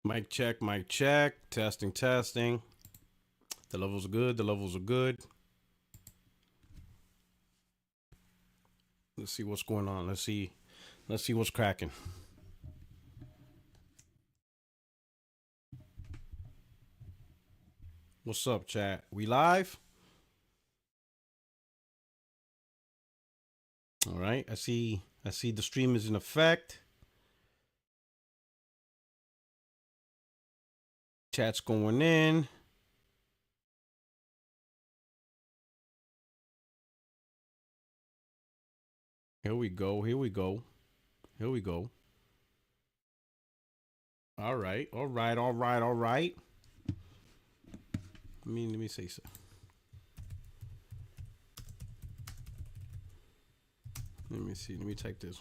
Mic check, mic check. Testing, testing. The levels are good. The levels are good. Let's see what's going on. Let's see. Let's see what's cracking. What's up, chat? We live? All right. I see the stream is in effect. Chat's going in. Here we go. Here we go. Here we go. All right. All right. All right. All right. Let me say so. Let me see. Let me type this.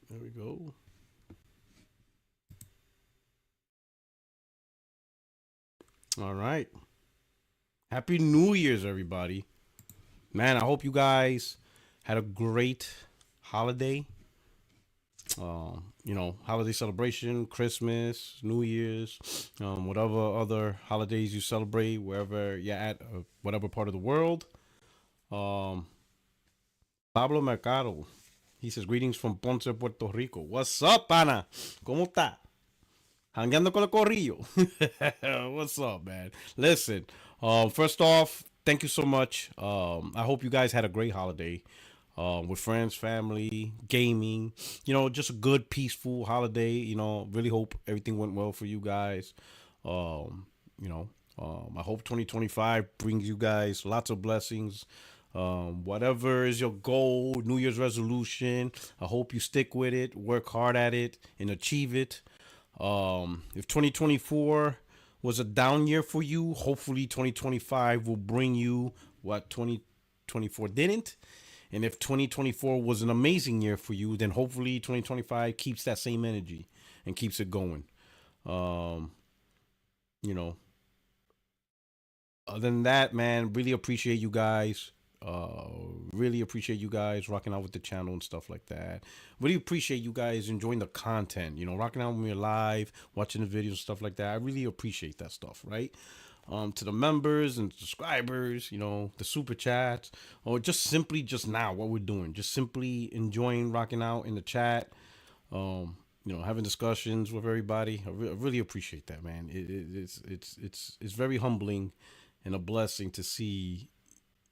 There we go. All right. Happy New Year's, everybody. Man, I hope you guys had a great holiday. Holiday celebration, Christmas, New Year's, whatever other holidays you celebrate, wherever you're at, whatever part of the world. Um, Pablo Mercado, he says, greetings from Ponce, Puerto Rico. What's up, pana? ¿Cómo está? Hangueando con el corrillo. What's up, man? Listen, first off, thank you so much. I hope you guys had a great holiday. With friends, family, gaming, just a good, peaceful holiday. Really hope everything went well for you guys. I hope 2025 brings you guys lots of blessings. Whatever is your goal, New Year's resolution, I hope you stick with it, work hard at it, and achieve it. If 2024 was a down year for you, hopefully 2025 will bring you what 2024 didn't. And if 2024 was an amazing year for you, then hopefully 2025 keeps that same energy and keeps it going. Um, you know, Other than that, man, really appreciate you guys. Uh, really appreciate you guys rocking out with the channel and stuff like that. Really appreciate you guys enjoying the content. Rocking out when we're live, watching the videos and stuff like that. I really appreciate that stuff, right? To the members and subscribers, the super chats, or just simply just now what we're doing, just simply enjoying rocking out in the chat. Having discussions with everybody. I really appreciate that, man. It's very humbling and a blessing to see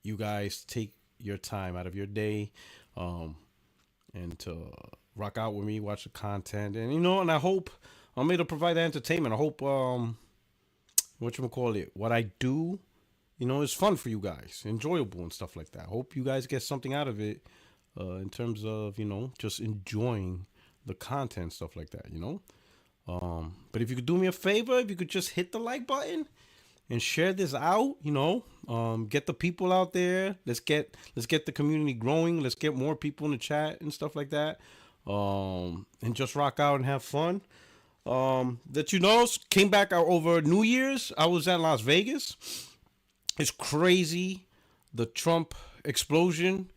you guys take your time out of your day, um, and to rock out with me, watch the content, and I hope I'm able to provide that entertainment. I hope what you call it, what I do, is fun for you guys, enjoyable and stuff like that. I hope you guys get something out of it, in terms of just enjoying the content, stuff like that. But if you could do me a favor, if you could just hit the like button and share this out, get the people out there. Let's get the community growing. Let's get more people in the chat and stuff like that. And just rock out and have fun. That came back out over New Year's. I was at Las Vegas. It's crazy, the Trump explosion.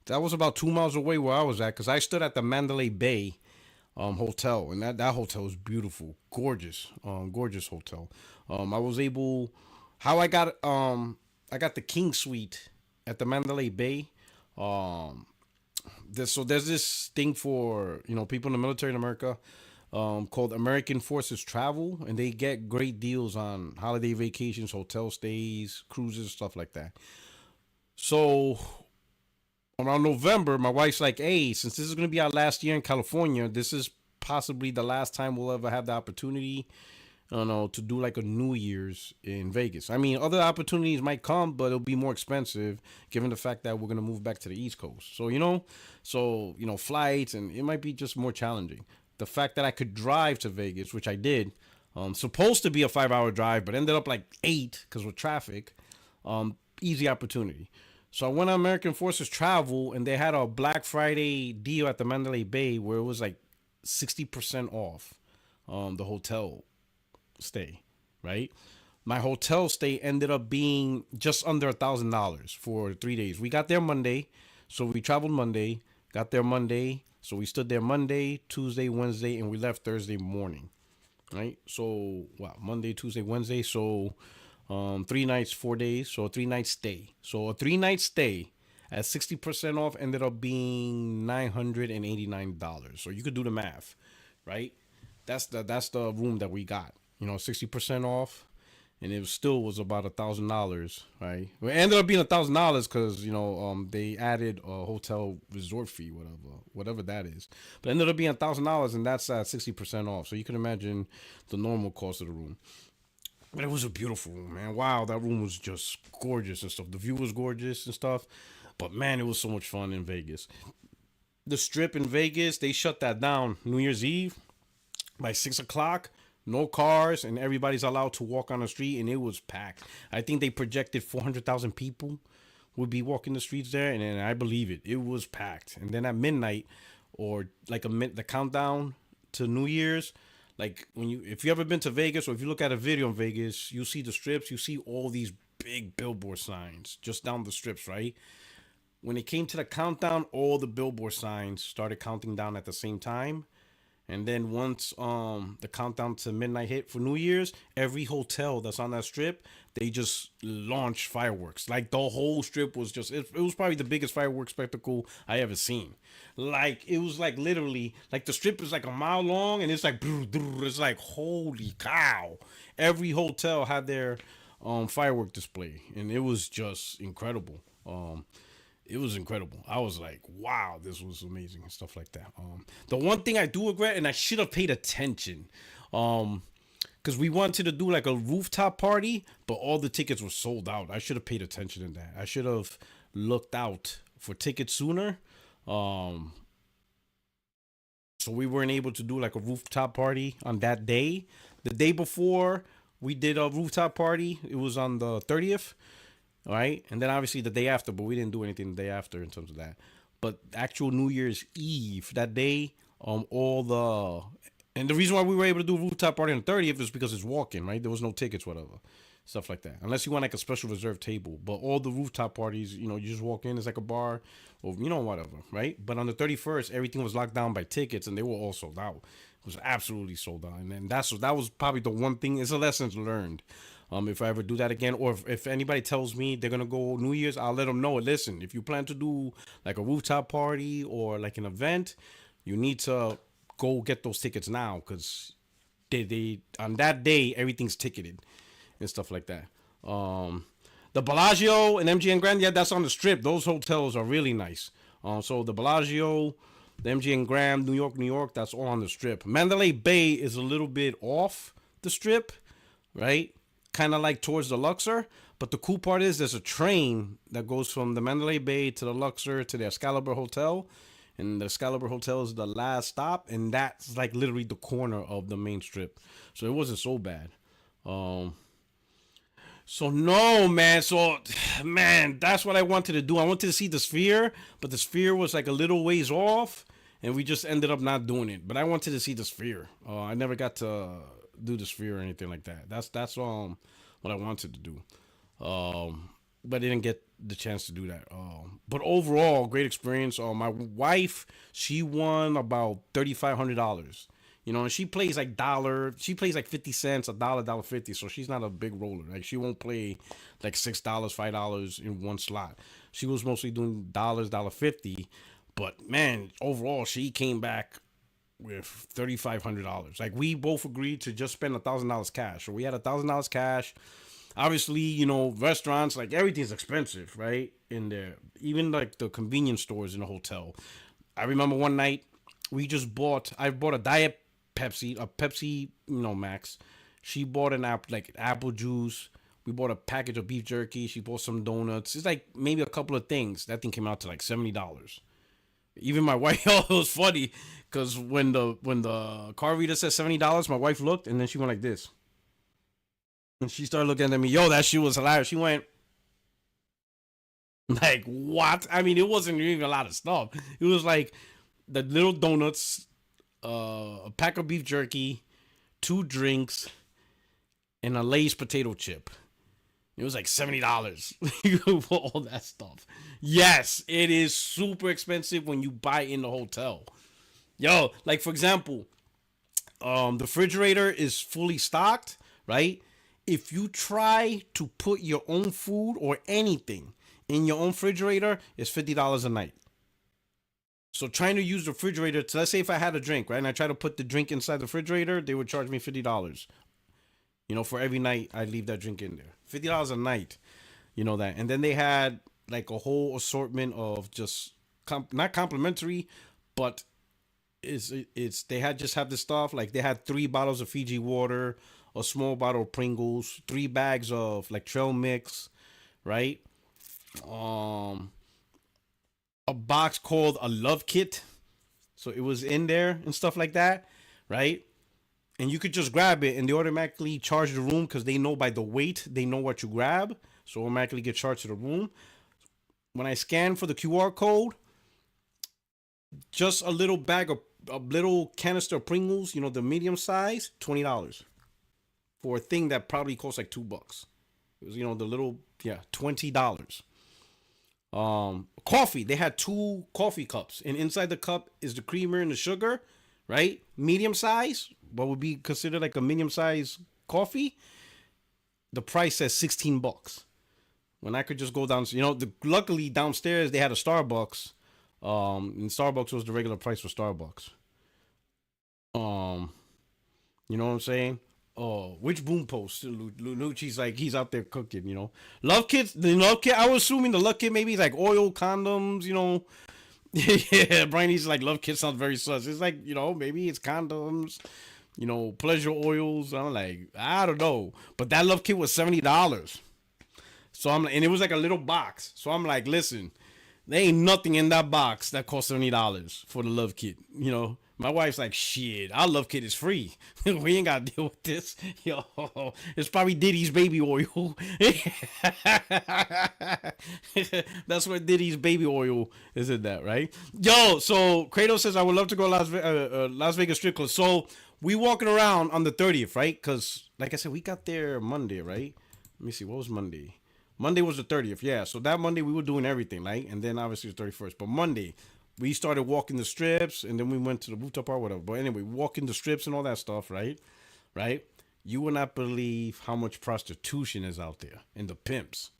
That was about 2 miles away where I was at, because I stood at the Mandalay Bay hotel, and that hotel is beautiful, gorgeous, gorgeous hotel. I was able, how I got the King Suite at the Mandalay Bay. Um, there's this thing for people in the military in America, called American Forces Travel, and they get great deals on holiday vacations, hotel stays, cruises, stuff like that. So around November, my wife's like, "Hey, since this is gonna be our last year in California, this is possibly the last time we'll ever have the opportunity, to do like a New Year's in Vegas. I mean, other opportunities might come, but it'll be more expensive given the fact that we're gonna move back to the East Coast. Flights, and it might be just more challenging. The fact that I could drive to Vegas, which I did, supposed to be a 5 hour drive, but ended up like 8 because with traffic. Easy opportunity. So I went on American Forces Travel, and they had a Black Friday deal at the Mandalay Bay where it was like 60% off the hotel stay, right? my hotel stay ended up being just under $1,000 for 3 days. We got there Monday, so we traveled Monday, got there Monday, so we stood there Monday, Tuesday, Wednesday, and we left Thursday morning. Right? So wow, Monday, Tuesday, Wednesday. So 3 nights, 4 days. So a 3 night stay. So a 3 night stay at 60% off ended up being $989. So you could do the math, right? That's the room that we got. 60% off, and it still was about $1,000, right? It ended up being $1,000 because they added a hotel resort fee, whatever that is. But it ended up being $1,000, and that's at 60% off. So you can imagine the normal cost of the room. But it was a beautiful room, man. Wow, that room was just gorgeous and stuff. The view was gorgeous and stuff. But man, it was so much fun in Vegas. The strip in Vegas, they shut that down New Year's Eve by 6 o'clock. No cars, and everybody's allowed to walk on the street, and it was packed. I think they projected 400,000 people would be walking the streets there, and I believe it. It was packed. And then at midnight, or like the countdown to New Year's, like if you ever been to Vegas, or if you look at a video in Vegas, you see the strips, you see all these big billboard signs just down the strips, right? When it came to the countdown, all the billboard signs started counting down at the same time. And then once the countdown to midnight hit for New Year's, every hotel that's on that strip, they just launched fireworks. Like the whole strip was just it was probably the biggest fireworks spectacle I ever seen. Like it was like literally like the strip is like a mile long, and it's like it's like holy cow. Every hotel had their firework display, and it was just incredible. It was incredible. I was like, wow, this was amazing and stuff like that. The one thing I do regret, and I should have paid attention, because we wanted to do like a rooftop party, but all the tickets were sold out. I should have paid attention to that. I should have looked out for tickets sooner. Um, so we weren't able to do like a rooftop party on that day. The day before we did a rooftop party, it was on the 30th. All right, and then obviously the day after, but we didn't do anything the day after in terms of that. But actual New Year's Eve that day, all the and the reason why we were able to do a rooftop party on the 30th is because it's walking, right? There was no tickets, whatever, stuff like that. Unless you want like a special reserved table, but all the rooftop parties, you just walk in, it's like a bar, or whatever, right? But on the 31st, everything was locked down by tickets, and they were all sold out. It was absolutely sold out, and then that was probably the one thing. It's a lesson learned. If I ever do that again, or if anybody tells me they're gonna go New Year's, I'll let them know. Listen, if you plan to do like a rooftop party or like an event, you need to go get those tickets now because they on that day everything's ticketed and stuff like that. The Bellagio and MGM Grand, yeah, that's on the strip. Those hotels are really nice. So the Bellagio, the MGM Grand, New York, that's all on the strip. Mandalay Bay is a little bit off the strip, right? Kind of like towards the Luxor. But the cool part is there's a train that goes from the Mandalay Bay to the Luxor to the Excalibur Hotel. And the Excalibur Hotel is the last stop. And that's like literally the corner of the main strip. So it wasn't so bad. So no, man. So, man, that's what I wanted to do. I wanted to see the Sphere. But the Sphere was like a little ways off. And we just ended up not doing it. But I wanted to see the Sphere. I never got to do the Sphere or anything like that. That's what I wanted to do. But I didn't get the chance to do that. But overall, great experience. My wife, she won about $3,500. And she plays like dollar. She plays like 50 cents, $1, $1.50. So she's not a big roller. Like she won't play like $6, $5 in one slot. She was mostly doing dollars, $1.50. But man, overall, she came back with $3,500. Like we both agreed to just spend $1,000 cash. So we had $1,000 cash. Obviously, restaurants, like everything's expensive, right? In there, even like the convenience stores in the hotel. I remember one night I bought a diet Pepsi, a Pepsi, Max. She bought apple juice. We bought a package of beef jerky. She bought some donuts. It's like maybe a couple of things. That thing came out to like $70. Even my wife, it was funny because when the card reader said $70, my wife looked and then she went like this, and she started looking at me. Yo, that shit was hilarious. She went like, what? I mean, it wasn't even a lot of stuff. It was like the little donuts, a pack of beef jerky, 2 drinks, and a Lay's potato chip. It was like $70 for all that stuff. Yes, it is super expensive when you buy in the hotel. Yo, like for example, the refrigerator is fully stocked, right? If you try to put your own food or anything in your own refrigerator, it's $50 a night. So trying to use the refrigerator, to, let's say if I had a drink, right, and I try to put the drink inside the refrigerator, they would charge me $50. For every night I leave that drink in there. $50 a night, that. And then they had like a whole assortment of just not complimentary, but it's they had just have this stuff like they had 3 bottles of Fiji water, a small bottle of Pringles, 3 bags of like trail mix, right? Um, a box called a love kit, so it was in there and stuff like that, right? And you could just grab it and they automatically charge the room because they know by the weight they know what you grab, so automatically get charged to the room. When I scan for the QR code, just a little bag of a little canister of Pringles, the medium size, $20 for a thing that probably costs like $2. It was the little, yeah, $20. Coffee. They had 2 coffee cups, and inside the cup is the creamer and the sugar, right? Medium size, what would be considered like a medium size coffee. The price says $16. When I could just go down, luckily downstairs they had a Starbucks. And Starbucks was the regular price for Starbucks. Um, you know what I'm saying? Oh, which boom post? Lucci's like he's out there cooking. Love kits. The love kit. I was assuming the love kit maybe is like oil condoms. Yeah, Briany's like love kit sounds very sus. It's like maybe it's condoms. Pleasure oils. I'm like I don't know, but that love kit was $70. So and it was like a little box. So I'm like, listen, there ain't nothing in that box that costs $70 for the love kit. My wife's like, shit, our love kit is free. We ain't gotta deal with this. Yo, it's probably Diddy's baby oil. That's what Diddy's baby oil is in that, right? Yo, so Kratos says I would love to go to Las Vegas strip club. So we walking around on the 30th, right? Because like I said, we got there Monday, right? Let me see, what was Monday? Monday was the 30th, yeah. So that Monday we were doing everything, right? And then obviously the 31st. But Monday, we started walking the strips and then we went to the rooftop or whatever. But anyway, walking the strips and all that stuff, right? Right? You will not believe how much prostitution is out there and the pimps.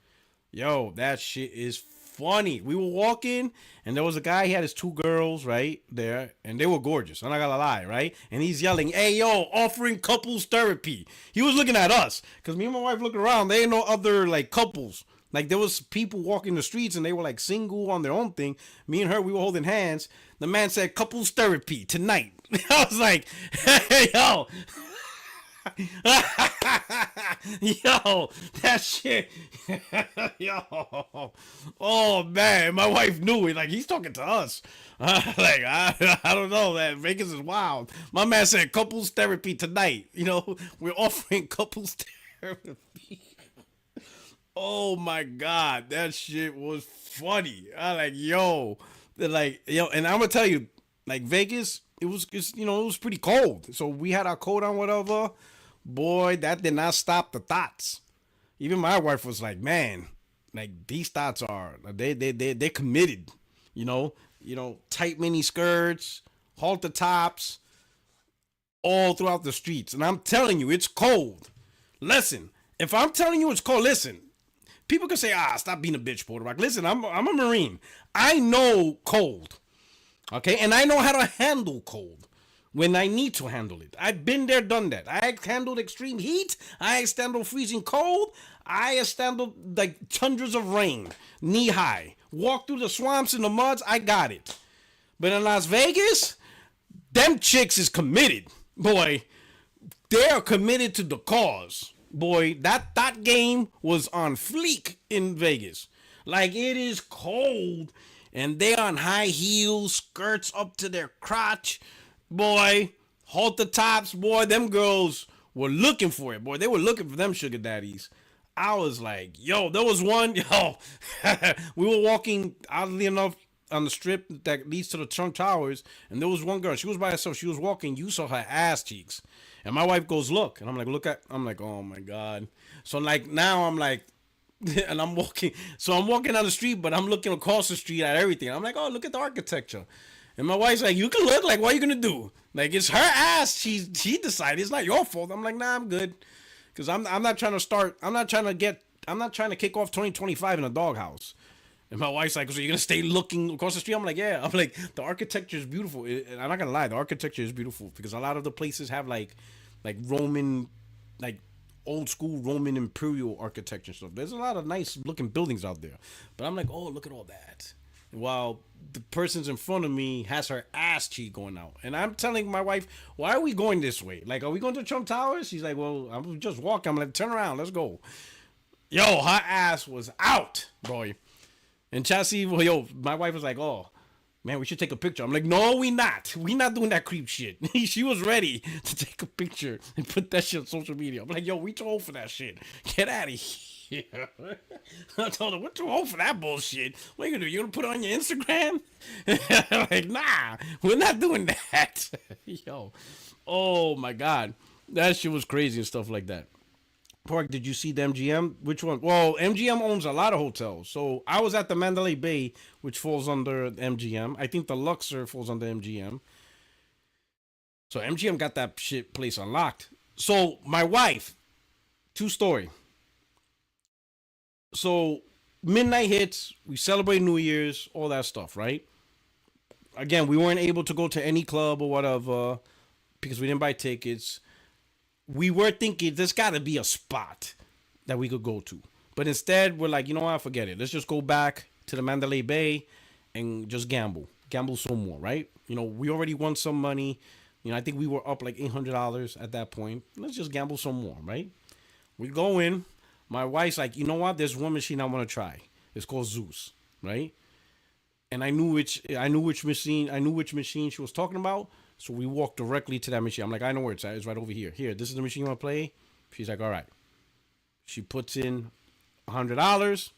Yo, that shit is funny. We were walking and there was a guy, he had his 2 girls, right? There, and they were gorgeous. I'm not gonna lie, right? And he's yelling, hey yo, offering couples therapy. He was looking at us. Cause me and my wife looking around, there ain't no other like couples. Like there was people walking the streets and they were like single on their own thing. Me and her, we were holding hands. The man said couples therapy tonight. I was like, hey yo, yo, that shit. Yo. Oh man, my wife knew it. Like he's talking to us. Like I don't know. That Vegas is wild. My man said couples therapy tonight. We're offering couples therapy. Oh my god, that shit was funny. I like yo, they're like yo, and I'm gonna tell you, like Vegas, it was pretty cold. So we had our coat on, whatever. Boy, that did not stop the thoughts. Even my wife was like, man, like these thoughts are they're committed. Tight mini skirts, halter tops, all throughout the streets. And I'm telling you, it's cold. Listen, if I'm telling you it's cold, listen. People can say, stop being a bitch, Puertorock. Listen, I'm a Marine. I know cold. Okay? And I know how to handle cold when I need to handle it. I've been there, done that. I handled extreme heat. I handled freezing cold. I handled like tundras of rain, knee high. Walk through the swamps and the muds. I got it. But in Las Vegas, them chicks is committed. Boy, they are committed to the cause. Boy, that game was on fleek in Vegas. Like it is cold and they on high heels, skirts up to their crotch. Boy, halter tops, boy, them girls were looking for it. Boy, they were looking for them sugar daddies. I was like, yo, there was one, yo, we were walking, oddly enough, on the strip that leads to the Trump Towers, and there was one girl. She was by herself. She was walking. You saw her ass cheeks, and my wife goes, "Look," and I'm like, "Look at." I'm like, "Oh my god." So like now I'm like, and I'm walking. So I'm walking down the street, but I'm looking across the street at everything. I'm like, "Oh, look at the architecture." And my wife's like, "You can look. Like, what are you gonna do? Like, it's her ass. She decided. It's not your fault." I'm like, "Nah, I'm good." Because I'm not trying to start. I'm not trying to kick off 2025 in a doghouse. And my wife's like, "So you're gonna stay looking across the street?" I'm like, "Yeah." I'm like, "The architecture is beautiful." And I'm not gonna lie, the architecture is beautiful because a lot of the places have like Roman, like old school Roman imperial architecture and stuff. There's a lot of nice looking buildings out there. But I'm like, "Oh, look at all that." While the person's in front of me has her ass cheek going out. And I'm telling my wife, "Why are we going this way? Like, are we going to Trump Towers?" She's like, "Well, I'm just walking." I'm like, "Turn around, let's go." Yo, her ass was out, boy. And Chassis, well, yo, my wife was like, "Oh, man, we should take a picture." I'm like, "No, we not. We not doing that creep shit." She was ready to take a picture and put that shit on social media. I'm like, "Yo, we too old for that shit. Get out of here." I told her, "We're too old for that bullshit. What are you gonna do? You gonna put it on your Instagram?" I'm like, "Nah, we're not doing that." Yo, oh my god, that shit was crazy and stuff like that. Park, did you see the MGM? Which one? Well, MGM owns a lot of hotels. So I was at the Mandalay Bay, which falls under MGM. I think the Luxor falls under MGM. So MGM got that shit place unlocked. So my wife, two story. So midnight hits, we celebrate New Year's, all that stuff, right? Again, we weren't able to go to any club or whatever because we didn't buy tickets. We were thinking there's got to be a spot that we could go to. But instead, we're like, you know what? Forget it. Let's just go back to the Mandalay Bay and just gamble. Gamble some more, right? You know, we already won some money. You know, I think we were up like $800 at that point. Let's just gamble some more, right? We go in. My wife's like, "You know what? There's one machine I want to try. It's called Zeus, right?" And I knew which machine she was talking about. So we walked directly to that machine. I'm like, "I know where it's at. It's right over here. Here, this is the machine you want to play." She's like, "All right." She puts in $100.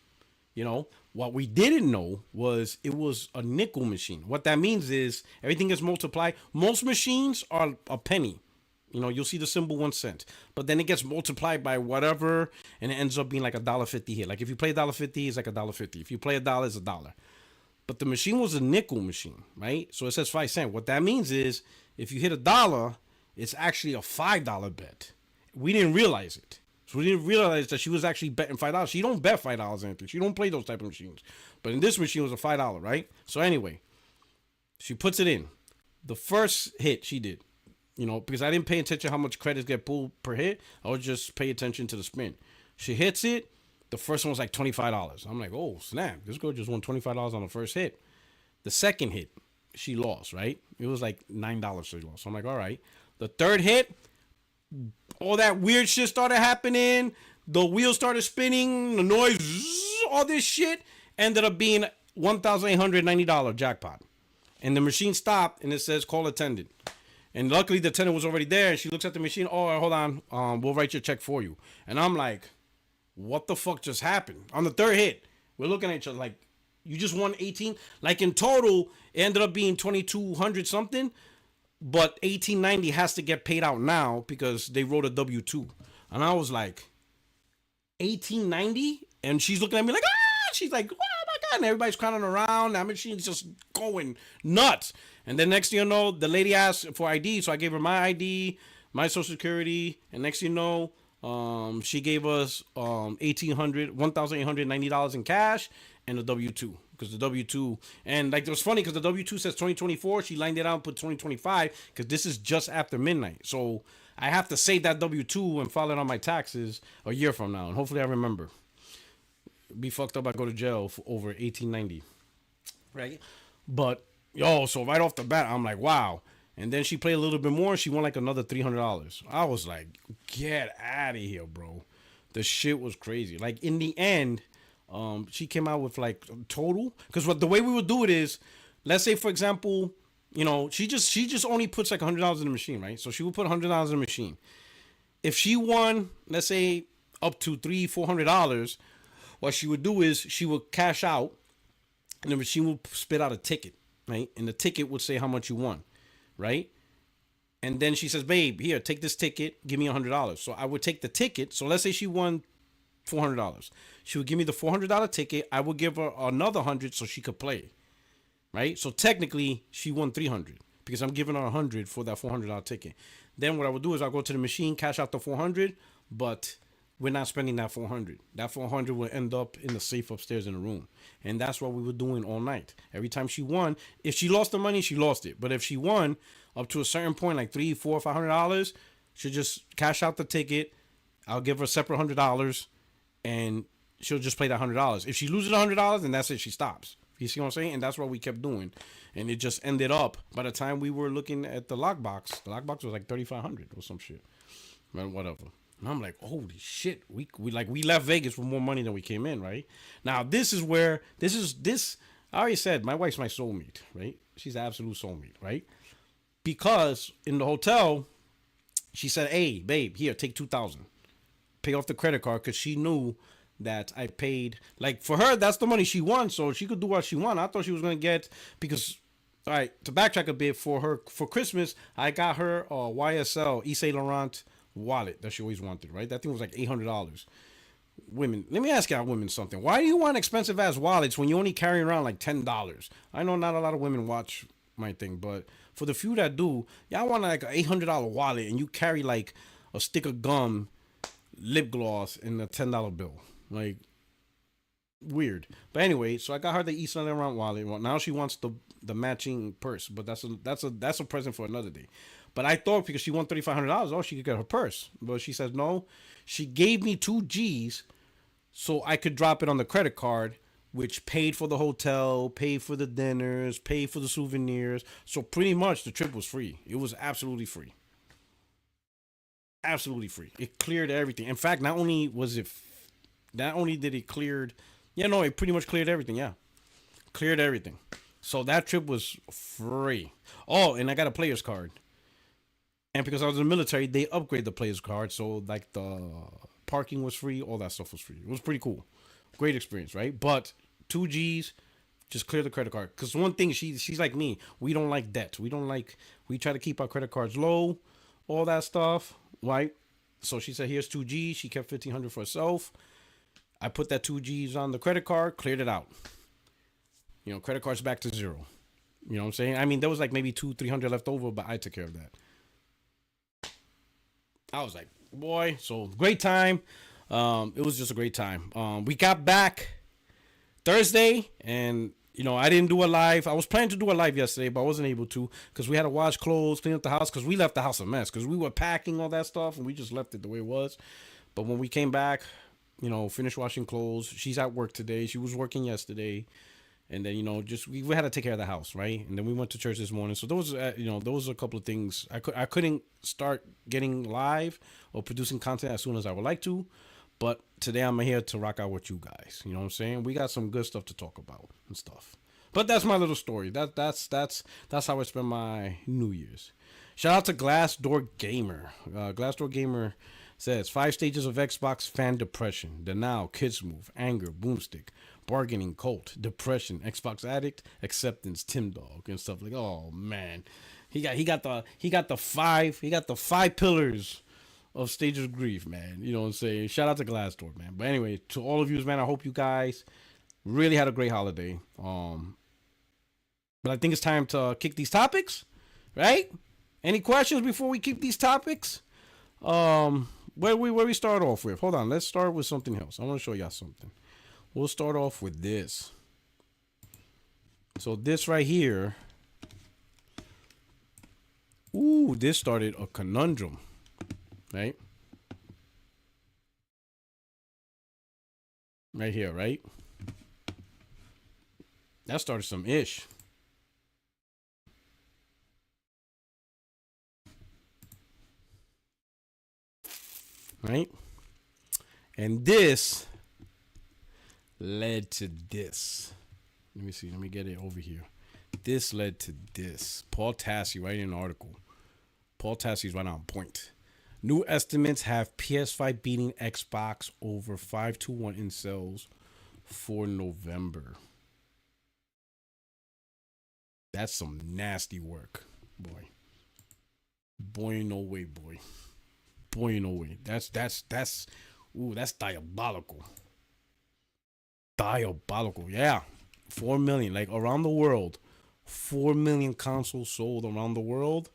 You know, what we didn't know was it was a nickel machine. What that means is everything gets multiplied. Most machines are a penny. You know, you'll see the symbol 1 cent, but then it gets multiplied by whatever, and it ends up being like $1.50 here. Like if you play $1.50, it's like $1.50. If you play $1, it's $1. But the machine was a nickel machine, right? So it says 5 cents. What that means is if you hit $1, it's actually a $5 bet. We didn't realize it. So we didn't realize that she was actually betting $5. She don't bet $5 anything. She don't play those type of machines. But in this machine it was a $5, right? So anyway, she puts it in. The first hit she did, you know, because I didn't pay attention how much credits get pulled per hit. I would just pay attention to the spin. She hits it. The first one was like $25. I'm like, "Oh, snap. This girl just won $25 on the first hit." The second hit, she lost, right? It was like $9 she lost. So I'm like, all right. The third hit, all that weird shit started happening. The wheels started spinning. The noise, all this shit ended up being $1,890 jackpot. And the machine stopped and it says call attendant. And luckily the attendant was already there. And she looks at the machine. "Oh, hold on. We'll write your check for you." And I'm like, what the fuck just happened? On the third hit, we're looking at each other like, you just won 18. Like in total, it ended up being 2,200 something. But 1,890 has to get paid out now because they wrote a W-2. And I was like, 1,890? And she's looking at me like, ah! She's like, "Oh my God." And everybody's crowding around. That machine's just going nuts. And then next thing you know, the lady asked for ID. So I gave her my ID, my social security. And next thing you know, she gave us $1,890 in cash and a W-2. Because the W-2, and like it was funny because the W-2 says 2024. She lined it out and put 2025 because this is just after midnight. So I have to save that W-2 and file it on my taxes a year from now. And hopefully I remember. Be fucked up, I go to jail for over 1,890. Right? But, yo, so right off the bat, I'm like, wow. And then she played a little bit more. She won like another $300. I was like, get out of here, bro. The shit was crazy. Like in the end, she came out with like total. Because the way we would do it is, let's say for example, you know, she just only puts like $100 in the machine, right? So she would put $100 in the machine. If she won, let's say up to $300-$400, what she would do is she would cash out and the machine will spit out a ticket, right? And the ticket would say how much you won, right? And then she says, "Babe, here, take this ticket. Give me $100." So I would take the ticket. So let's say she won $400. She would give me the $400 ticket. I would give her another 100 so she could play, right? So technically, she won 300 because I'm giving her 100 for that $400 ticket. Then what I would do is I'll go to the machine, cash out the 400, but we're not spending that 400. That 400 will end up in the safe upstairs in the room. And that's what we were doing all night. Every time she won, if she lost the money, she lost it. But if she won up to a certain point, like $300, $400, $500, she'll just cash out the ticket. I'll give her a separate $100 and she'll just play that $100. If she loses $100, then that's it. She stops. You see what I'm saying? And that's what we kept doing. And it just ended up, by the time we were looking at the lockbox was like 3,500 or some shit. But whatever. And I'm like, holy shit. We left Vegas with more money than we came in, right? Now, this is where, I already said, my wife's my soulmate, right? She's the absolute soulmate, right? Because in the hotel, she said, "Hey, babe, here, take 2,000. Pay off the credit card," because she knew that I paid, like, for her, that's the money she won, so she could do what she wanted. I thought she was going to get, because, all right, to backtrack a bit, for Christmas, I got her a YSL Yves Laurent wallet that she always wanted, right? That thing was like $800. Women, let me ask y'all women something. Why do you want expensive ass wallets when you only carry around like $10? I know not a lot of women watch my thing, but for the few that do, y'all want like an $800 wallet and you carry like a stick of gum, lip gloss, and a $10 bill. Like, weird. But anyway, so I got her the Yves Saint Laurent wallet. Well, now she wants the matching purse, but that's a present for another day. But I thought because she won $3,500, oh, she could get her purse. But she says no. She gave me 2 G's so I could drop it on the credit card, which paid for the hotel, paid for the dinners, paid for the souvenirs. So pretty much the trip was free. It was absolutely free. Absolutely free. It cleared everything. In fact, not only did it cleared, yeah, no, it pretty much cleared everything. Yeah, cleared everything. So that trip was free. Oh, and I got a player's card. And because I was in the military, they upgrade the player's card. So like the parking was free, all that stuff was free. It was pretty cool. Great experience, right? But 2 G's, just clear the credit card. Because one thing, she's like me. We don't like debt. We try to keep our credit cards low, all that stuff, right? So she said, here's 2 G's. She kept 1,500 for herself. I put that 2 G's on the credit card, cleared it out. You know, credit card's back to zero. You know what I'm saying? I mean, there was like maybe 200-300 left over, but I took care of that. I was like, boy, so great time. It was just a great time. We got back Thursday, and you know, I didn't do a live. I was planning to do a live yesterday, but I wasn't able to because we had to wash clothes, clean up the house, because we left the house a mess because we were packing all that stuff and we just left it the way it was. But when we came back, you know, finished washing clothes. She's at work today. She was working yesterday. And then, you know, just we had to take care of the house, right? And then we went to church this morning. So those, those are a couple of things. I couldn't start getting live or producing content as soon as I would like to. But today I'm here to rock out with you guys. You know what I'm saying? We got some good stuff to talk about and stuff. But that's my little story. That's how I spend my New Year's. Shout out to Glassdoor Gamer. Glassdoor Gamer says 5 stages of Xbox fan depression: denial, kids move, anger, boomstick, bargaining, cult, depression, Xbox addict, acceptance, Tim Dog, and stuff like. Oh man, he got the 5 pillars of stages of grief, man. You know what I'm saying? Shout out to Glassdoor, man. But anyway, to all of you, man, I hope you guys really had a great holiday. But I think it's time to kick these topics, right? Any questions before we kick these topics? Where we start off with? Hold on, let's start with something else. I want to show y'all something. We'll start off with this. So this right here. Ooh, this started a conundrum, right? Right here, right? That started some ish. Right? And this led to this. Let me see. Let me get it over here. This led to this. Paul Tassi writing an article. Paul Tassi's right on point. New estimates have PS5 beating Xbox over 521 in sales for November. That's some nasty work, boy. Boy, no way, boy. Boy, no way. That's ooh, that's diabolical. Diabolical. Yeah. 4 million, like around the world. 4 million consoles sold around the world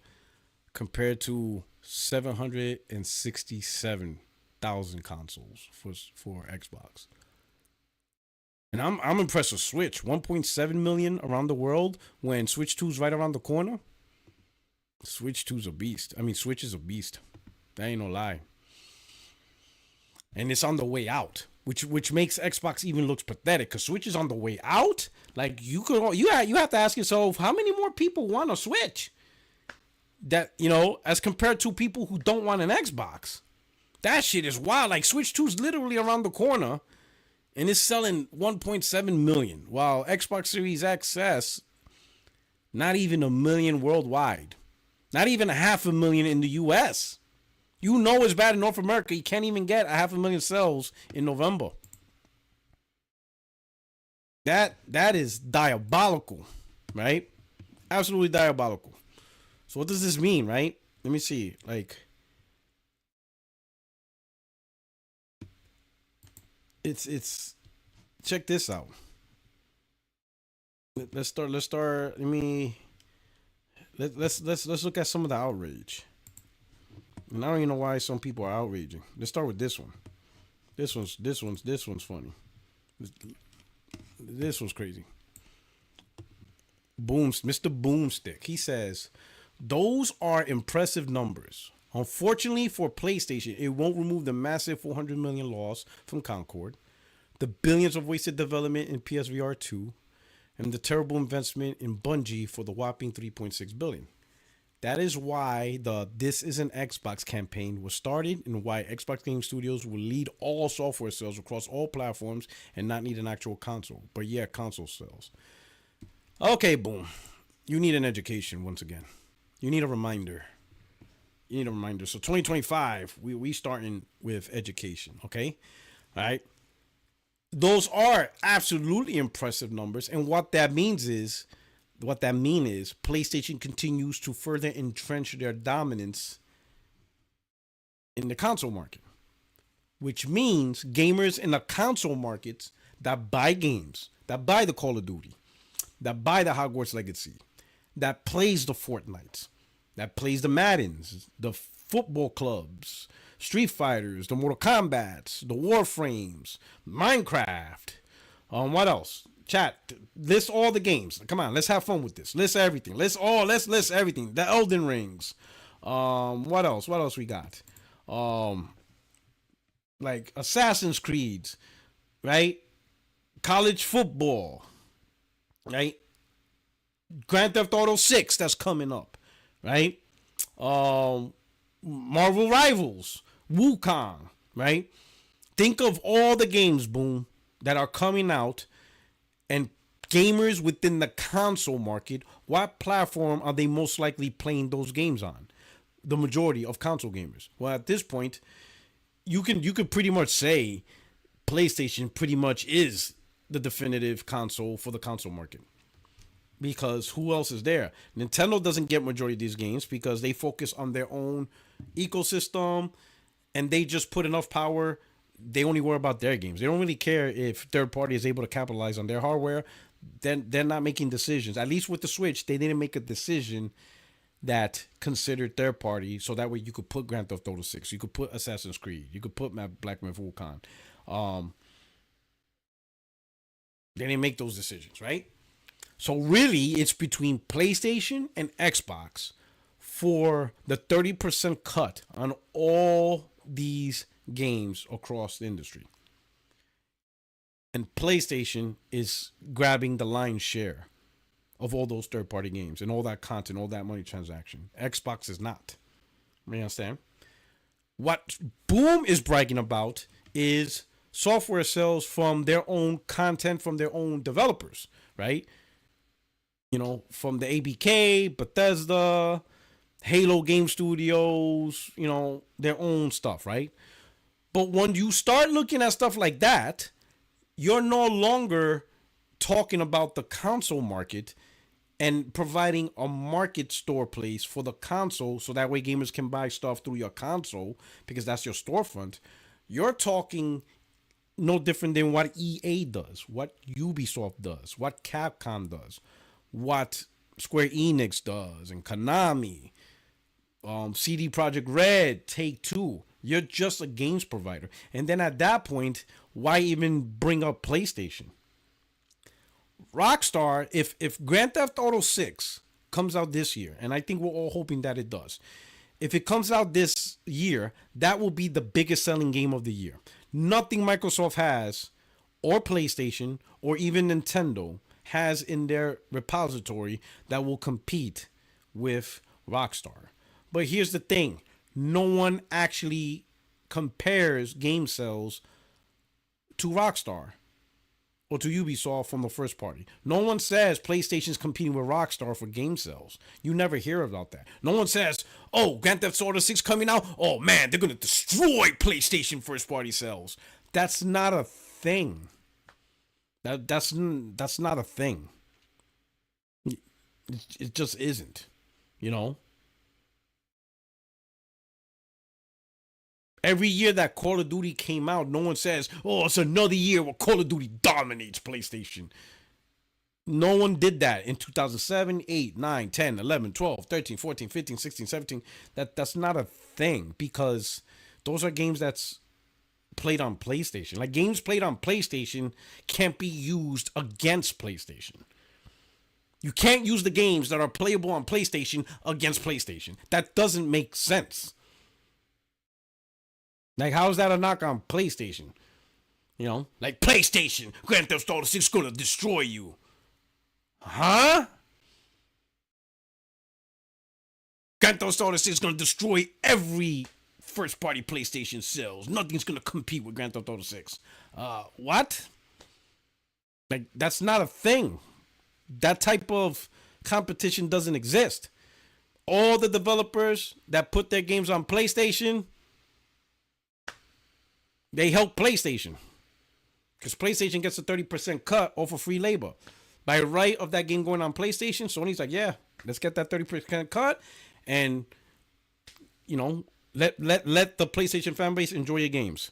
compared to 767,000 consoles for Xbox. And I'm impressed with Switch. 1.7 million around the world when Switch 2's right around the corner. Switch 2's a beast. I mean, Switch is a beast. That ain't no lie. And it's on the way out, which makes Xbox even looks pathetic because Switch is on the way out. Like you have to ask yourself how many more people want a Switch that as compared to people who don't want an Xbox. That shit is wild. Like Switch 2's literally around the corner, and it's selling 1.7 million, while Xbox Series XS not even a million worldwide, not even 500,000 in the U.S. It's bad in North America. You can't even get 500,000 sales in November. That is diabolical, right? Absolutely diabolical. So what does this mean, right? Let me see. Like, it's check this out. Let's start. Let's look at some of the outrage. And I don't even know why some people are outraging. Let's start with this one. This one's funny. This one's crazy. Mr. Boomstick. He says, those are impressive numbers. Unfortunately for PlayStation, it won't remove the massive 400 million loss from Concord, the billions of wasted development in PSVR 2, and the terrible investment in Bungie for the whopping 3.6 billion. That is why the This is an Xbox campaign was started and why Xbox Game Studios will lead all software sales across all platforms and not need an actual console. But yeah, console sales. Okay, boom. You need an education once again. You need a reminder. So 2025, we starting with education, okay? All right. Those are absolutely impressive numbers. And what that means is PlayStation continues to further entrench their dominance in the console market, which means gamers in the console markets that buy games, that buy the Call of Duty, that buy the Hogwarts Legacy, that plays the Fortnites, that plays the Maddens, the football clubs, Street Fighters, the Mortal Kombats, the Warframes, Minecraft. What else? Chat, list all the games. Come on, let's have fun with this. List everything. Let's list everything. The Elden Rings. What else? What else we got? Like Assassin's Creed, right? College football, right? Grand Theft Auto 6 that's coming up, right? Marvel Rivals, Wukong, right? Think of all the games, boom, that are coming out. And gamers within the console market, what platform are they most likely playing those games on? The majority of console gamers. Well, at this point, you could pretty much say PlayStation pretty much is the definitive console for the console market. Because who else is there? Nintendo doesn't get majority of these games because they focus on their own ecosystem and they just put enough power. They only worry about their games. They don't really care if third party is able to capitalize on their hardware. Then they're not making decisions. At least with the Switch, they didn't make a decision that considered third party. So that way you could put Grand Theft Auto 6. You could put Assassin's Creed. You could put Black Myth Wukong. They didn't make those decisions, right? So really, it's between PlayStation and Xbox for the 30% cut on all these games across the industry. And PlayStation is grabbing the lion's share of all those third-party games and all that content, all that money transaction. Xbox is not. You understand? What Boom is bragging about is software sales from their own content, from their own developers, right? From the ABK, Bethesda, Halo Game Studios, their own stuff, right? But when you start looking at stuff like that, you're no longer talking about the console market. and providing a market store place for the console so that way gamers can buy stuff through your console because that's your storefront. You're talking no different than what EA does, what Ubisoft does, what Capcom does, what Square Enix does, and Konami, CD Projekt Red, Take Two. You're just a games provider. And then at that point, why even bring up PlayStation? Rockstar, if Grand Theft Auto 6 comes out this year, and I think we're all hoping that it does, if it comes out this year, that will be the biggest selling game of the year. Nothing Microsoft has, or PlayStation, or even Nintendo has in their repository that will compete with Rockstar. But here's the thing, no one actually compares game sales to Rockstar or to Ubisoft from the first party. No one says PlayStation's competing with Rockstar for game sales. You never hear about that. No one says, oh, Grand Theft Auto 6 coming out. Oh man, they're going to destroy PlayStation first party sales. That's not a thing. That's not a thing. It just isn't, you know? Every year that Call of Duty came out, no one says, oh, it's another year where Call of Duty dominates PlayStation. No one did that in 2007, 8, 9, 10, 11, 12, 13, 14, 15, 16, 17. That's not a thing because those are games that's played on PlayStation. Like games played on PlayStation can't be used against PlayStation. You can't use the games that are playable on PlayStation against PlayStation. That doesn't make sense. Like, how is that a knock on PlayStation? You know, like PlayStation, Grand Theft Auto 6 is gonna destroy you. Huh? Grand Theft Auto 6 is gonna destroy every first party PlayStation sales. Nothing's gonna compete with Grand Theft Auto 6. What? Like, that's not a thing. That type of competition doesn't exist. All the developers that put their games on PlayStation, they help PlayStation. Because PlayStation gets a 30% cut off of free labor. By right of that game going on PlayStation, Sony's like, yeah, let's get that 30% cut. And, you know, let the PlayStation fan base enjoy your games.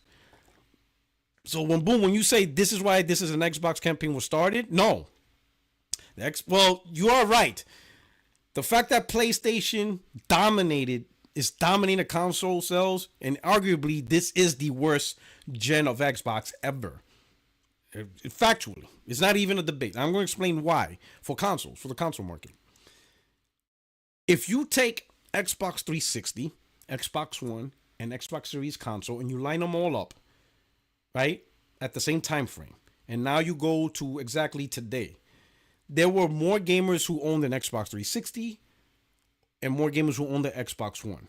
So when you say this is why this is an Xbox campaign was started, no. Well, you are right. The fact that PlayStation is dominating console sales, and arguably this is the worst gen of Xbox ever. Factually, it's not even a debate. I'm going to explain why for the console market. If you take Xbox 360, Xbox One, and Xbox Series console, and you line them all up, right, at the same time frame, and now you go to exactly today, there were more gamers who owned an Xbox 360 and more gamers who owned the Xbox One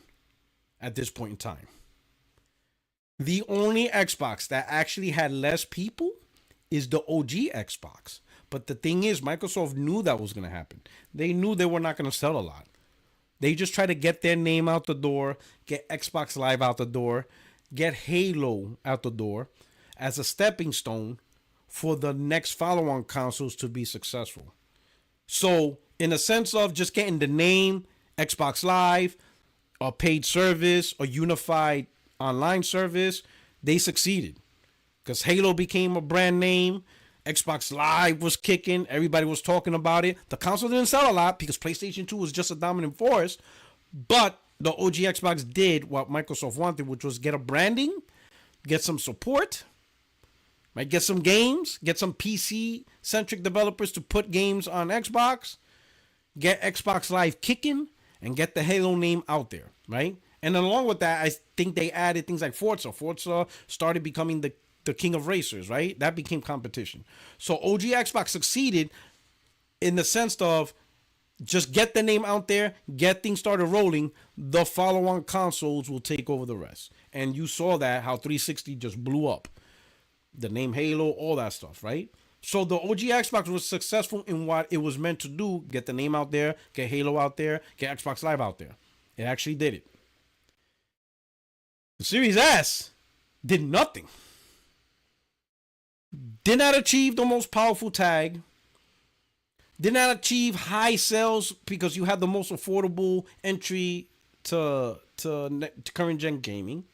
at this point in time. The only Xbox that actually had less people is the OG Xbox. But the thing is, Microsoft knew that was going to happen. They knew they were not going to sell a lot. They just tried to get their name out the door, get Xbox Live out the door, get Halo out the door as a stepping stone for the next follow-on consoles to be successful. So, in a sense of just getting the name, Xbox Live, a paid service, a unified online service, they succeeded. Because Halo became a brand name, Xbox Live was kicking, everybody was talking about it. The console didn't sell a lot because PlayStation 2 was just a dominant force, but the OG Xbox did what Microsoft wanted, which was get a branding, get some support, right? Get some games, get some PC-centric developers to put games on Xbox, get Xbox Live kicking, and get the Halo name out there, right? And along with that, I think they added things like Forza. Forza started becoming the king of racers, right? That became competition. So OG Xbox succeeded in the sense of just get the name out there, get things started rolling, the follow-on consoles will take over the rest. And you saw that, how 360 just blew up. The name Halo, all that stuff, right? So the OG Xbox was successful in what it was meant to do, get the name out there, get Halo out there, get Xbox Live out there. It actually did it. The Series S did nothing. Did not achieve the most powerful tag. did not achieve high sales because you had the most affordable entry to current gen gaming.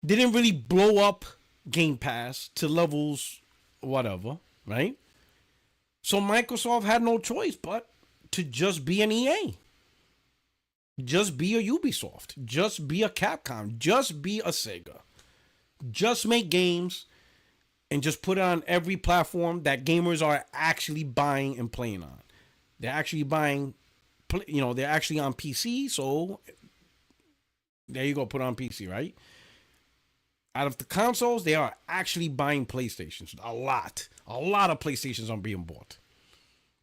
Didn't really blow up Game Pass to levels whatever, right? So Microsoft had no choice but to just be an EA. Just be a Ubisoft. Just be a Capcom. Just be a Sega. Just make games and just put it on every platform that gamers are actually buying and playing on. They're actually buying, they're actually on PC. So there you go, put it on PC, right? Out of the consoles, they are actually buying PlayStations. A lot of PlayStations are being bought.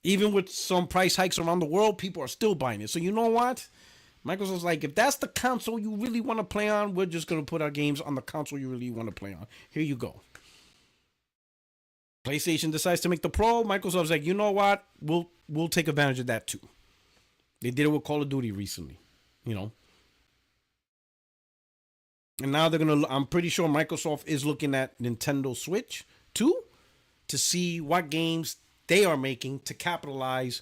Even with some price hikes around the world, people are still buying it. So you know what? Microsoft's like, if that's the console you really want to play on, we're just going to put our games on the console you really want to play on. Here you go. PlayStation decides to make the Pro. Microsoft's like, you know what? We'll take advantage of that too. They did it with Call of Duty recently, you know. And now I'm pretty sure Microsoft is looking at Nintendo Switch too to see what games they are making to capitalize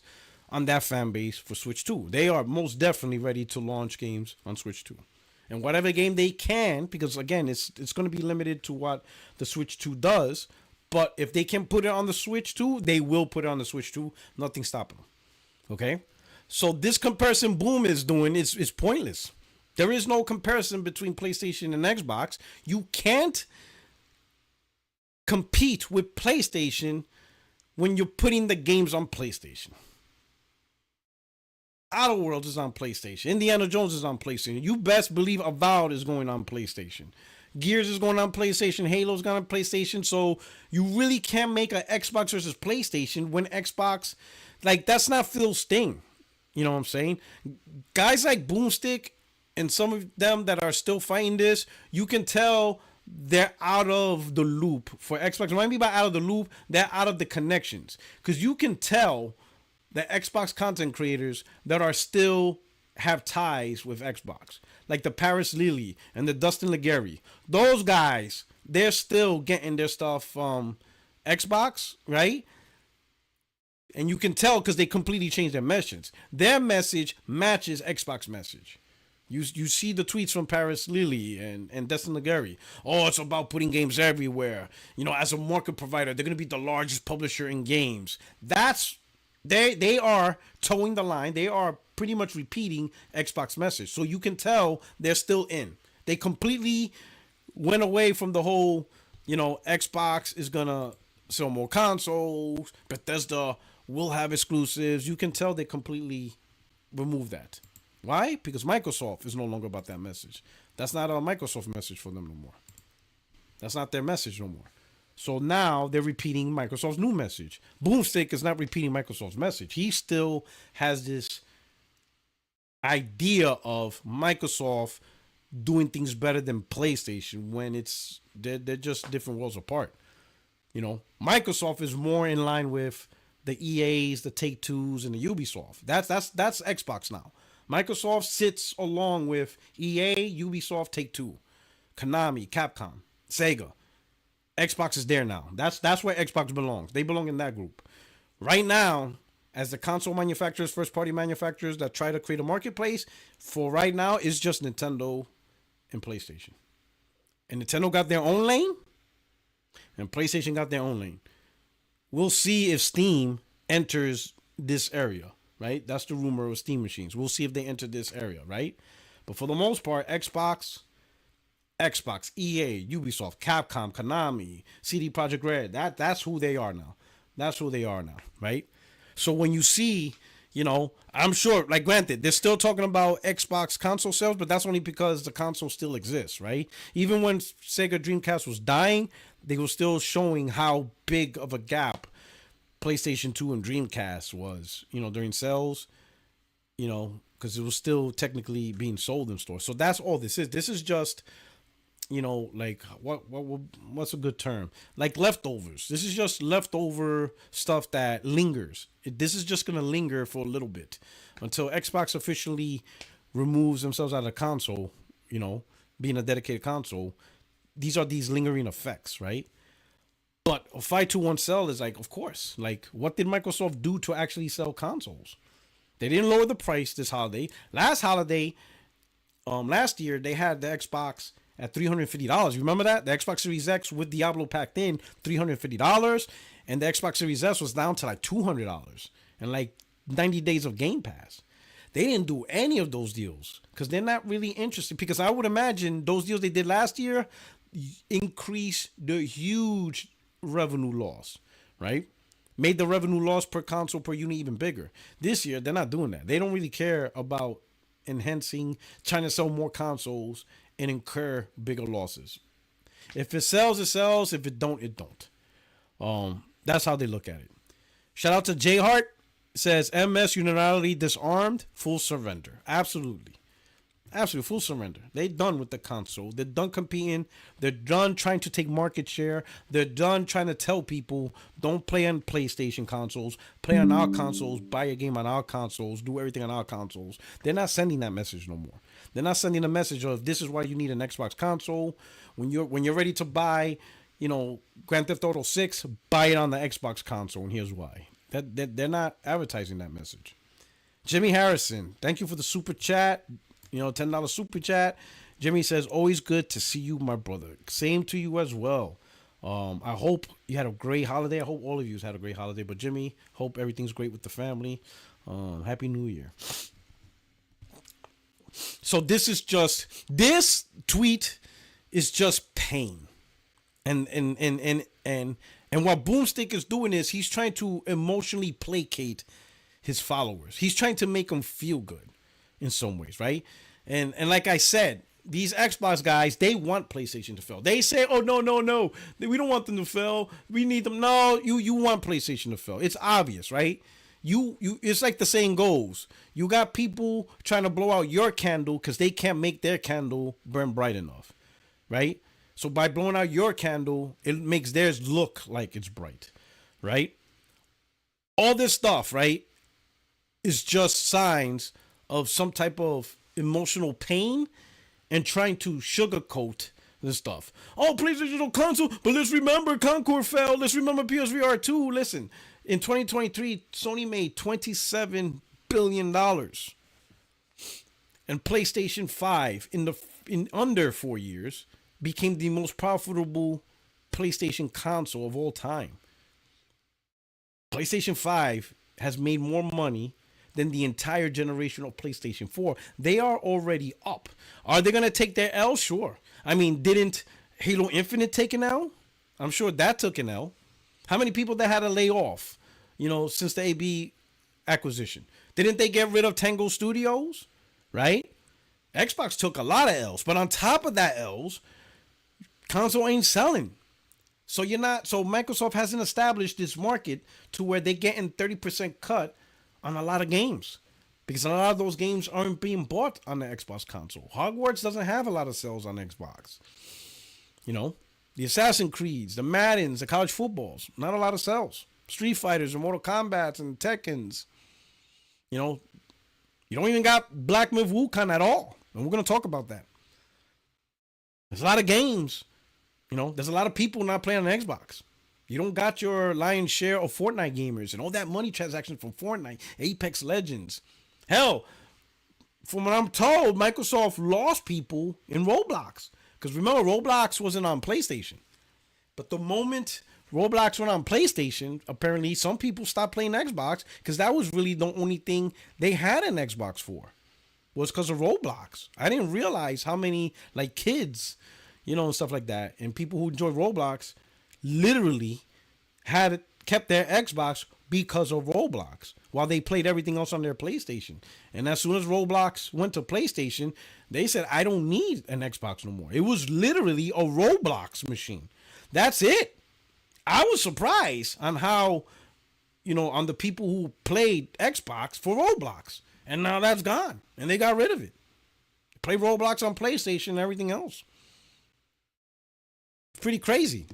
on that fan base for Switch 2. They are most definitely ready to launch games on Switch 2. And whatever game they can, because again, it's going to be limited to what the Switch 2 does. But if they can put it on the Switch 2, they will put it on the Switch 2. Nothing stopping them. Okay? So this comparison Boom is doing is pointless. There is no comparison between PlayStation and Xbox. You can't compete with PlayStation when you're putting the games on PlayStation. Outer Worlds is on PlayStation. Indiana Jones is on PlayStation. You best believe Avowed is going on PlayStation. Gears is going on PlayStation. Halo's going on PlayStation. So you really can't make an Xbox versus PlayStation when Xbox, like, that's not Phil Sting. You know what I'm saying? Guys like Boomstick and some of them that are still fighting this, you can tell they're out of the loop for Xbox. What I mean by out of the loop, they're out of the connections. Because you can tell the Xbox content creators that are still have ties with Xbox, like the Paris Lily and the Dustin Legary. Those guys, they're still getting their stuff from Xbox, right? And you can tell because they completely changed their message. Their message matches Xbox message. You see the tweets from Paris Lily and Dustin Legary. Oh, it's about putting games everywhere. You know, as a market provider, they're going to be the largest publisher in games. They are towing the line. They are pretty much repeating Xbox message. So you can tell they're still in. They completely went away from the whole, Xbox is going to sell more consoles. Bethesda will have exclusives. You can tell they completely removed that. Why? Because Microsoft is no longer about that message. That's not a Microsoft message for them no more. That's not their message no more. So now they're repeating Microsoft's new message. Boomstick is not repeating Microsoft's message. He still has this idea of Microsoft doing things better than PlayStation when they're just different worlds apart. Microsoft is more in line with the EAs, the Take-Twos, and the Ubisoft. That's Xbox now. Microsoft sits along with EA, Ubisoft, Take-Two, Konami, Capcom, Sega. Xbox is there now. That's where Xbox belongs. They belong in that group. Right now, as the console manufacturers, first-party manufacturers that try to create a marketplace, for right now, it's just Nintendo and PlayStation. And Nintendo got their own lane, and PlayStation got their own lane. We'll see if Steam enters this area, right? That's the rumor of Steam machines. We'll see if they enter this area, right? But for the most part, Xbox, EA, Ubisoft, Capcom, Konami, CD Projekt Red, that's who they are now. That's who they are now, right? So when you see, I'm sure, like, granted, they're still talking about Xbox console sales, but that's only because the console still exists, right? Even when Sega Dreamcast was dying, they were still showing how big of a gap PlayStation 2 and Dreamcast was, during sales, because it was still technically being sold in stores. So that's all this is. This is just, like, what's a good term? Like leftovers. This is just leftover stuff that lingers. This is just going to linger for a little bit until Xbox officially removes themselves out of the console, being a dedicated console. These are these lingering effects, right? But a 521 sell is like, of course, like what did Microsoft do to actually sell consoles? They didn't lower the price this holiday. Last year they had the Xbox at $350. You remember that? The Xbox Series X with Diablo packed in, $350, and the Xbox Series S was down to like $200 and like 90 days of Game Pass. They didn't do any of those deals because they're not really interested. Because I would imagine those deals they did last year increased the huge revenue loss, right? Made the revenue loss per console per unit even bigger. This year, they're not doing that. They don't really care about enhancing, trying to sell more consoles and incur bigger losses. If it sells, it sells. If it don't, it don't. That's how they look at it. Shout out to J Hart. Says MS unilaterally disarmed, full surrender. Absolutely. Absolutely, full surrender. They're done with the console. They're done competing. They're done trying to take market share. They're done trying to tell people, don't play on PlayStation consoles. Play on our consoles. Buy a game on our consoles. Do everything on our consoles. They're not sending that message no more. They're not sending a message of this is why you need an Xbox console. When you're ready to buy, Grand Theft Auto 6, buy it on the Xbox console, and here's why. That they're not advertising that message. Jimmy Harrison, thank you for the super chat. $10 super chat. Jimmy says, always good to see you, my brother. Same to you as well. I hope you had a great holiday. I hope all of you had a great holiday. But Jimmy, hope everything's great with the family. Happy New Year. So this tweet is just pain. And what Boomstick is doing is he's trying to emotionally placate his followers. He's trying to make them feel good in some ways, right? And like I said, these Xbox guys, they want PlayStation to fail. They say, oh, no. We don't want them to fail. We need them. No, you want PlayStation to fail. It's obvious, right? It's like the saying goes. You got people trying to blow out your candle because they can't make their candle burn bright enough, right? So by blowing out your candle, it makes theirs look like it's bright, right? All this stuff, right, is just signs of some type of emotional pain and trying to sugarcoat this stuff. Oh, PlayStation console, but let's remember Concord fell. Let's remember PSVR 2. Listen, in 2023, Sony made $27 billion. And PlayStation 5, in under 4 years, became the most profitable PlayStation console of all time. PlayStation 5 has made more money than the entire generation of PlayStation 4. They are already up. Are they going to take their L? Sure. I mean, didn't Halo Infinite take an L? I'm sure that took an L. How many people that had to lay off, since the AB acquisition? Didn't they get rid of Tango Studios? Right? Xbox took a lot of L's. But on top of that L's, console ain't selling. So Microsoft hasn't established this market to where they're getting 30% cut on a lot of games, because a lot of those games aren't being bought on the Xbox console. Hogwarts doesn't have a lot of sales on Xbox. The Assassin's Creeds, the Maddens, the college footballs, not a lot of sales. Street Fighters and Mortal Kombats and Tekkens. You don't even got Black Myth Wukong at all. And we're going to talk about that. There's a lot of games. There's a lot of people not playing on Xbox. You don't got your lion's share of Fortnite gamers and all that money transactions from Fortnite, Apex Legends. Hell, from what I'm told, Microsoft lost people in Roblox. Because remember, Roblox wasn't on PlayStation. But the moment Roblox went on PlayStation, apparently some people stopped playing Xbox because that was really the only thing they had an Xbox for. Was because of Roblox. I didn't realize how many kids, and stuff like that, and people who enjoy Roblox literally kept their Xbox because of Roblox while they played everything else on their PlayStation. And as soon as Roblox went to PlayStation, they said, I don't need an Xbox no more. It was literally a Roblox machine. That's it. I was surprised on how, on the people who played Xbox for Roblox. And now that's gone. And they got rid of it. Play Roblox on PlayStation and everything else. Pretty crazy,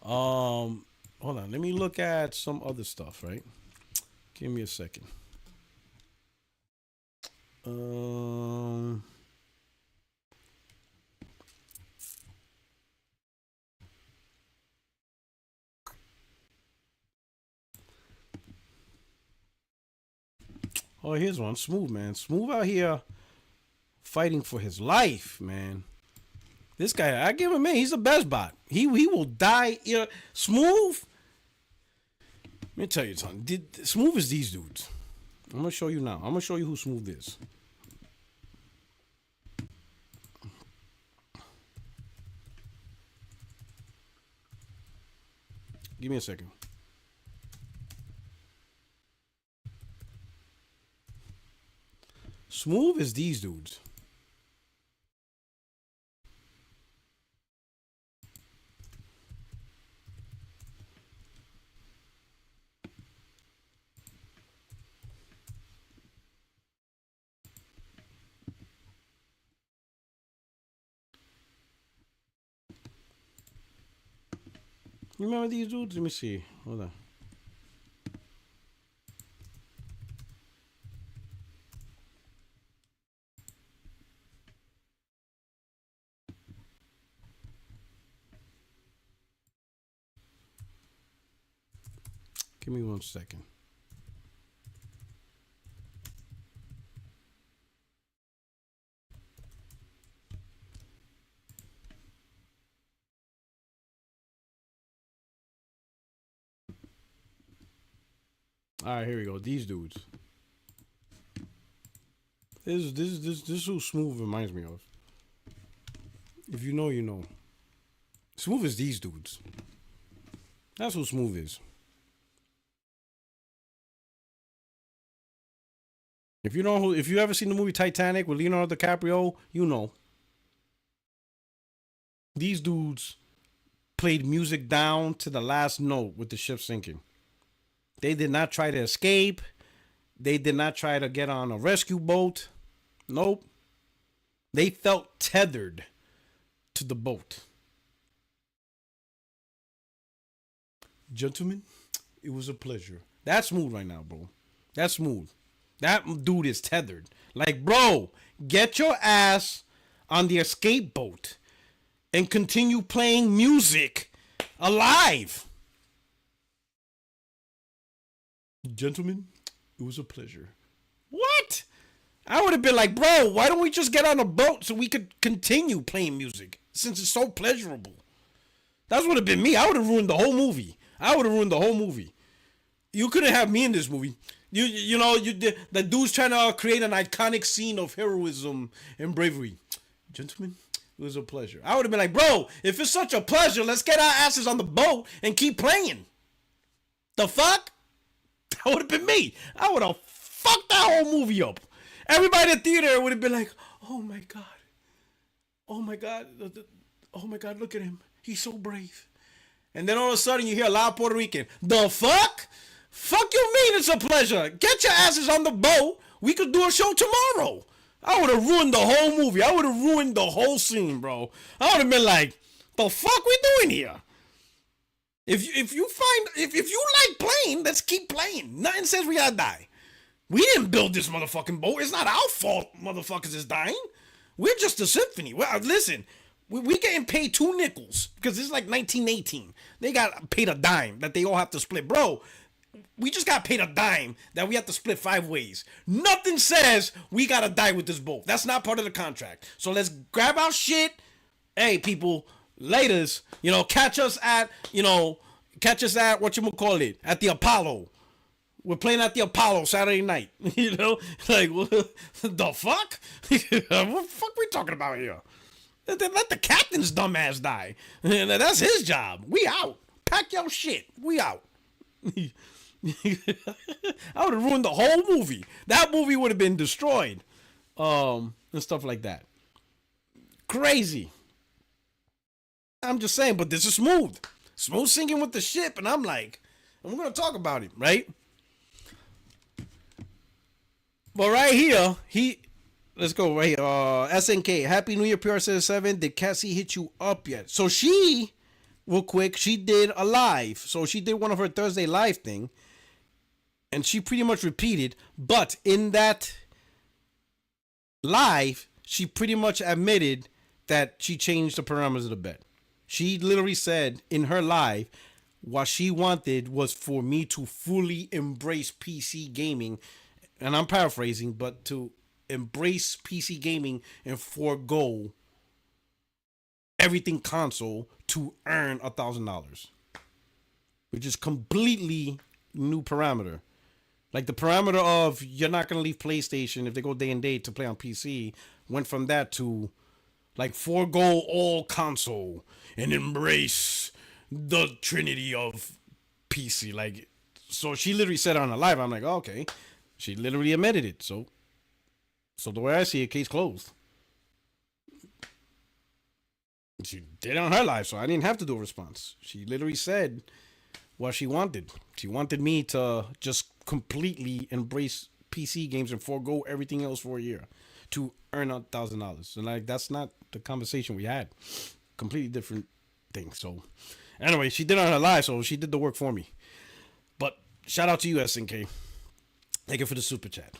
Hold on, let me look at some other stuff, right? Give me a second. Oh, here's one. Smooth, man. Smooth out here fighting for his life, man. This guy, I give him a man. He's the best bot. He will die. Smooth. Let me tell you something. Smooth is these dudes. I'm gonna show you now. I'm gonna show you who Smooth is. Give me a second. Smooth is these dudes. You remember these dudes? Let me see. Hold on. Give me 1 second. All right, here we go. These dudes. This is who Smooth reminds me of. If you know, you know. Smooth is these dudes. That's who Smooth is. If you know if you ever seen the movie Titanic with Leonardo DiCaprio, you know. These dudes played music down to the last note with the ship sinking. They did not try to escape. They did not try to get on a rescue boat. Nope. They felt tethered to the boat. Gentlemen, it was a pleasure. That's Smooth right now, bro. That's Smooth. That dude is tethered. Like, bro, get your ass on the escape boat and continue playing music alive. Gentlemen, it was a pleasure. What? I would have been like, bro, why don't we just get on a boat so we could continue playing music since it's so pleasurable? That would have been me. I would have ruined the whole movie. You couldn't have me in this movie. The dude's trying to create an iconic scene of heroism and bravery. Gentlemen, it was a pleasure. I would have been like, bro, if it's such a pleasure, let's get our asses on the boat and keep playing. The fuck? That would have been me. I would have fucked that whole movie up. Everybody in the theater would have been like, oh my God. Oh my God. Oh my God, look at him. He's so brave. And then all of a sudden you hear a loud Puerto Rican. The fuck? Fuck you mean it's a pleasure? Get your asses on the boat. We could do a show tomorrow. I would have ruined the whole movie. I would have ruined the whole scene, bro. I would have been like, the fuck we doing here? If you like playing, let's keep playing. Nothing says we gotta die. We didn't build this motherfucking boat. It's not our fault motherfuckers is dying. We're just a symphony. Well, listen, we getting paid 2 nickels because it's like 1918. They got paid a dime that they all have to split. Bro, we just got paid a dime that we have to split 5 ways. Nothing says we gotta die with this boat. That's not part of the contract. So let's grab our shit. Hey, people, laters, catch us at whatchamacallit, at the Apollo. We're playing at the Apollo Saturday night. Like, what the fuck? What the fuck we talking about here? Let the captain's dumbass die. That's his job. We out. Pack your shit. We out. I would have ruined the whole movie. That movie would have been destroyed. And stuff like that. Crazy. I'm just saying, but this is Smooth. Smooth singing with the ship, and I'm like, we're going to talk about it, right? But right here, let's go right here. SNK, Happy New Year, PR77. Did Cassie hit you up yet? So she, real quick, she did a live. So she did one of her Thursday live thing, and she pretty much repeated. But in that live, she pretty much admitted that she changed the parameters of the bet. She literally said in her live, what she wanted was for me to fully embrace PC gaming and I'm paraphrasing, but to embrace PC gaming and forego everything console to earn $1,000, which is completely new parameter. Like the parameter of you're not gonna leave PlayStation if they go day and date to play on PC went from that to like forego all console and embrace the trinity of PC. Like, so she literally said on a live, I'm like, oh, okay. She literally admitted it. So the way I see it, case closed. She did it on her live, so I didn't have to do a response. She literally said what she wanted. She wanted me to just completely embrace PC games and forego everything else for a year to earn $1,000. And like that's not the conversation we had. Completely different thing. So anyway, she did it on her live, so she did the work for me. But shout out to you, SNK. Thank you for the super chat.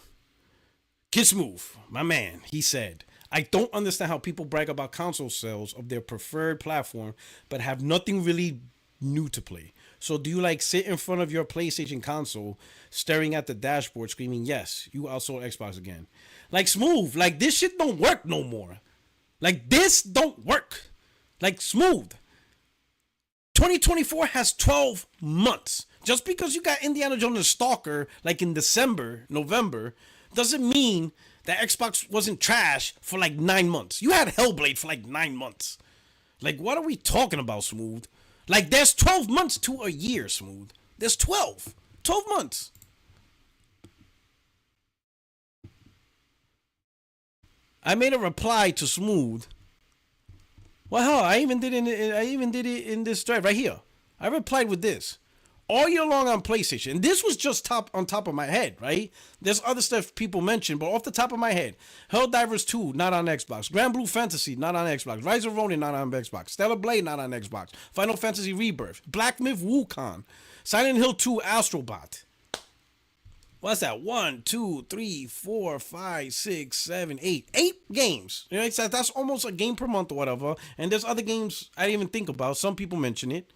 Kiss Move, my man, he said, I don't understand how people brag about console sales of their preferred platform, but have nothing really new to play. So do you like sit in front of your PlayStation console, staring at the dashboard, screaming, yes, you outsold Xbox again? Like, Smooth, like this shit don't work no more. Like this don't work. Like, Smooth. 2024 has 12 months. Just because you got Indiana Jones and Stalker like in December, November, doesn't mean that Xbox wasn't trash for like 9 months. You had Hellblade for like 9 months. Like, what are we talking about, Smooth? Like, there's 12 months to a year, Smooth. There's 12 months. I made a reply to Smooth. Well, hell, I even did it in this thread right here. I replied with this. All year long on PlayStation, and this was just on top of my head, right? There's other stuff people mentioned, but off the top of my head, Helldivers 2, not on Xbox. Grand Blue Fantasy, not on Xbox. Rise of Ronin, not on Xbox. Stellar Blade, not on Xbox. Final Fantasy Rebirth. Black Myth Wukong. Silent Hill 2, Astrobot. What's that? 1, 2, 3, 4, 5, 6, 7, 8. 8 games. You know, that's almost a game per month or whatever. And there's other games I didn't even think about. Some people mention it.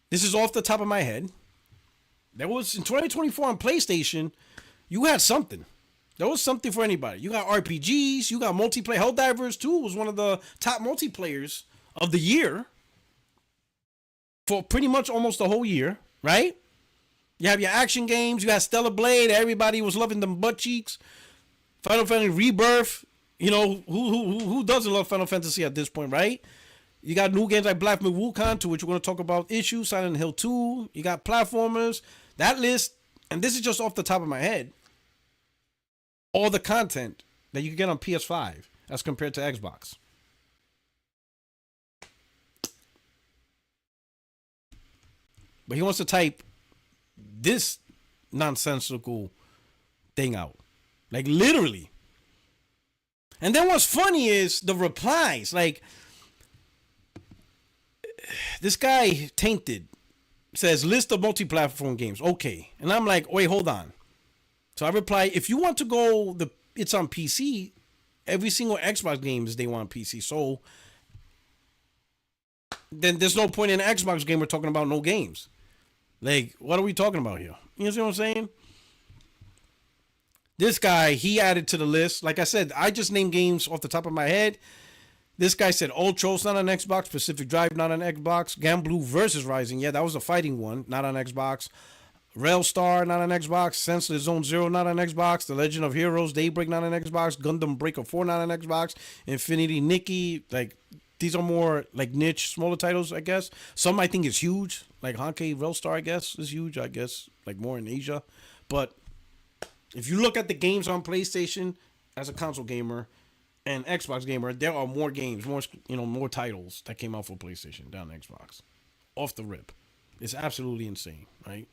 This is off the top of my head. There was, in 2024 on PlayStation, you had something. There was something for anybody. You got RPGs, you got multiplayer. Helldivers 2 was one of the top multiplayers of the year for pretty much almost the whole year, right? You have your action games. You had Stellar Blade. Everybody was loving them butt cheeks. Final Fantasy Rebirth. You know, who doesn't love Final Fantasy at this point, right? You got new games like Black Myth Wukong, to which we're going to talk about issues. Silent Hill 2. You got platformers. That list, and this is just off the top of my head, all the content that you can get on PS5 as compared to Xbox. But he wants to type this nonsensical thing out. Like, literally. And then what's funny is the replies. Like, this guy, Tainted, says list of multi-platform games. Okay. And I'm like, wait, hold on. So I reply, if you want to go, it's on PC, every single Xbox game is they want PC. So then there's no point in an Xbox game we're talking about no games. Like, what are we talking about here? You know what I'm saying? This guy, he added to the list. Like I said, I just named games off the top of my head. This guy said Ultros, not on Xbox. Pacific Drive, not on Xbox. Gamblu versus Rising. Yeah, that was a fighting one. Not on Xbox. Railstar, not on Xbox. Senseless Zone Zero, not on Xbox. The Legend of Heroes, Daybreak, not on Xbox. Gundam Breaker 4, not on Xbox. Infinity Nikki, like, these are more like niche, smaller titles, I guess. Some I think is huge. Like Honkai Railstar, I guess, is huge, I guess. Like more in Asia. But if you look at the games on PlayStation as a console gamer and Xbox gamer, there are more games, more titles that came out for PlayStation down Xbox. Off the rip. It's absolutely insane, right?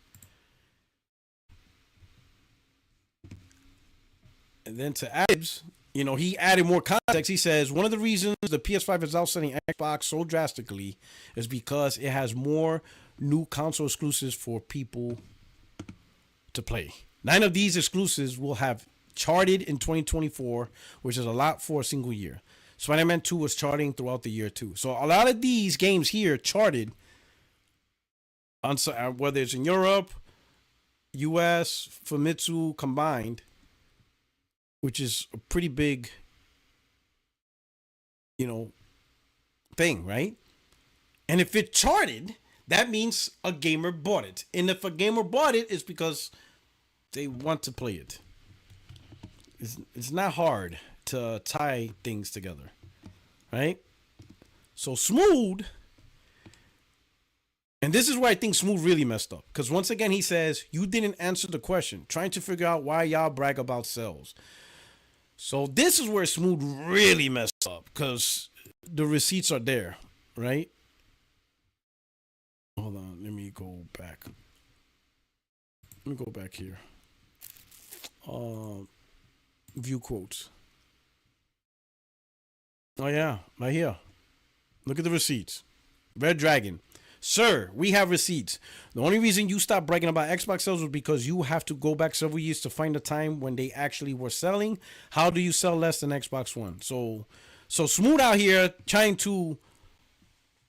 And then to Adibs, he added more context. He says, one of the reasons the PS5 is outselling Xbox so drastically is because it has more new console exclusives for people to play. 9 of these exclusives will have charted in 2024, which is a lot for a single year. Spider-Man 2 was charting throughout the year too. So a lot of these games here charted on whether it's in Europe, US, Famitsu combined. which is a pretty big, you know, thing, right? And if it charted, that means a gamer bought it. And if a gamer bought it, it's because they want to play it. It's not hard to tie things together, right? So Smooth, and this is where I think Smooth really messed up. Because once again, he says, you didn't answer the question, trying to figure out why y'all brag about sales. So this is where Smooth really messed up, because the receipts are there, right? Hold on, let me go back. Let me go back here. View quotes. Oh yeah, right here. Look at the receipts. Red Dragon. Sir, we have receipts. The only reason you stopped bragging about Xbox sales was because you have to go back several years to find a time when they actually were selling. How do you sell less than Xbox One? So Smooth out here trying to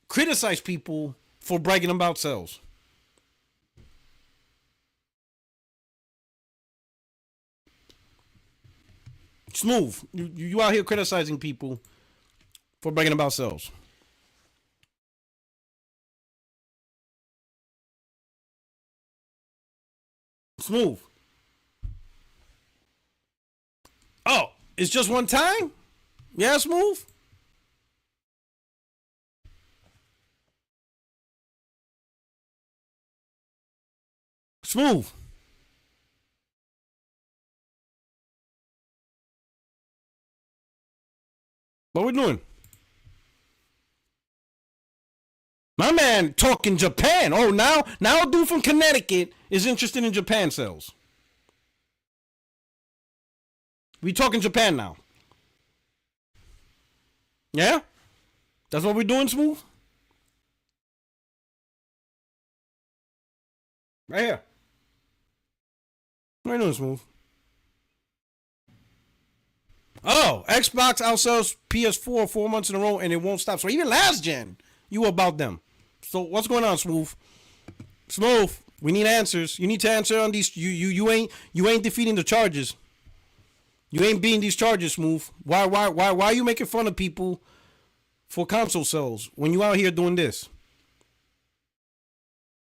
criticize people for bragging about sales. Smooth, you out here criticizing people for bragging about sales. Smooth. Oh, it's just one time? Yeah, Smooth? Smooth. What we doing? My man talking Japan. Oh, now a dude from Connecticut is interested in Japan sales. We talking Japan now. Yeah? That's what we're doing, Smooth? Right here. What are you doing, Smooth? Oh, Xbox outsells PS4 4 months in a row and it won't stop. So even last gen, you were about them. So what's going on, Smooth? Smooth, we need answers. You need to answer on these. You ain't defeating the charges. You ain't beating these charges, Smooth. Why are you making fun of people for console sales when you out here doing this?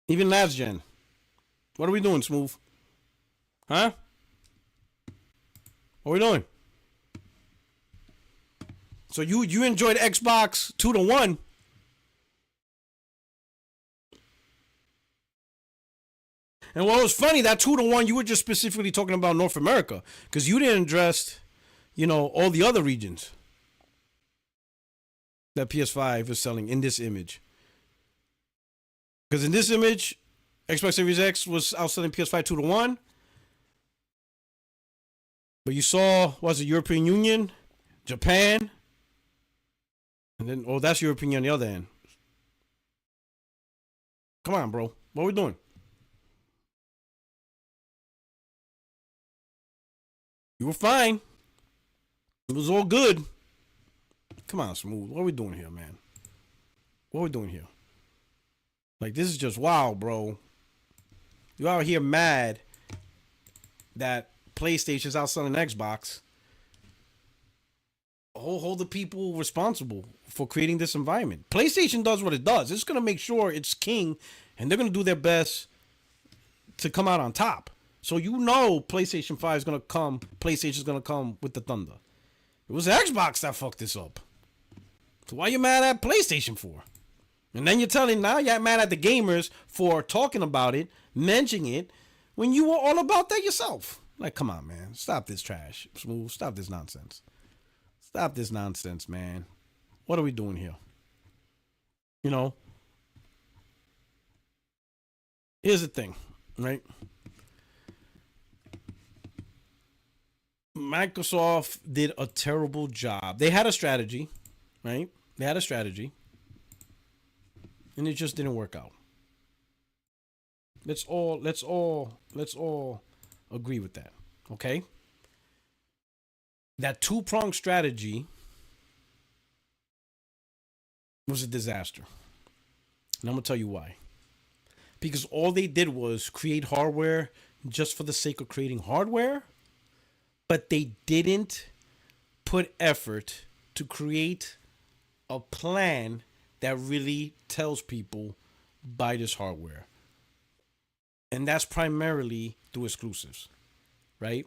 Even last gen. What are we doing, Smooth? Huh? What are we doing? So you enjoyed Xbox 2-1. And what was funny, that 2-1, you were just specifically talking about North America, because you didn't address, all the other regions that PS5 is selling in this image. Because in this image, Xbox Series X was outselling PS5 2-1. But you saw, was it European Union, Japan, and then, that's European on the other end. Come on, bro. What are we doing? You were fine. It was all good. Come on, Smooth. What are we doing here, man? What are we doing here? Like, this is just wild, bro. You out here mad that PlayStation's outselling Xbox. Hold the people responsible for creating this environment. PlayStation does what it does. It's going to make sure it's king, and they're going to do their best to come out on top. So PlayStation 5 is going to come. PlayStation's going to come with the thunder. It was Xbox that fucked this up. So why you mad at PlayStation for? And then you're mad at the gamers for talking about it, mentioning it, when you were all about that yourself. Like, come on, man. Stop this trash. Smooth. Stop this nonsense. Stop this nonsense, man. What are we doing here? Here's the thing, right? Microsoft did a terrible job. They had a strategy, right? They had a strategy, and it just didn't work out. Let's all agree with that, okay? That two-pronged strategy was a disaster. And I'm going to tell you why. Because all they did was create hardware just for the sake of creating hardware, but they didn't put effort to create a plan that really tells people buy this hardware. And that's primarily through exclusives, right?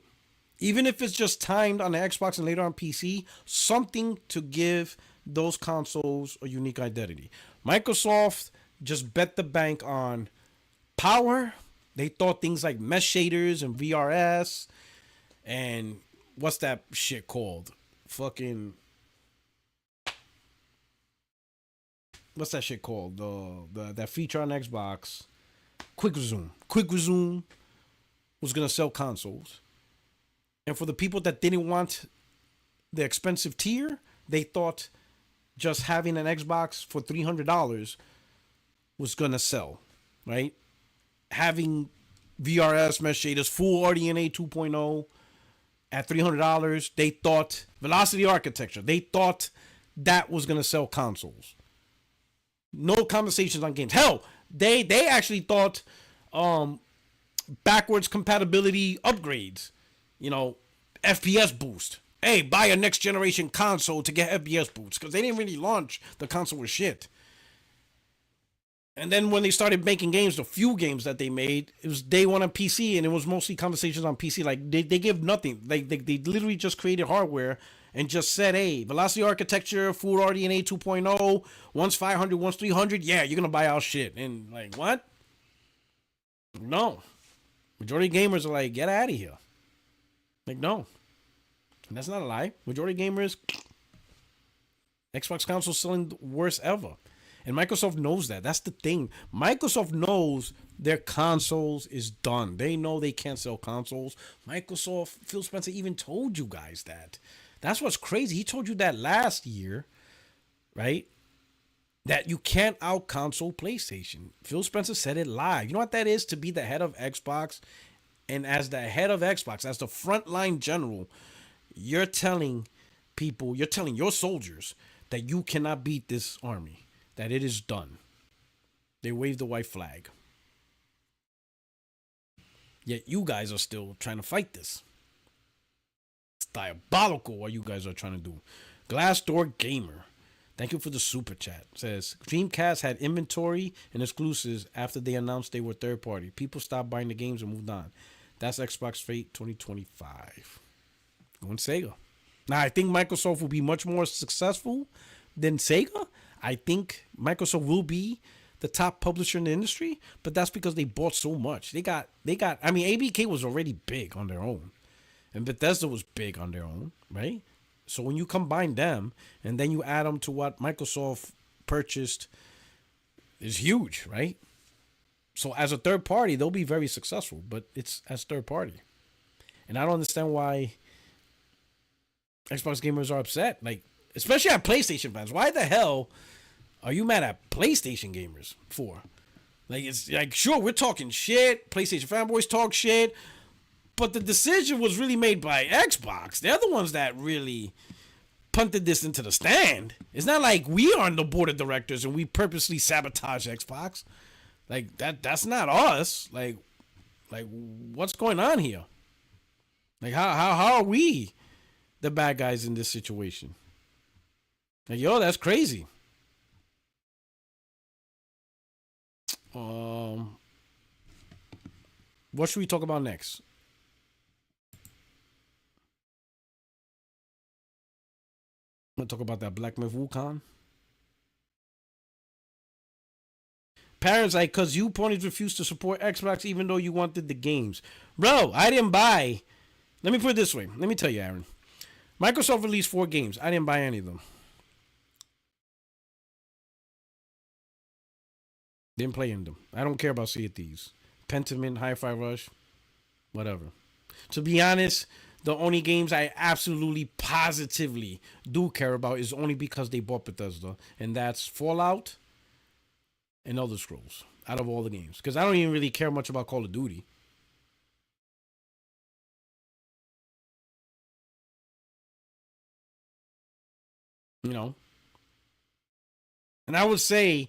Even if it's just timed on the Xbox and later on PC, something to give those consoles a unique identity. Microsoft just bet the bank on power. They thought things like mesh shaders and VRS and what's that shit called? Fucking what's that shit called? The that feature on Xbox, Quick Resume. Quick Resume was gonna sell consoles, and for the people that didn't want the expensive tier, they thought just having an Xbox for $300 was gonna sell, right? Having VRS mesh shaders, full RDNA 2.0 at $300, they thought velocity architecture. They thought that was gonna sell consoles. No conversations on games. Hell, they actually thought backwards compatibility upgrades. You know, FPS boost. Hey, buy a next generation console to get FPS boost because they didn't really launch the console with shit. And then when they started making games, the few games that they made, it was day one on PC, and it was mostly conversations on PC. Like they give nothing. They literally just created hardware and just said, hey, velocity architecture, full RDNA 2.0, once 500, once 300, yeah, you're gonna buy our shit. And like, what? No. Majority of gamers are like, get out of here. Like, no. And that's not a lie. Majority of gamers, Xbox console selling worst ever. And Microsoft knows that. That's the thing. Microsoft knows their consoles is done. They know they can't sell consoles. Microsoft, Phil Spencer even told you guys that. That's what's crazy. He told you that last year, right? That you can't out console PlayStation. Phil Spencer said it live. You know what that is? To be the head of Xbox. And as the head of Xbox, as the frontline general, you're telling people, you're telling your soldiers that you cannot beat this army. That it is done. They waved the white flag. Yet you guys are still trying to fight this. It's diabolical what you guys are trying to do. Glassdoor Gamer, thank you for the super chat. Says Dreamcast had inventory and exclusives after they announced they were third party. People stopped buying the games and moved on. That's Xbox Fate 2025. Going Sega. Now I think Microsoft will be much more successful than Sega. I think Microsoft will be the top publisher in the industry, but that's because they bought so much. They got I mean, ABK was already big on their own. And Bethesda was big on their own, right? So when you combine them and then you add them to what Microsoft purchased is huge, right? So as a third party, they'll be very successful, but it's as third party. And I don't understand why Xbox gamers are upset. Like, especially at PlayStation fans. Why the hell are you mad at PlayStation gamers for? Like, it's like, sure, we're talking shit. PlayStation fanboys talk shit. But the decision was really made by Xbox. They're the ones that really punted this into the stand. It's not like we are on the board of directors and we purposely sabotage Xbox. Like, that's not us. Like what's going on here? Like, how are we the bad guys in this situation? Like, yo, that's crazy. What should we talk about next? I'm gonna talk about that Black Myth Wukong. Parents like, cause you ponies refused to support Xbox even though you wanted the games. Bro, I didn't buy. Let me put it this way. Let me tell you, Aaron. Microsoft released 4 games. I didn't buy any of them. Didn't play in them. I don't care about Sea of Thieves. Pentiment, Hi-Fi Rush, whatever. To be honest, the only games I absolutely positively do care about is only because they bought Bethesda, and that's Fallout and Elder Scrolls out of all the games. Because I don't even really care much about Call of Duty. You know? And I would say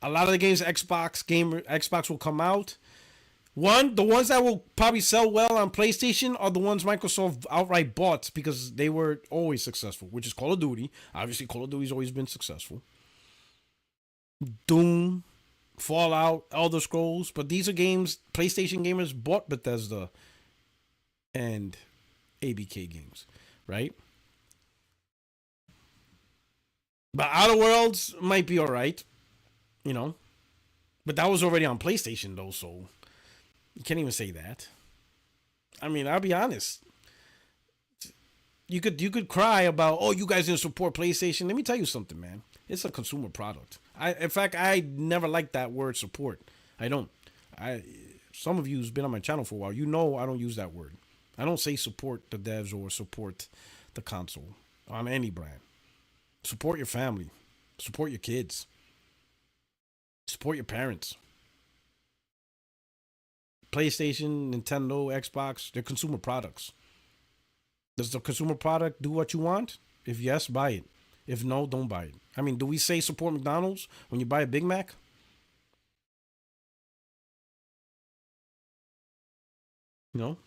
a lot of the games Xbox will come out The ones that will probably sell well on PlayStation are the ones Microsoft outright bought because they were always successful, which is Call of Duty. Obviously, Call of Duty's always been successful. Doom, Fallout, Elder Scrolls, but these are games PlayStation gamers bought Bethesda and ABK games, right? But Outer Worlds might be all right, you know. But that was already on PlayStation though, so you can't even say that. I mean, I'll be honest. You could cry about, oh, you guys didn't support PlayStation. Let me tell you something, man. It's a consumer product. In fact, I never liked that word support. I don't. I Some of you's been on my channel for a while. You know I don't use that word. I don't say support the devs or support the console on any brand. Support your family. Support your kids. Support your parents. PlayStation, Nintendo, Xbox, they're consumer products. Does the consumer product do what you want? If yes, buy it. If no, don't buy it. I mean, do we say support McDonald's when you buy a Big Mac? No.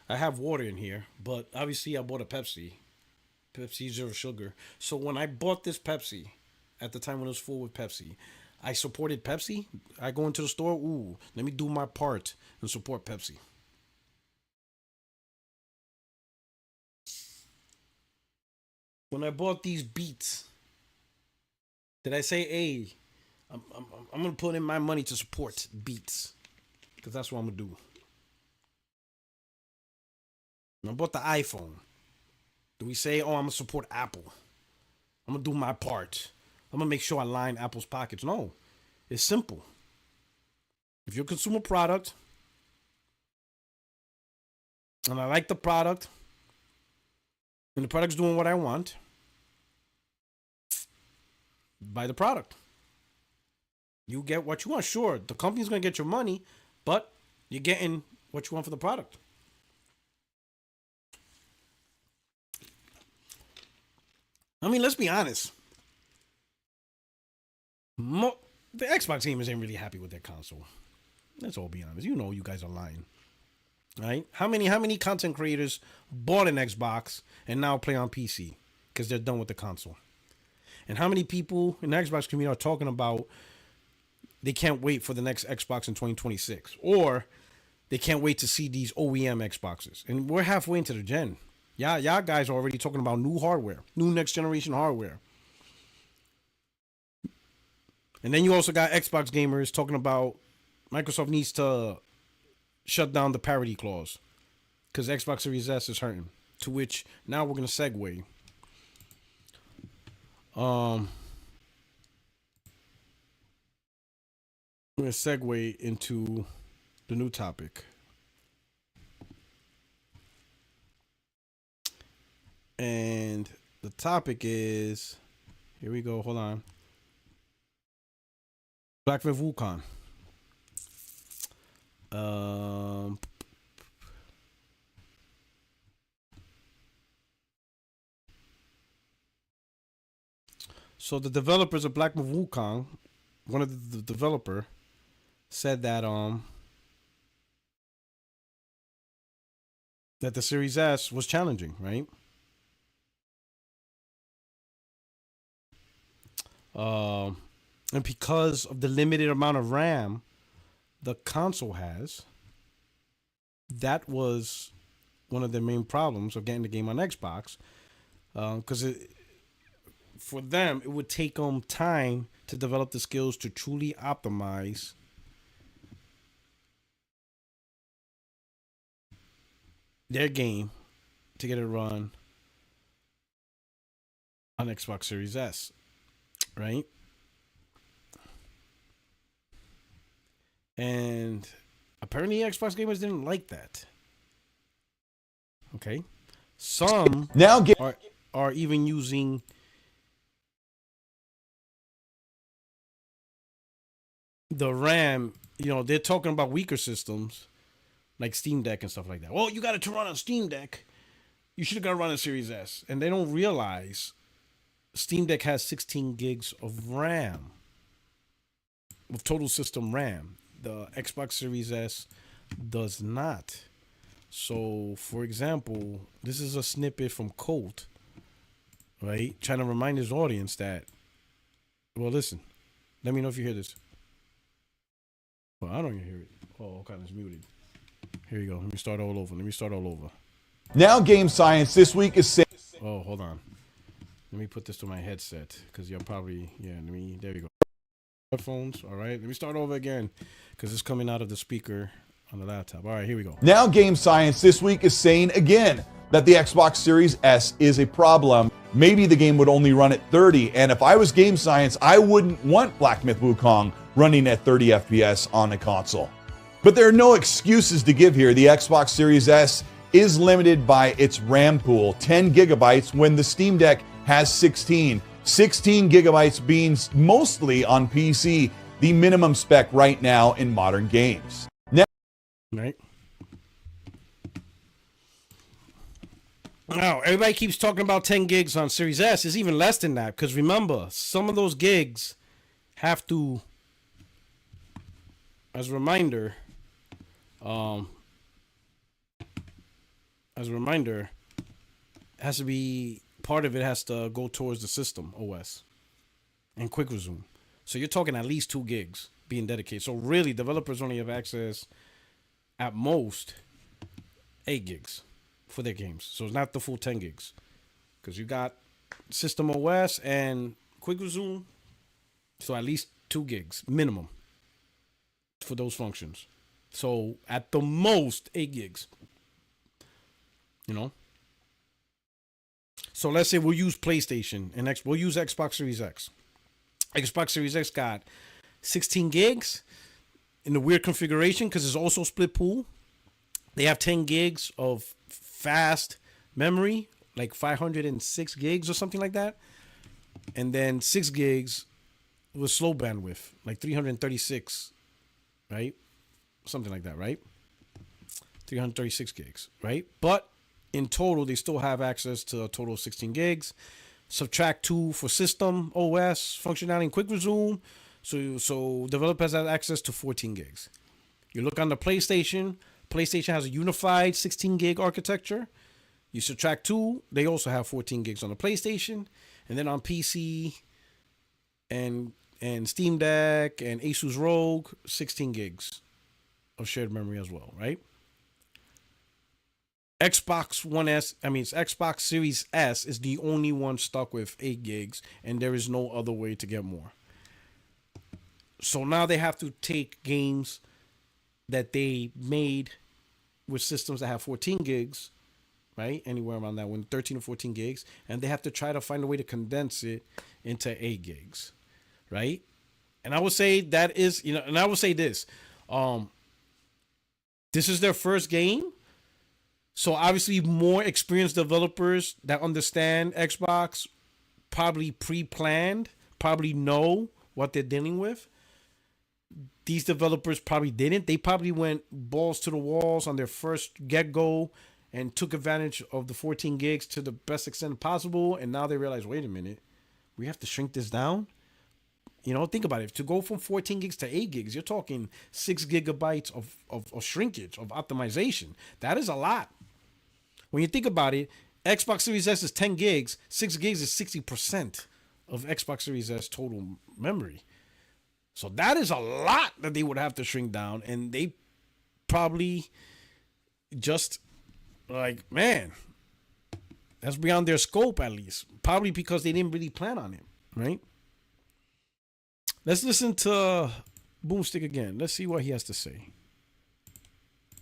I have water in here, but obviously I bought a Pepsi. Pepsi Zero Sugar. So when I bought this Pepsi, at the time when it was full with Pepsi, I supported Pepsi. I go into the store, ooh, let me do my part and support Pepsi. When I bought these beats, did I say, hey, I'm going to put in my money to support Beats? Because that's what I'm going to do. When I bought the iPhone, do we say, oh, I'm going to support Apple? I'm going to do my part. I'm going to make sure I line Apple's pockets. No, it's simple. If you're a consumer product and I like the product and the product's doing what I want, buy the product. You get what you want. Sure, the company's going to get your money, but you're getting what you want for the product. I mean, let's be honest. The Xbox gamers ain't really happy with their console. Let's all be honest. You know you guys are lying. Right? How many content creators bought an Xbox and now play on PC because they're done with the console? And how many people in the Xbox community are talking about they can't wait for the next Xbox in 2026, or they can't wait to see these OEM Xboxes? And we're halfway into the gen. Y'all guys are already talking about new hardware, new next generation hardware. And then you also got Xbox gamers talking about Microsoft needs to shut down the parity clause because Xbox Series S is hurting. To which now we're gonna segue. We're gonna segue into the new topic. And the topic is, here we go, hold on. Black Myth Wukong. So the developers of Black Myth Wukong, one of the developer, said that that the Series S was challenging, right? And because of the limited amount of RAM the console has, that was one of the main problems of getting the game on Xbox. Because for them, it would take them time to develop the skills to truly optimize their game to get it run on Xbox Series S, right? And apparently Xbox gamers didn't like that. Okay. Some Now get are even using the RAM. You know, they're talking about weaker systems like Steam Deck and stuff like that. Well, you got it to run on Steam Deck. You should have got to run a Series S. And they don't realize Steam Deck has 16 gigs of RAM, of total system RAM. the Xbox Series S does not. So, for example, this is a snippet from Colt, right? Trying to remind his audience that, well, listen, let me know if you hear this. Well, I don't even hear it. Oh, okay, it's muted. Here you go. Let me start all over. Now, Game Science this week is saying. Oh, hold on. Let me put this to my headset because you're probably, there you go. Headphones, all right. Let me start over again because it's coming out of the speaker on the laptop. All right, here we go. Now, Game Science this week is saying again that the Xbox Series S is a problem. Maybe the game would only run at 30, and if I was Game Science, I wouldn't want Black Myth Wukong running at 30 FPS on a console. But there are no excuses to give here. The Xbox Series S is limited by its RAM pool, 10 gigabytes, when the Steam Deck has 16. 16 gigabytes being mostly on PC, the minimum spec right now in modern games. Right. Now, everybody keeps talking about 10 gigs on Series S. It's even less than that because remember, some of those gigs have to, as a reminder, has to be, part of it has to go towards the system OS and quick resume. So you're talking at least 2 gigs being dedicated. So really, developers only have access at most 8 gigs for their games. So it's not the full 10 gigs because you got system OS and quick resume. So at least 2 gigs minimum for those functions. So at the most 8 gigs, you know. So let's say we'll use PlayStation and we'll use Xbox Series X. Xbox Series X got 16 gigs in the weird configuration because it's also split pool. They have 10 gigs of fast memory, like 506 gigs or something like that. And then 6 gigs with slow bandwidth, like 336, right? Something like that, right? 336 gigs, right? But in total, they still have access to a total of 16 gigs. Subtract 2 for system, OS, functionality, and quick resume. So developers have access to 14 gigs. You look on the PlayStation. PlayStation has a unified 16 gig architecture. You subtract 2, they also have 14 gigs on the PlayStation. And then on PC and Steam Deck and Asus ROG, 16 gigs of shared memory as well, right? Xbox Series S is the only one stuck with 8 gigs, and there is no other way to get more. So now they have to take games that they made with systems that have 14 gigs, right? Anywhere around that one, 13 or 14 gigs, and they have to try to find a way to condense it into 8 gigs, right? And I would say that is, and I would say this, this is their first game. So obviously more experienced developers that understand Xbox probably pre-planned, probably know what they're dealing with. These developers probably didn't. They probably went balls to the walls on their first get-go and took advantage of the 14 gigs to the best extent possible. And now they realize, wait a minute, we have to shrink this down. Think about it. To go from 14 gigs to 8 gigs, you're talking 6 gigabytes of shrinkage, of optimization. That is a lot. When you think about it, Xbox Series S is 10 gigs. 6 gigs is 60% of Xbox Series S total memory. So that is a lot that they would have to shrink down. And they probably just man, that's beyond their scope at least. Probably because they didn't really plan on it, right? Let's listen to Boomstick again. Let's see what he has to say.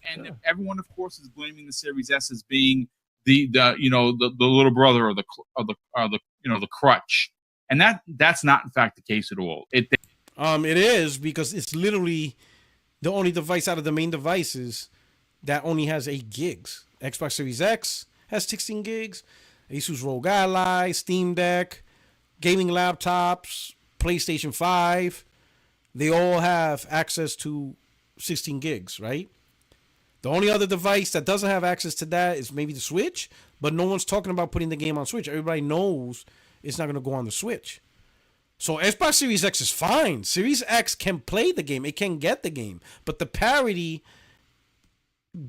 And everyone, of course, is blaming the Series S as being the little brother or the crutch, and that's not in fact the case at all. It is because it's literally the only device out of the main devices that only has 8 gigs. Xbox Series X has 16 gigs. Asus ROG Ally, Steam Deck, gaming laptops, PlayStation 5, they all have access to 16 gigs, right? The only other device that doesn't have access to that is maybe the Switch, but no one's talking about putting the game on Switch. Everybody knows it's not going to go on the Switch. So Xbox Series X is fine. Series X can play the game. It can get the game. But the parity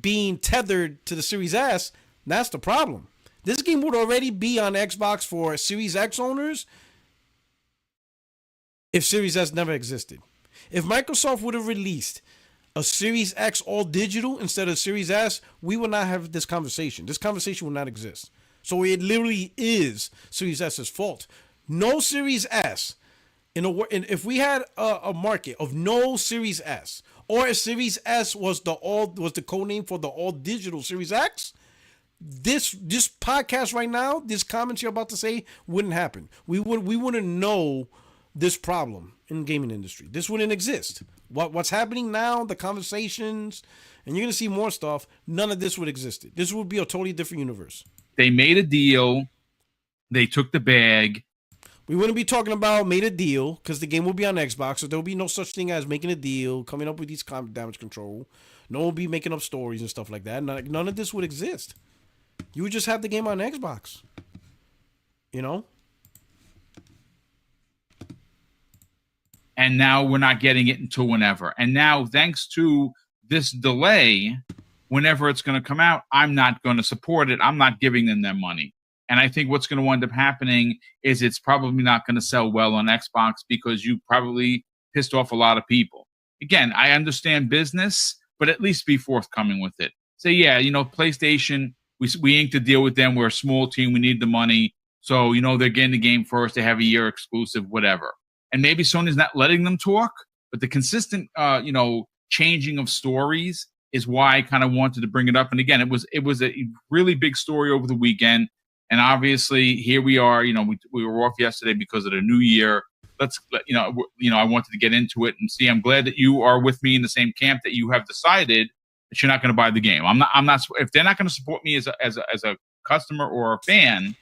being tethered to the Series S, that's the problem. This game would already be on Xbox for Series X owners if Series S never existed. If Microsoft would have released a Series X all digital instead of Series S, we would not have this conversation. This conversation would not exist. So it literally is Series S's fault. No Series S. If we had a market of no Series S, or if Series S was the code name for the all digital Series X, this podcast right now, this comments you're about to say wouldn't happen. We wouldn't know this problem in the gaming industry. This wouldn't exist. What's happening now, the conversations, and you're gonna see more stuff. None of this would exist. This would be a totally different universe. They made a deal. They took the bag. We wouldn't be talking about made a deal because the game will be on Xbox, so there will be no such thing as making a deal, coming up with these damage control. No one will be making up stories and stuff like that. None of this would exist. You would just have the game on Xbox. You know? And now we're not getting it until whenever. And now, thanks to this delay, whenever it's going to come out, I'm not going to support it. I'm not giving them their money. And I think what's going to wind up happening is it's probably not going to sell well on Xbox because you probably pissed off a lot of people. Again, I understand business, but at least be forthcoming with it. Say, yeah, PlayStation, we inked a deal with them. We're a small team. We need the money. So, they're getting the game first. They have a year exclusive, whatever. And maybe Sony's not letting them talk, but the consistent, changing of stories is why I kind of wanted to bring it up. And again, it was a really big story over the weekend. And obviously, here we are. We were off yesterday because of the new year. I wanted to get into it and see. I'm glad that you are with me in the same camp that you have decided that you're not going to buy the game. I'm not. If they're not going to support me as a customer or a fan,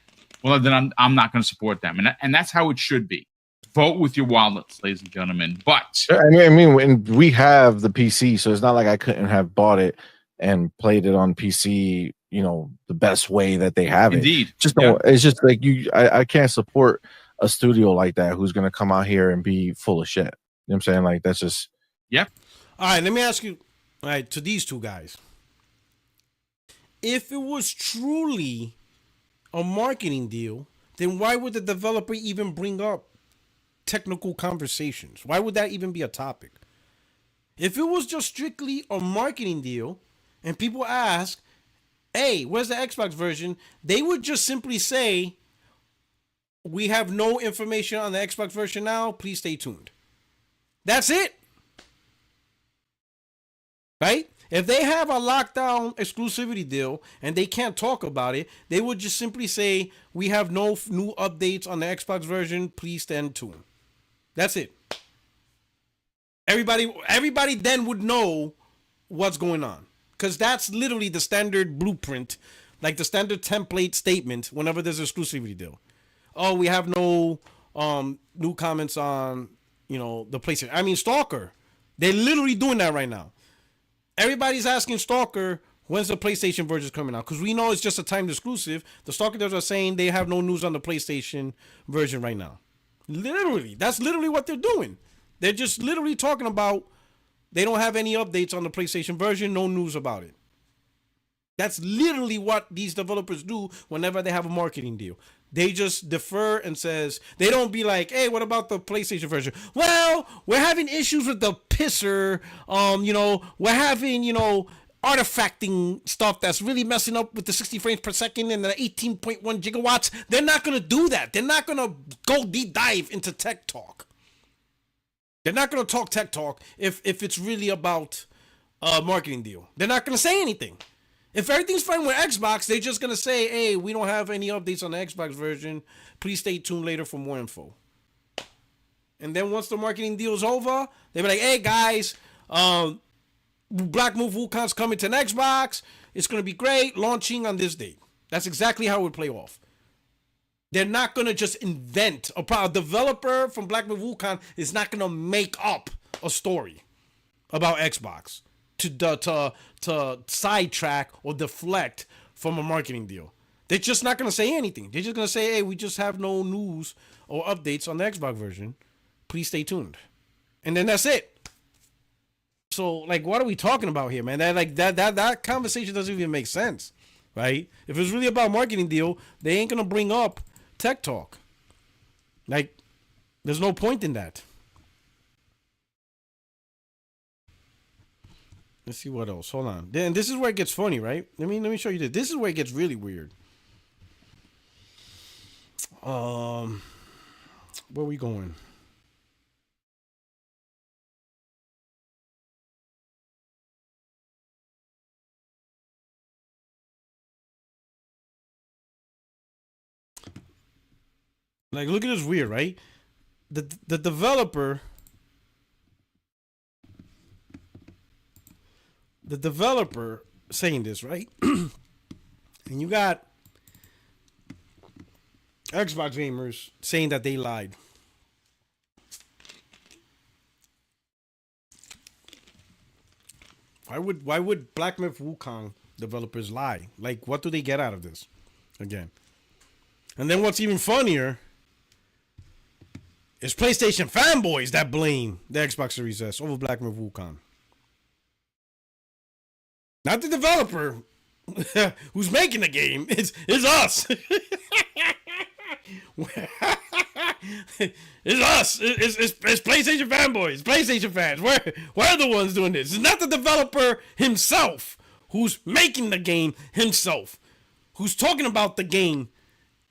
well, then I'm not going to support them. And that's how it should be. Vote with your wallets, ladies and gentlemen. But I mean, when we have the PC, so it's not like I couldn't have bought it and played it on PC. The best way that they have it. Indeed. It's just like I can't support a studio like that who's going to come out here and be full of shit. You know what I'm saying? Like, that's just. Yep. All right, let me ask you, to these two guys. If it was truly a marketing deal, then why would the developer even bring up technical conversations? Why would that even be a topic? If it was just strictly a marketing deal and people ask, hey, where's the Xbox version? They would just simply say, we have no information on the Xbox version now. Please stay tuned. That's it. Right? If they have a lockdown exclusivity deal and they can't talk about it, they would just simply say, we have no new updates on the Xbox version. Please stay tuned. That's it. Everybody then would know what's going on. Because that's literally the standard blueprint, like the standard template statement whenever there's an exclusivity deal. Oh, we have no new comments on, the PlayStation. I mean, Stalker. They're literally doing that right now. Everybody's asking Stalker, when's the PlayStation version coming out? Because we know it's just a timed exclusive. The Stalker devs are saying they have no news on the PlayStation version right now. Literally. That's literally what they're doing. They're just literally talking about they don't have any updates on the PlayStation version, no news about it. That's literally what these developers do whenever they have a marketing deal. They just defer and says, they don't be like, hey, what about the PlayStation version? Well, we're having issues with the pisser. We're having, artifacting stuff that's really messing up with the 60 frames per second and the 18.1 gigawatts. They're not going to do that. They're not going to go deep dive into tech talk. They're not going to talk tech talk if it's really about a marketing deal. They're not going to say anything. If everything's fine with Xbox, they're just going to say, hey, we don't have any updates on the Xbox version. Please stay tuned later for more info. And then once the marketing deal is over, they'll be like, hey, guys, Black Move Wukong's coming to an Xbox. It's going to be great, launching on this date. That's exactly how it would play off. They're not going to just invent a developer from Black Myth Wukong is not going to make up a story about Xbox to sidetrack or deflect from a marketing deal. They're just not going to say anything. They're just going to say, hey, we just have no news or updates on the Xbox version. Please stay tuned. And then that's it. So, like, what are we talking about here, man? That conversation doesn't even make sense, right? If it's really about marketing deal, they ain't going to bring up tech talk. Like, there's no point in that. Let's see what else. Hold on. Then this is where it gets funny, right? Let me show you this. This is where it gets really weird. Where are we going? Like, look at this weird, right? The developer saying this, right? And you got Xbox gamers saying that they lied. Why would Black Myth Wukong developers lie? Like, what do they get out of this? Again. And then what's even funnier is PlayStation fanboys that blame the Xbox Series S over Black Myth Wukong. Not the developer who's making the game. It's us. It's us. It's PlayStation fanboys, PlayStation fans. We're the ones doing this. It's not the developer himself who's making the game himself, who's talking about the game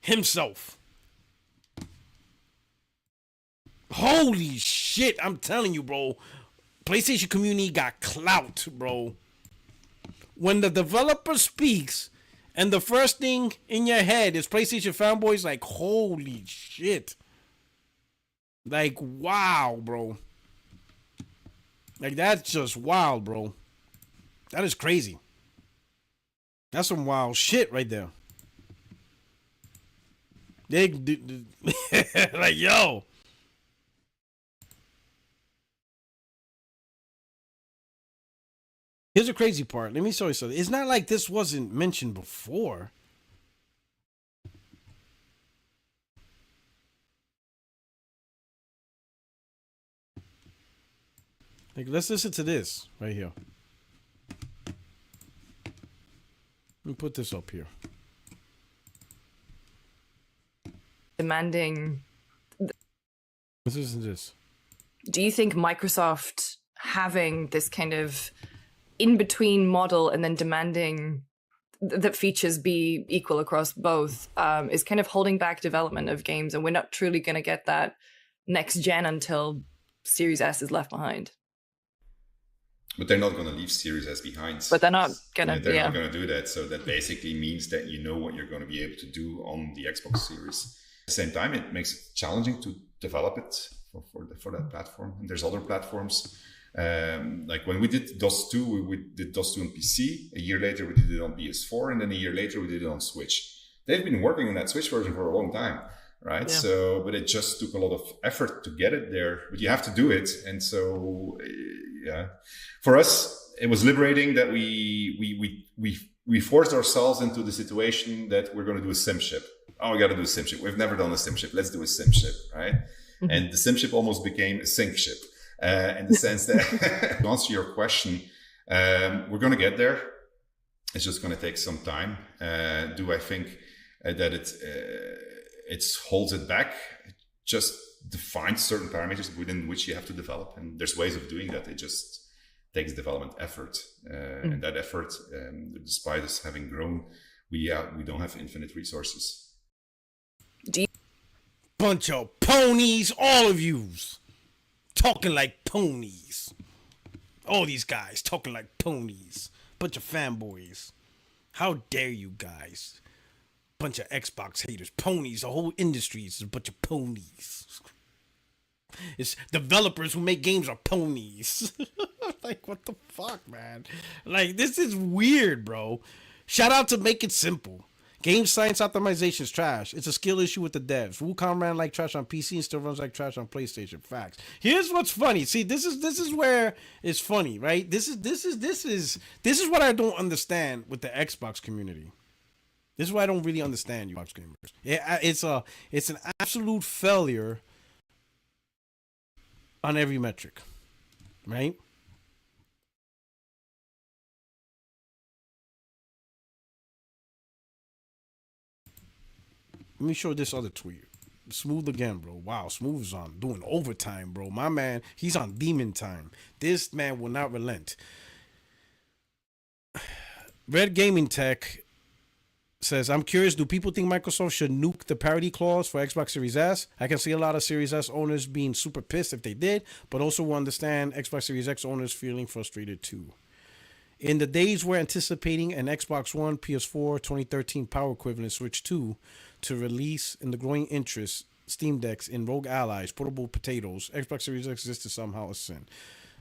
himself. Holy shit, I'm telling you, bro. PlayStation community got clout, bro. When the developer speaks and the first thing in your head is PlayStation fanboys, like, holy shit. Like, wow, bro. Like, that's just wild, bro. That is crazy. That's some wild shit right there. Like, yo. Here's the crazy part. Let me show you something. It's not like this wasn't mentioned before. Like, let's listen to this right here. Let me put this up here. Demanding. Let's listen to this. Do you think Microsoft having this kind of in-between model and then demanding that features be equal across both is kind of holding back development of games, and we're not truly going to get that next gen until Series S is left behind? But they're not going to leave Series S behind. But they're not going to. They're not going to do that. So that basically means that you know what you're going to be able to do on the Xbox Series. At the same time, it makes it challenging to develop it for that platform. And there's other platforms. Like when we did DOS 2, we did DOS 2 on PC. A year later, we did it on PS4. And then a year later, we did it on Switch. They've been working on that Switch version for a long time, right? Yeah. So, but it just took a lot of effort to get it there. But you have to do it. And so, yeah, for us, it was liberating that we forced ourselves into the situation that we're going to do a sim ship. Oh, we got to do a sim ship. We've never done a sim ship. Let's do a sim ship, right? Mm-hmm. And the sim ship almost became a sync ship. In the sense that, to answer your question, we're going to get there. It's just going to take some time. Do I think that it holds it back? Just defines certain parameters within which you have to develop, and there's ways of doing that. It just takes development effort, and that effort, despite us having grown, we don't have infinite resources. Bunch of ponies, all of yous. Talking like ponies. All these guys talking like ponies. Bunch of fanboys. How dare you guys? Bunch of Xbox haters. Ponies. The whole industry is a bunch of ponies. It's developers who make games are ponies. Like, what the fuck, man? Like, this is weird, bro. Shout out to Make It Simple. Game science optimization is trash. It's a skill issue with the devs. Wukong ran like trash on PC and still runs like trash on PlayStation. Facts. Here's what's funny. See, this is where it's funny, right? This is what I don't understand with the Xbox community. This is why I don't really understand you, Xbox gamers. It's an absolute failure on every metric, right? Let me show this other tweet. Smooth again, bro. Wow, Smooth is on doing overtime, bro. My man, he's on demon time. This man will not relent. Red Gaming Tech says, I'm curious, do people think Microsoft should nuke the parity clause for Xbox Series S? I can see a lot of Series S owners being super pissed if they did, but also will understand Xbox Series X owners feeling frustrated too. In the days we're anticipating an Xbox One, PS4, 2013 power equivalent Switch 2 to release in the growing interest, Steam Decks in Rogue Allies, portable potatoes, Xbox Series X exists somehow a sin.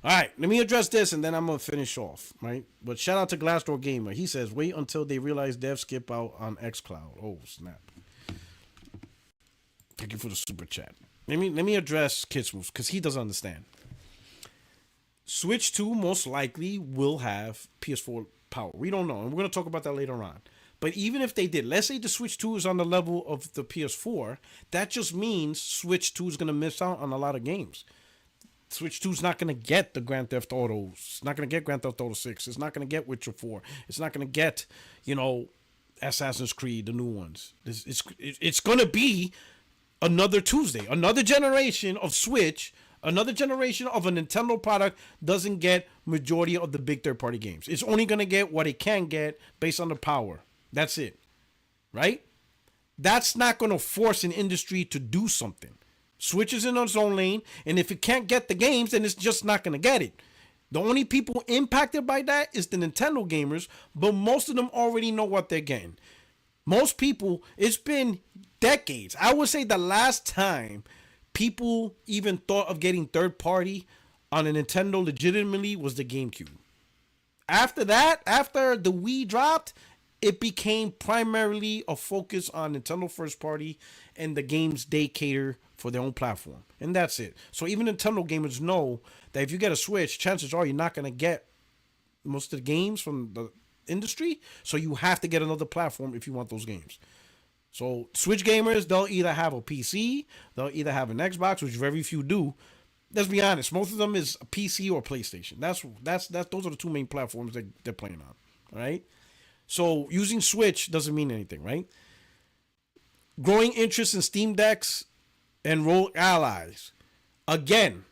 All right, let me address this and then I'm going to finish off, right? But shout out to Glassdoor Gamer. He says, wait until they realize devs skip out on xCloud. Oh, snap. Thank you for the super chat. Let me address Kitsmos because he doesn't understand. Switch 2 most likely will have PS4 power. We don't know, and we're going to talk about that later on. But even if they did, let's say the Switch 2 is on the level of the PS4, that just means Switch 2 is going to miss out on a lot of games. Switch 2 is not going to get the Grand Theft Auto. It's not going to get Grand Theft Auto 6. It's not going to get Witcher 4. It's not going to get, Assassin's Creed, the new ones. It's going to be another Tuesday, another generation of Switch. Another generation of a Nintendo product doesn't get majority of the big third-party games. It's only going to get what it can get based on the power. That's it. Right? That's not going to force an industry to do something. Switch is in its own lane, and if it can't get the games, then it's just not going to get it. The only people impacted by that is the Nintendo gamers, but most of them already know what they're getting. Most people, it's been decades. I would say the last time people even thought of getting third party on a Nintendo legitimately was the GameCube. After that, after the Wii dropped, it became primarily a focus on Nintendo first party and the games they cater for their own platform. And that's it. So even Nintendo gamers know that if you get a Switch, chances are you're not going to get most of the games from the industry. So you have to get another platform if you want those games. So Switch gamers, they'll either have a PC, they'll either have an Xbox, which very few do. Let's be honest, most of them is a PC or PlayStation. Those are the two main platforms that they're playing on. All right. So using Switch doesn't mean anything, right? Growing interest in Steam Decks and Rogue Allies. Again,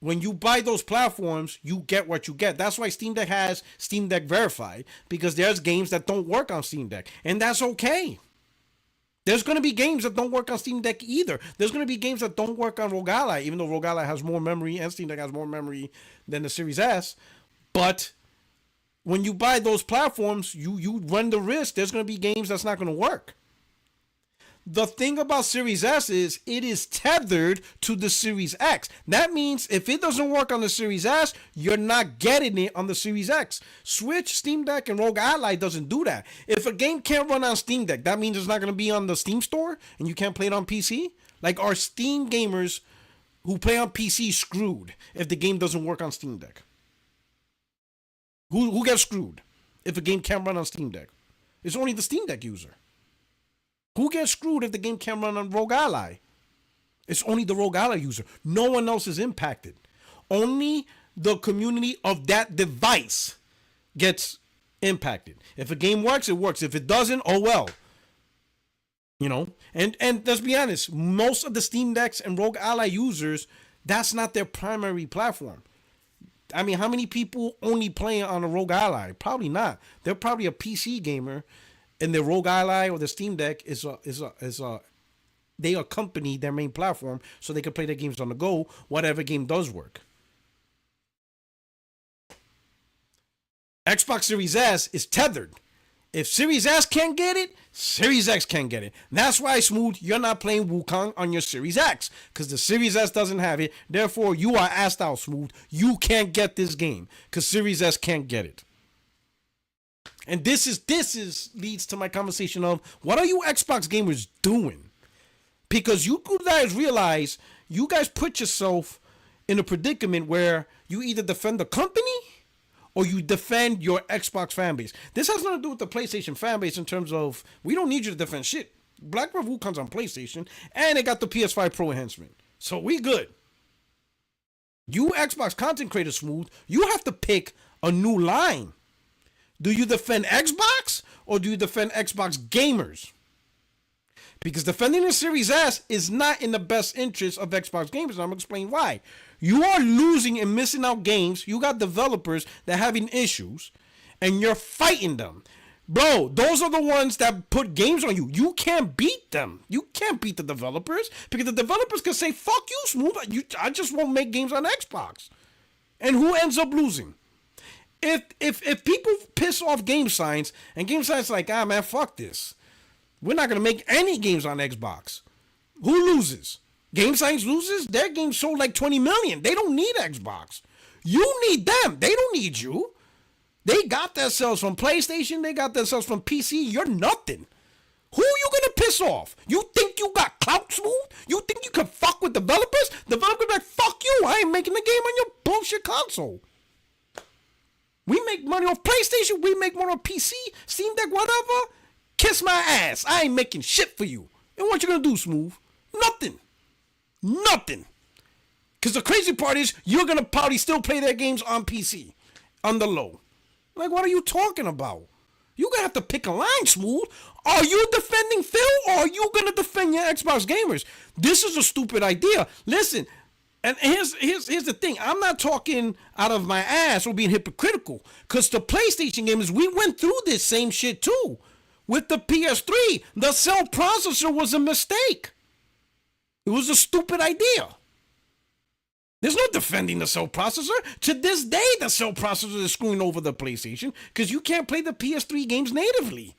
when you buy those platforms, you get what you get. That's why Steam Deck has Steam Deck Verified, because there's games that don't work on Steam Deck, and that's okay. There's going to be games that don't work on Steam Deck either. There's going to be games that don't work on Rogue Ally, even though Rogue Ally has more memory and Steam Deck has more memory than the Series S. But when you buy those platforms, you run the risk there's going to be games that's not going to work. The thing about Series S is it is tethered to the Series X. That means if it doesn't work on the Series S, you're not getting it on the Series X. Switch, Steam Deck, and Rogue Ally doesn't do that. If a game can't run on Steam Deck, that means it's not going to be on the Steam store and you can't play it on PC? Like, are Steam gamers who play on PC screwed if the game doesn't work on Steam Deck? Who gets screwed if a game can't run on Steam Deck? It's only the Steam Deck user. Who gets screwed if the game can't run on Rogue Ally? It's only the Rogue Ally user. No one else is impacted. Only the community of that device gets impacted. If a game works, it works. If it doesn't, oh well. And let's be honest, most of the Steam Decks and Rogue Ally users, that's not their primary platform. I mean, how many people only play on a Rogue Ally? Probably not. They're probably a PC gamer, and the Rogue Ally or the Steam Deck they accompany their main platform so they can play their games on the go, whatever game does work. Xbox Series S is tethered. If Series S can't get it, Series X can't get it. That's why, Smooth, you're not playing Wukong on your Series X, because the Series S doesn't have it. Therefore, you are asked out, Smooth. You can't get this game because Series S can't get it. And this leads to my conversation of, what are you Xbox gamers doing? Because you guys realize you guys put yourself in a predicament where you either defend the company or you defend your Xbox fan base. This has nothing to do with the PlayStation fan base in terms of we don't need you to defend shit. Black Myth Wukong's on PlayStation, and it got the PS5 Pro enhancement. So we good. You Xbox content creators, Smooth, you have to pick a new line. Do you defend Xbox or do you defend Xbox gamers? Because defending the Series S is not in the best interest of Xbox gamers. And I'm going to explain why. You are losing and missing out games. You got developers that are having issues, and you're fighting them. Bro, those are the ones that put games on you. You can't beat them. You can't beat the developers because the developers can say, fuck you, Smooth. I just won't make games on Xbox. And who ends up losing? If people piss off Game Science and Game Science like, man, fuck this. We're not going to make any games on Xbox. Who loses? Game Science loses? Their game sold like 20 million. They don't need Xbox. You need them. They don't need you. They got themselves from PlayStation. They got themselves from PC. You're nothing. Who are you going to piss off? You think you got clout, Smooth? You think you can fuck with developers? Developers be like, fuck you. I ain't making the game on your bullshit console. We make money off PlayStation. We make money on PC, Steam Deck, whatever. Kiss my ass. I ain't making shit for you. And what you gonna do, Smooth? Nothing. Nothing. Because the crazy part is you're gonna probably still play their games on PC. On the low. Like, what are you talking about? You're gonna have to pick a line, Smooth. Are you defending Phil or are you gonna defend your Xbox gamers? This is a stupid idea. Listen, and here's the thing. I'm not talking out of my ass or being hypocritical. Because the PlayStation gamers, we went through this same shit too. With the PS3, the cell processor was a mistake. It was a stupid idea. There's no defending the cell processor. To this day, the cell processor is screwing over the PlayStation because you can't play the PS3 games natively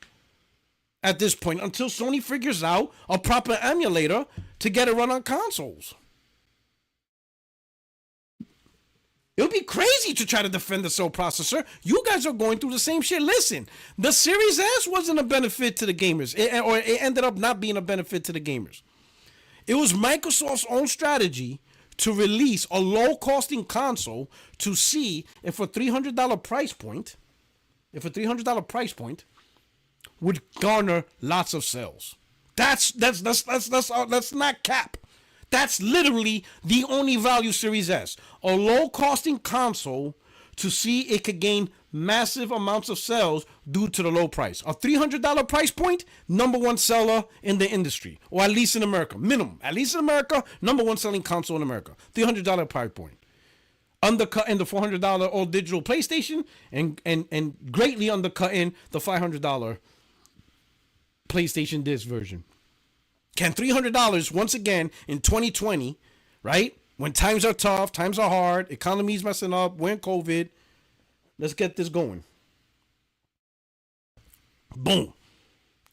at this point until Sony figures out a proper emulator to get it run on consoles. It would be crazy to try to defend the cell processor. You guys are going through the same shit. Listen, the Series S wasn't a benefit to the gamers, or it ended up not being a benefit to the gamers. It was Microsoft's own strategy to release a low-costing console to see if a $300 price point, would garner lots of sales. That's not cap. That's literally the only value Series S. A low-costing console to see it could gain massive amounts of sales due to the low price. A $300 price point, number one seller in the industry, or at least in America. Minimum. At least in America, number one selling console in America. $300 price point. Undercutting the $400 all-digital PlayStation and greatly undercutting the $500 PlayStation disc version. Can $300 once again in 2020, right? When times are tough, times are hard, economy's messing up, we're in COVID. Let's get this going. Boom.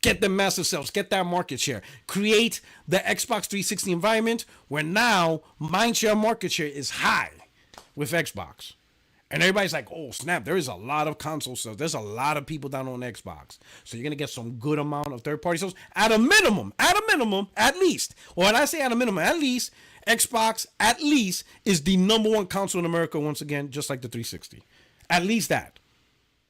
Get the massive sales. Get that market share. Create the Xbox 360 environment where now mindshare market share is high with Xbox. And everybody's like, oh, snap, there is a lot of console sales. There's a lot of people down on Xbox. So you're going to get some good amount of third-party sales at a minimum, at least. Or when I say at a minimum, at least, Xbox, at least, is the number one console in America once again, just like the 360. At least that.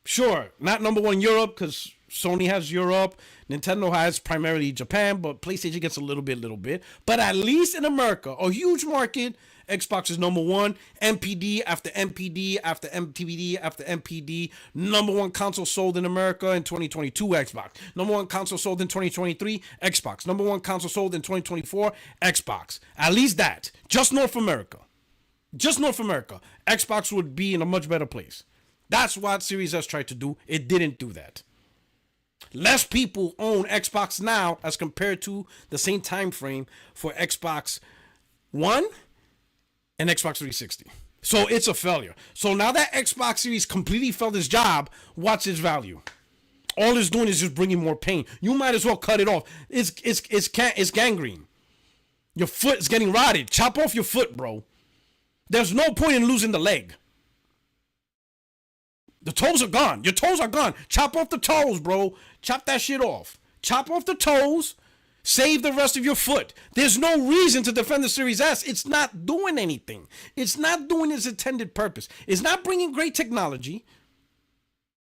Sure, not number one in Europe because Sony has Europe. Nintendo has primarily Japan, but PlayStation gets a little bit. But at least in America, a huge market, Xbox is number one. MPD after MPD after MPD after MPD. Number one console sold in America in 2022, Xbox. Number one console sold in 2023, Xbox. Number one console sold in 2024, Xbox. At least that. Just North America. Xbox would be in a much better place. That's what Series S tried to do. It didn't do that. Less people own Xbox now as compared to the same time frame for Xbox One and Xbox 360. So it's a failure. So now that Xbox Series completely failed its job, what's its value? All it's doing is just bringing more pain. You might as well cut it off. It's gangrene. Your foot is getting rotted. Chop off your foot, bro. There's no point in losing the leg. The toes are gone. Your toes are gone. Chop off the toes, bro. Chop that shit off. Chop off the toes. Save the rest of your foot. There's no reason to defend the Series S. It's not doing anything. It's not doing its intended purpose. It's not bringing great technology,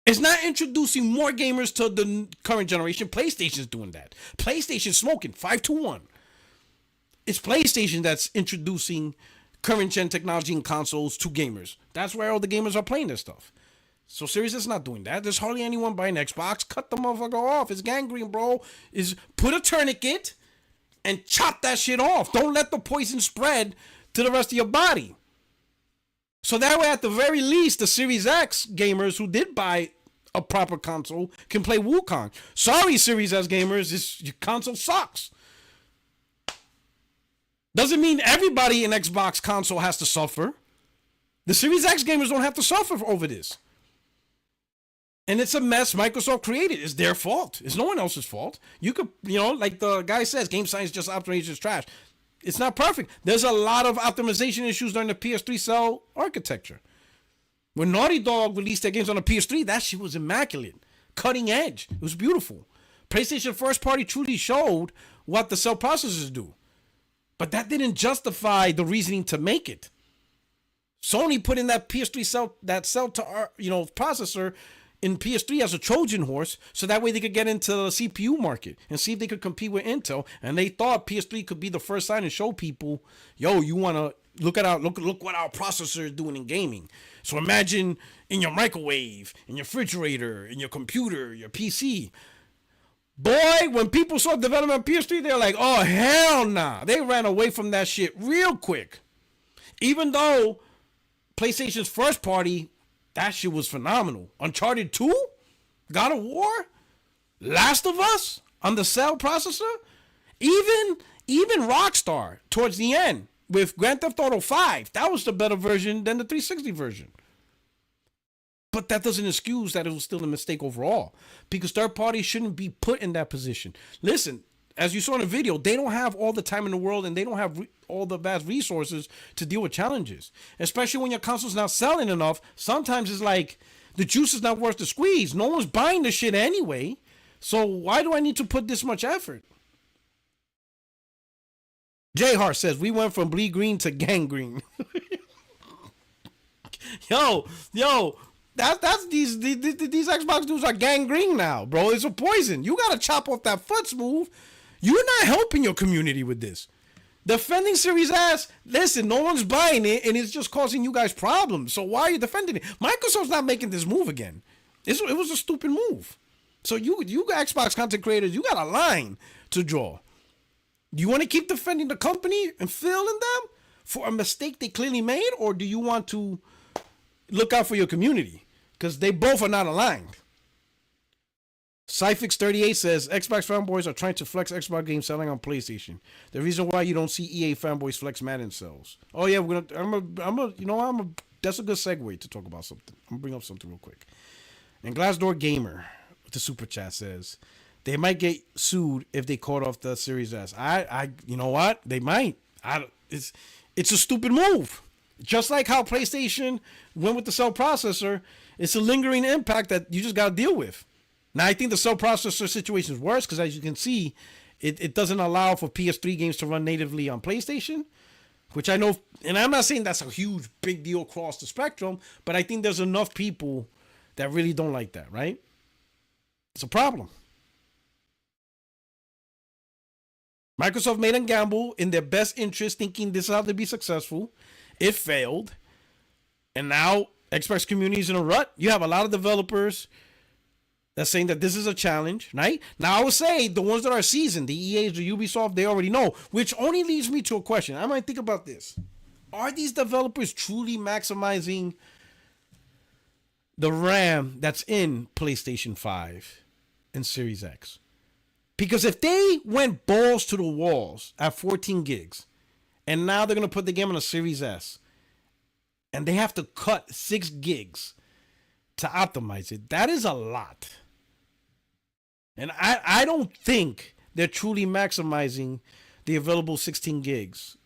It's not introducing more gamers to the current generation. PlayStation's doing that. PlayStation's smoking 5-1. It's PlayStation that's introducing current gen technology and consoles to gamers. That's where all the gamers are playing this stuff. So Series S is not doing that. There's hardly anyone buying Xbox. Cut the motherfucker off. It's gangrene, bro. Is put a tourniquet and chop that shit off. Don't let the poison spread to the rest of your body. So that way, at the very least, the Series X gamers who did buy a proper console can play Wukong. Sorry, Series S gamers, your console sucks. Doesn't mean everybody in Xbox console has to suffer. The Series X gamers don't have to suffer over this. And it's a mess Microsoft created. It's their fault. It's no one else's fault. You could, like the guy says, game science just optimization is trash. It's not perfect. There's a lot of optimization issues during the PS3 cell architecture. When Naughty Dog released their games on the PS3, that shit was immaculate. Cutting edge. It was beautiful. PlayStation first party truly showed what the cell processors do. But that didn't justify the reasoning to make it. Sony put in that PS3 cell, processor in PS3 as a Trojan horse, so that way they could get into the CPU market and see if they could compete with Intel. And they thought PS3 could be the first sign to show people, yo, you want to look what our processor is doing in gaming. So imagine in your microwave, in your refrigerator, in your computer, your PC. Boy, when people saw development on PS3, they're like, oh, hell nah. They ran away from that shit real quick. Even though PlayStation's first party, that shit was phenomenal. Uncharted 2? God of War? Last of Us? On the cell processor? Even Rockstar, towards the end, with Grand Theft Auto 5, that was the better version than the 360 version. But that doesn't excuse that it was still a mistake overall, because third parties shouldn't be put in that position. Listen, as you saw in the video, they don't have all the time in the world, and they don't have all the vast resources to deal with challenges. Especially when your console's not selling enough, sometimes it's like the juice is not worth the squeeze. No one's buying the shit anyway, so why do I need to put this much effort? Jay Hart says, we went from bleed green to gangrene. yo, that's these Xbox dudes are gangrene now, bro. It's a poison. You gotta chop off that foot smooth. You're not helping your community with this. Defending Series S, listen, no one's buying it, and it's just causing you guys problems. So why are you defending it? Microsoft's not making this move again. It was a stupid move. So you Xbox content creators, you got a line to draw. Do you want to keep defending the company and failing them for a mistake they clearly made, or do you want to look out for your community? Because they both are not aligned. Cyfix38 says Xbox fanboys are trying to flex Xbox games selling on PlayStation. The reason why you don't see EA fanboys flex Madden sales. Oh yeah, that's a good segue to talk about something. I'm gonna bring up something real quick. And Glassdoor Gamer with the super chat says they might get sued if they caught off the Series S. You know what? They might. It's a stupid move. Just like how PlayStation went with the cell processor, it's a lingering impact that you just got to deal with. Now, I think the cell processor situation is worse because, as you can see, it doesn't allow for PS3 games to run natively on PlayStation, which I know, and I'm not saying that's a huge, big deal across the spectrum, but I think there's enough people that really don't like that, right? It's a problem. Microsoft made them gamble in their best interest, thinking this is how to be successful. It failed. And now Xbox community is in a rut. You have a lot of developers that's saying that this is a challenge, right? Now, I would say the ones that are seasoned, the EAs, the Ubisoft, they already know, which only leads me to a question. I might think about this. Are these developers truly maximizing the RAM that's in PlayStation 5 and Series X? Because if they went balls to the walls at 14 gigs, and now they're going to put the game on a Series S, and they have to cut 6 gigs to optimize it, that is a lot. And I don't think they're truly maximizing the available 16 gigs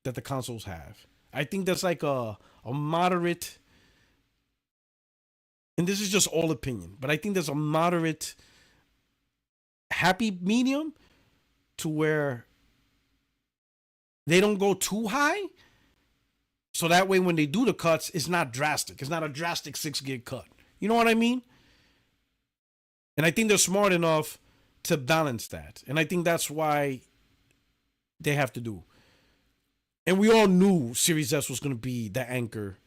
that the consoles have. I think that's like a moderate, and this is just all opinion, but I think there's a moderate happy medium to where they don't go too high. So that way when they do the cuts, it's not drastic. It's not a drastic 6 gig cut. You know what I mean? And I think they're smart enough to balance that. And I think that's why they have to do. And we all knew Series S was going to be the anchor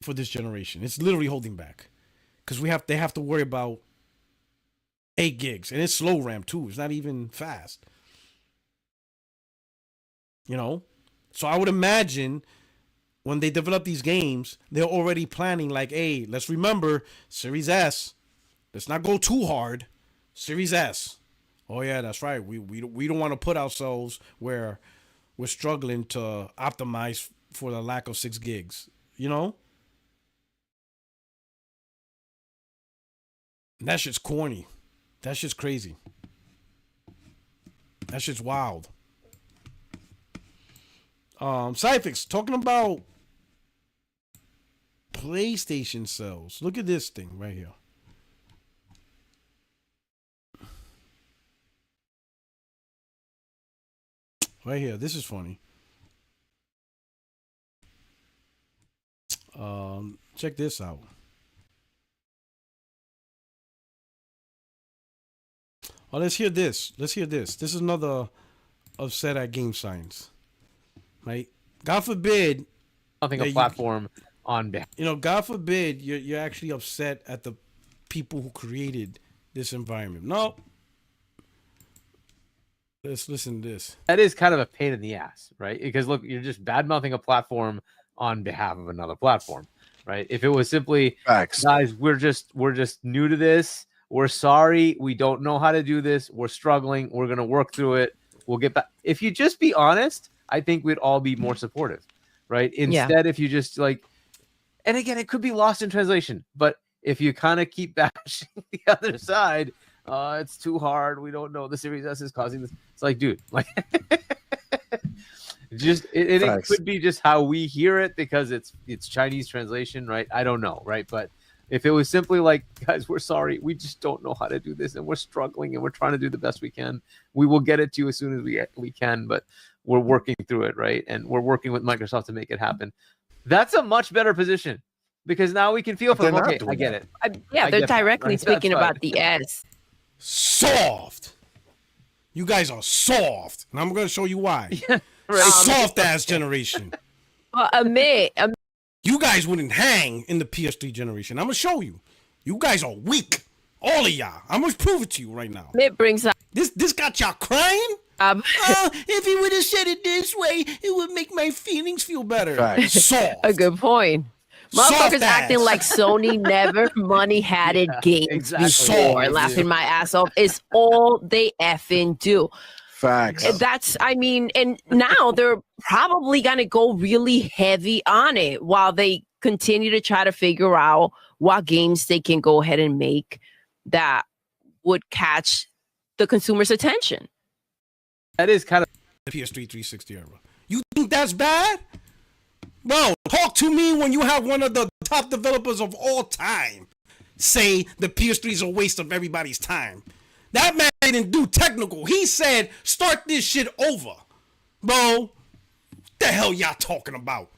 for this generation. It's literally holding back. Because they have to worry about 8 gigs. And it's slow RAM too. It's not even fast. You know? So I would imagine when they develop these games, they're already planning like, hey, let's remember Series S. Let's not go too hard. Series S. Oh yeah, that's right. We don't want to put ourselves where we're struggling to optimize for the lack of 6 gigs. You know? That shit's corny. That shit's crazy. That shit's wild. Cyfix, talking about PlayStation sales. Look at this thing right here. Right here. This is funny. Check this out. Oh, let's hear this. Let's hear this. This is another upset at Game Science. Right? God forbid. Nothing a platform on behalf. You know, God forbid you're actually upset at the people who created this environment. No. Let's listen to this. That is kind of a pain in the ass, right? Because look, you're just bad mouthing a platform on behalf of another platform, right? If it was simply, Facts. guys, we're just new to this. We're sorry. We don't know how to do this. We're struggling. We're going to work through it. We'll get back. If you just be honest, I think we'd all be more supportive, right? Instead, if you just like, and again, it could be lost in translation, but if you kind of keep bashing the other side, it's too hard. We don't know. The Series S is causing this. It's like, dude, like, just it could be just how we hear it because it's Chinese translation, right? I don't know, right? But if it was simply like, guys, we're sorry, we just don't know how to do this, and we're struggling, and we're trying to do the best we can. We will get it to you as soon as we can, but we're working through it, right? And we're working with Microsoft to make it happen. That's a much better position because now we can feel for them. Okay, I get it. They're directly speaking about the S. Soft. You guys are soft, and I'm going to show you why. Right. Soft ass generation. You guys wouldn't hang in the PS3 generation. I'm going to show you. You guys are weak. All of y'all. I'm going to prove it to you right now. It brings up This got y'all crying? If he would have said it this way, it would make my feelings feel better. Right. Soft. a good point. Motherfuckers Soft acting ass. like Sony never money had it games exactly. before, Soft. laughing my ass off. It's all they effing do. Facts. And now they're probably going to go really heavy on it while they continue to try to figure out what games they can go ahead and make that would catch the consumer's attention. That is kind of The PS3 360 era. You think that's bad? Bro, talk to me when you have one of the top developers of all time say the PS3 is a waste of everybody's time. That man didn't do technical. He said, start this shit over. Bro, what the hell y'all talking about?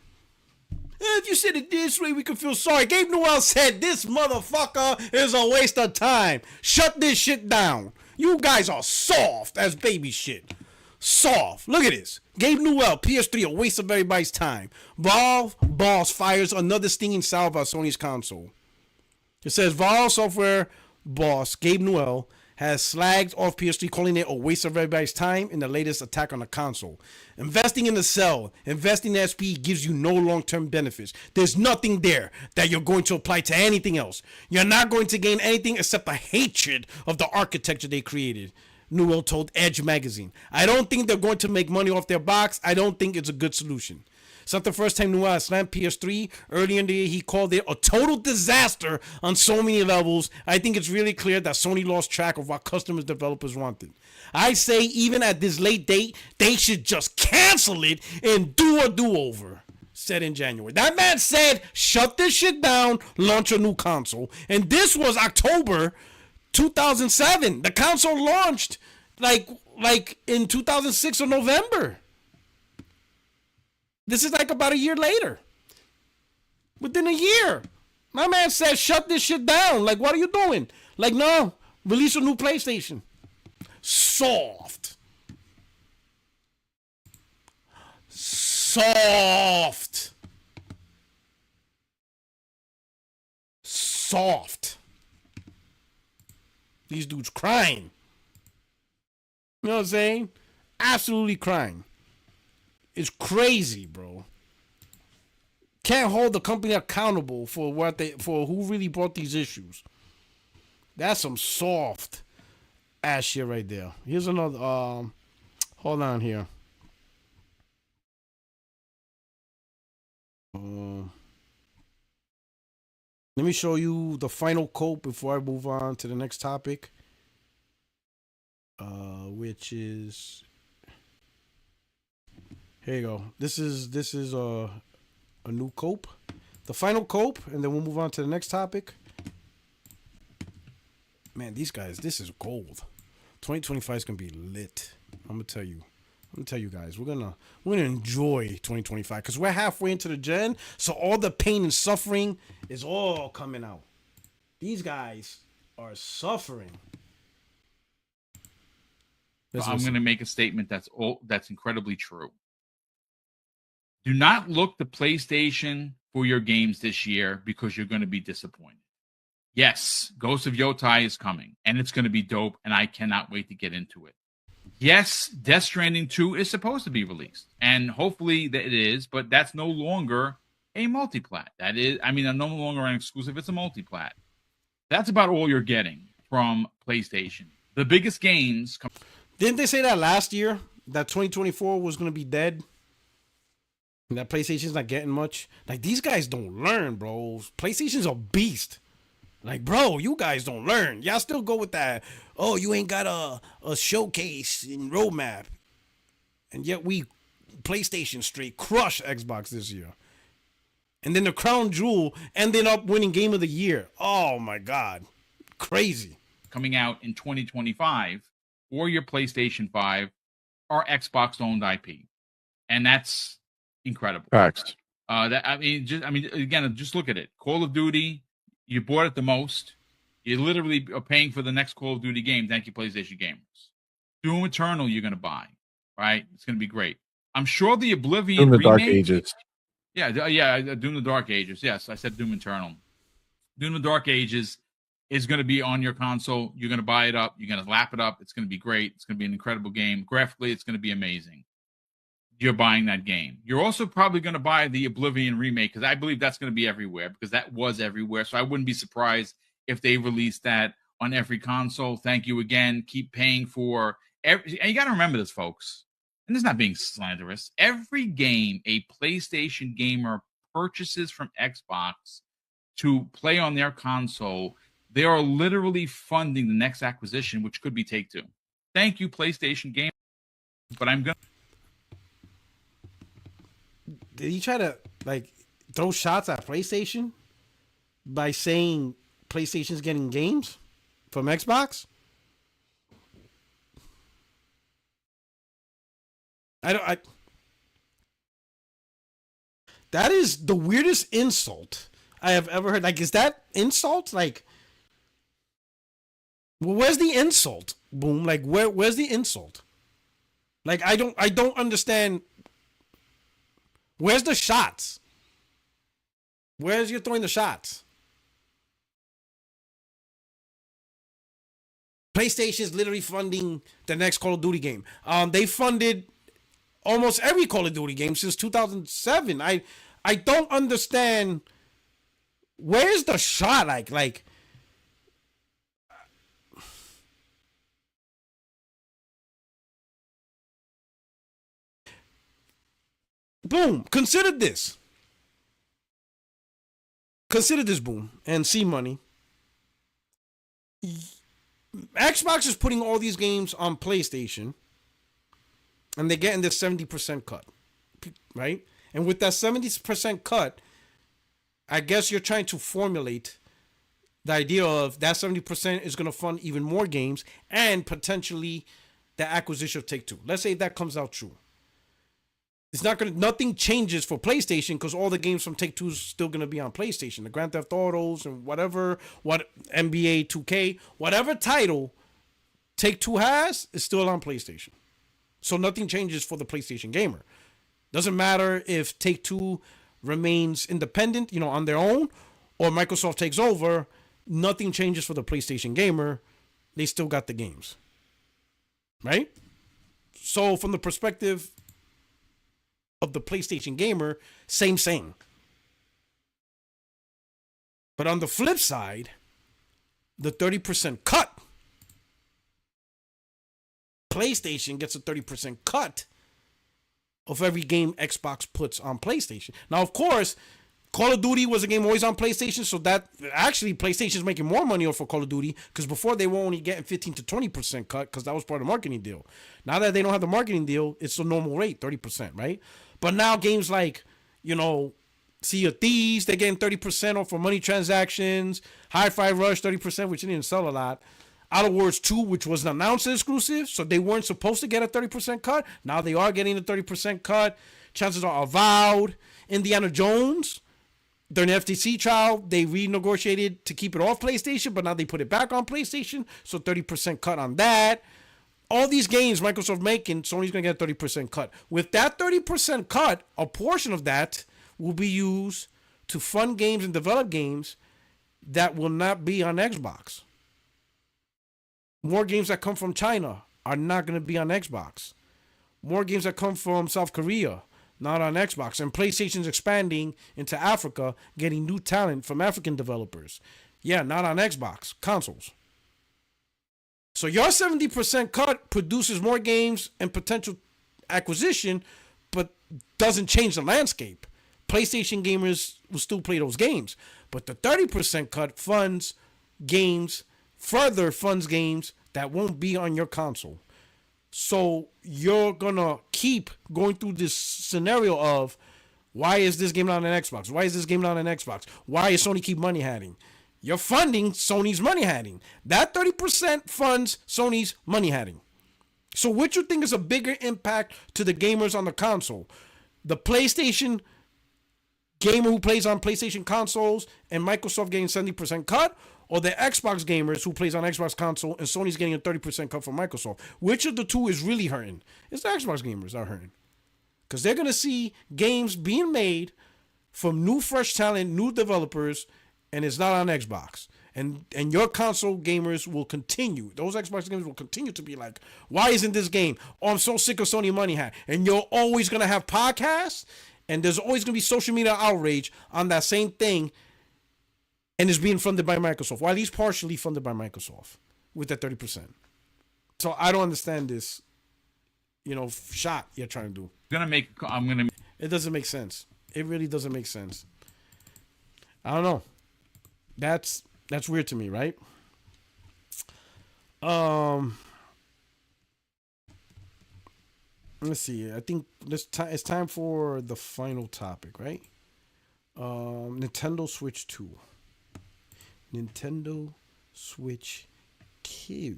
If you said it this way, we could feel sorry. Gabe Newell said, this motherfucker is a waste of time. Shut this shit down. You guys are soft as baby shit. Soft. Look at this. Gabe Newell, PS3, a waste of everybody's time. Valve boss fires another stinging salve at Sony's console. It says Valve software boss Gabe Newell has slagged off PS3, calling it a waste of everybody's time in the latest attack on the console. Investing in the cell, investing in SP gives you no long-term benefits. There's nothing there that you're going to apply to anything else. You're not going to gain anything except a hatred of the architecture they created. Newell told Edge magazine. I don't think they're going to make money off their box. I don't think it's a good solution. It's not the first time Newell has slammed PS3. Earlier in the year, he called it a total disaster on so many levels. I think it's really clear that Sony lost track of what customers developers wanted. I say even at this late date, they should just cancel it and do a do-over, said in January. That man said, shut this shit down, launch a new console. And this was October 2007. The console launched like in 2006 or November. This is like about a year later. Within a year. My man said, shut this shit down. Like, what are you doing? Like, no, release a new PlayStation. Soft. Soft. Soft. These dudes crying. You know what I'm saying? Absolutely crying. It's crazy, bro. Can't hold the company accountable for who really brought these issues. That's some soft ass shit right there. Here's another. Hold on here. Let me show you the final quote before I move on to the next topic, which is here you go. This is a new cope, the final cope, and then we'll move on to the next topic. Man, these guys, this is gold. 2025 is gonna be lit. I'm gonna tell you guys, we're gonna enjoy 2025 because we're halfway into the gen, so all the pain and suffering is all coming out. These guys are suffering. I'm going to make a statement that's incredibly true. Do not look to PlayStation for your games this year because you're going to be disappointed. Yes, Ghost of Yotai is coming, and it's going to be dope, and I cannot wait to get into it. Yes, Death Stranding 2 is supposed to be released, and hopefully that it is, but that's no longer a multiplat. That is, no longer an exclusive, it's a multiplat. That's about all you're getting from PlayStation. The biggest games... Didn't they say that last year, that 2024 was going to be dead? And that PlayStation's not getting much? Like, these guys don't learn, bro. PlayStation's a beast. Like, bro, you guys don't learn. Y'all still go with that, oh, you ain't got a showcase and roadmap. And yet we, PlayStation straight crush Xbox this year. And then the crown jewel ended up winning Game of the Year. Oh, my God. Crazy. Coming out in 2025 or your PlayStation 5 are Xbox-owned IP. And that's incredible. Facts. Again, just look at it. Call of Duty... You bought it the most. You literally are paying for the next Call of Duty game. Thank you, PlayStation gamers. Doom Eternal you're going to buy, right? It's going to be great. I'm sure the Oblivion Doom the remake... Dark Ages. Yeah, Doom the Dark Ages. Yes, I said Doom Eternal. Doom the Dark Ages is going to be on your console. You're going to buy it up. You're going to lap it up. It's going to be great. It's going to be an incredible game. Graphically, it's going to be amazing. You're buying that game. You're also probably going to buy the Oblivion remake because I believe that's going to be everywhere because that was everywhere. So I wouldn't be surprised if they released that on every console. Thank you again. Keep paying for every. And you got to remember this, folks. And this is not being slanderous. Every game a PlayStation gamer purchases from Xbox to play on their console, they are literally funding the next acquisition, which could be Take-Two. Thank you, PlayStation gamers. But I'm going to. Did he try to throw shots at PlayStation by saying PlayStation's getting games from Xbox? That is the weirdest insult I have ever heard. Like, is that insult? Like, well, where's the insult? Boom. Like, where's the insult? Like, I don't understand. Where's the shots? Where's you throwing the shots? PlayStation is literally funding the next Call of Duty game. They funded almost every Call of Duty game since 2007. I don't understand. Where's the shot? Like. Boom. Consider this. Boom. And C Money. Xbox is putting all these games on PlayStation. And they're getting this 70% cut. Right? And with that 70% cut, I guess you're trying to formulate the idea of that 70% is going to fund even more games and potentially the acquisition of Take-Two. Let's say that comes out true. It's not gonna. Nothing changes for PlayStation because all the games from Take Two is still gonna be on PlayStation. The Grand Theft Autos and whatever, what NBA 2K, whatever title Take Two has is still on PlayStation. So nothing changes for the PlayStation gamer. Doesn't matter if Take Two remains independent, on their own, or Microsoft takes over. Nothing changes for the PlayStation gamer. They still got the games, right? So from the perspective of the PlayStation gamer, same. But on the flip side, the 30% cut, PlayStation gets a 30% cut of every game Xbox puts on PlayStation. Now, of course, Call of Duty was a game always on PlayStation, so that actually PlayStation's making more money off of Call of Duty because before they were only getting 15 to 20% cut because that was part of the marketing deal. Now that they don't have the marketing deal, it's the normal rate, 30%, right? But now games like, Sea of Thieves, they're getting 30% off for money transactions. Hi-Fi Rush, 30%, which didn't sell a lot. Outer Worlds 2, which was an announced exclusive, so they weren't supposed to get a 30% cut. Now they are getting a 30% cut. Chances are Avowed. Indiana Jones, during the FTC trial, they renegotiated to keep it off PlayStation, but now they put it back on PlayStation, so 30% cut on that. All these games Microsoft making, Sony's going to get a 30% cut. With that 30% cut, a portion of that will be used to fund games and develop games that will not be on Xbox. More games that come from China are not going to be on Xbox. More games that come from South Korea, not on Xbox. And PlayStation's expanding into Africa, getting new talent from African developers. Yeah, not on Xbox consoles. So your 70% cut produces more games and potential acquisition, but doesn't change the landscape. PlayStation gamers will still play those games. But the 30% cut funds games that won't be on your console. So you're going to keep going through this scenario of, why is this game not on Xbox? Why is this game not on Xbox? Why is Sony keep money hiding? You're funding Sony's money hiding. That 30% funds Sony's money hiding. So which you think is a bigger impact to the gamers on the console? The PlayStation gamer who plays on PlayStation consoles and Microsoft getting 70% cut, or the Xbox gamers who plays on Xbox console and Sony's getting a 30% cut from Microsoft? Which of the two is really hurting? It's the Xbox gamers that are hurting. Because they're going to see games being made from new fresh talent, new developers, and it's not on Xbox. And your console gamers will continue. Those Xbox gamers will continue to be like, why isn't this game? Oh, I'm so sick of Sony money hat. And you're always going to have podcasts, and there's always going to be social media outrage on that same thing. And it's being funded by Microsoft. Well, at least partially funded by Microsoft with that 30%. So I don't understand this, shot you're trying to do. It doesn't make sense. It really doesn't make sense. I don't know. That's weird to me, right? Let's see. I think it's time for the final topic, right? Nintendo Switch 2. Nintendo Switch 2.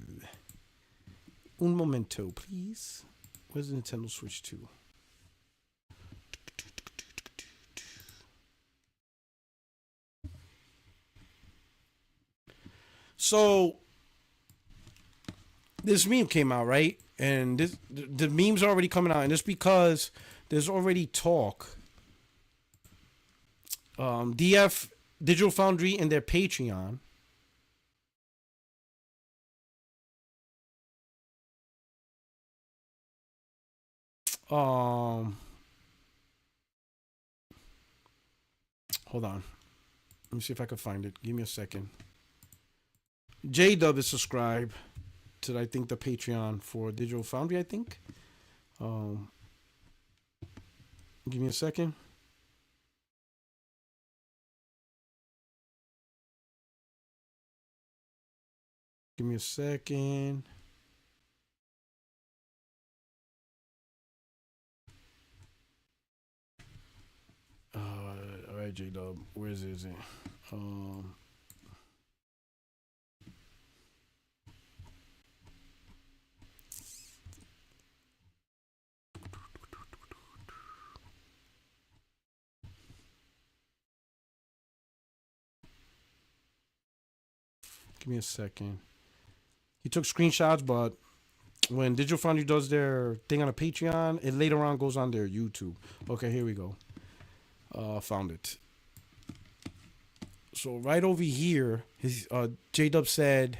Un momento, please. Where's the Nintendo Switch 2? So this meme came out, right? And the memes are already coming out, and it's because there's already talk. DF Digital Foundry and their Patreon hold on. Let me see if I can find it. Give me a second. J-Dub is subscribed to, I think, the Patreon for Digital Foundry, I think. Give me a second. Give me a second. All right, J-Dub. Where is it? Give me a second. He took screenshots, but when Digital Foundry does their thing on a Patreon, it later on goes on their YouTube. Okay, here we go. Found it. So right over here, his J-Dub said,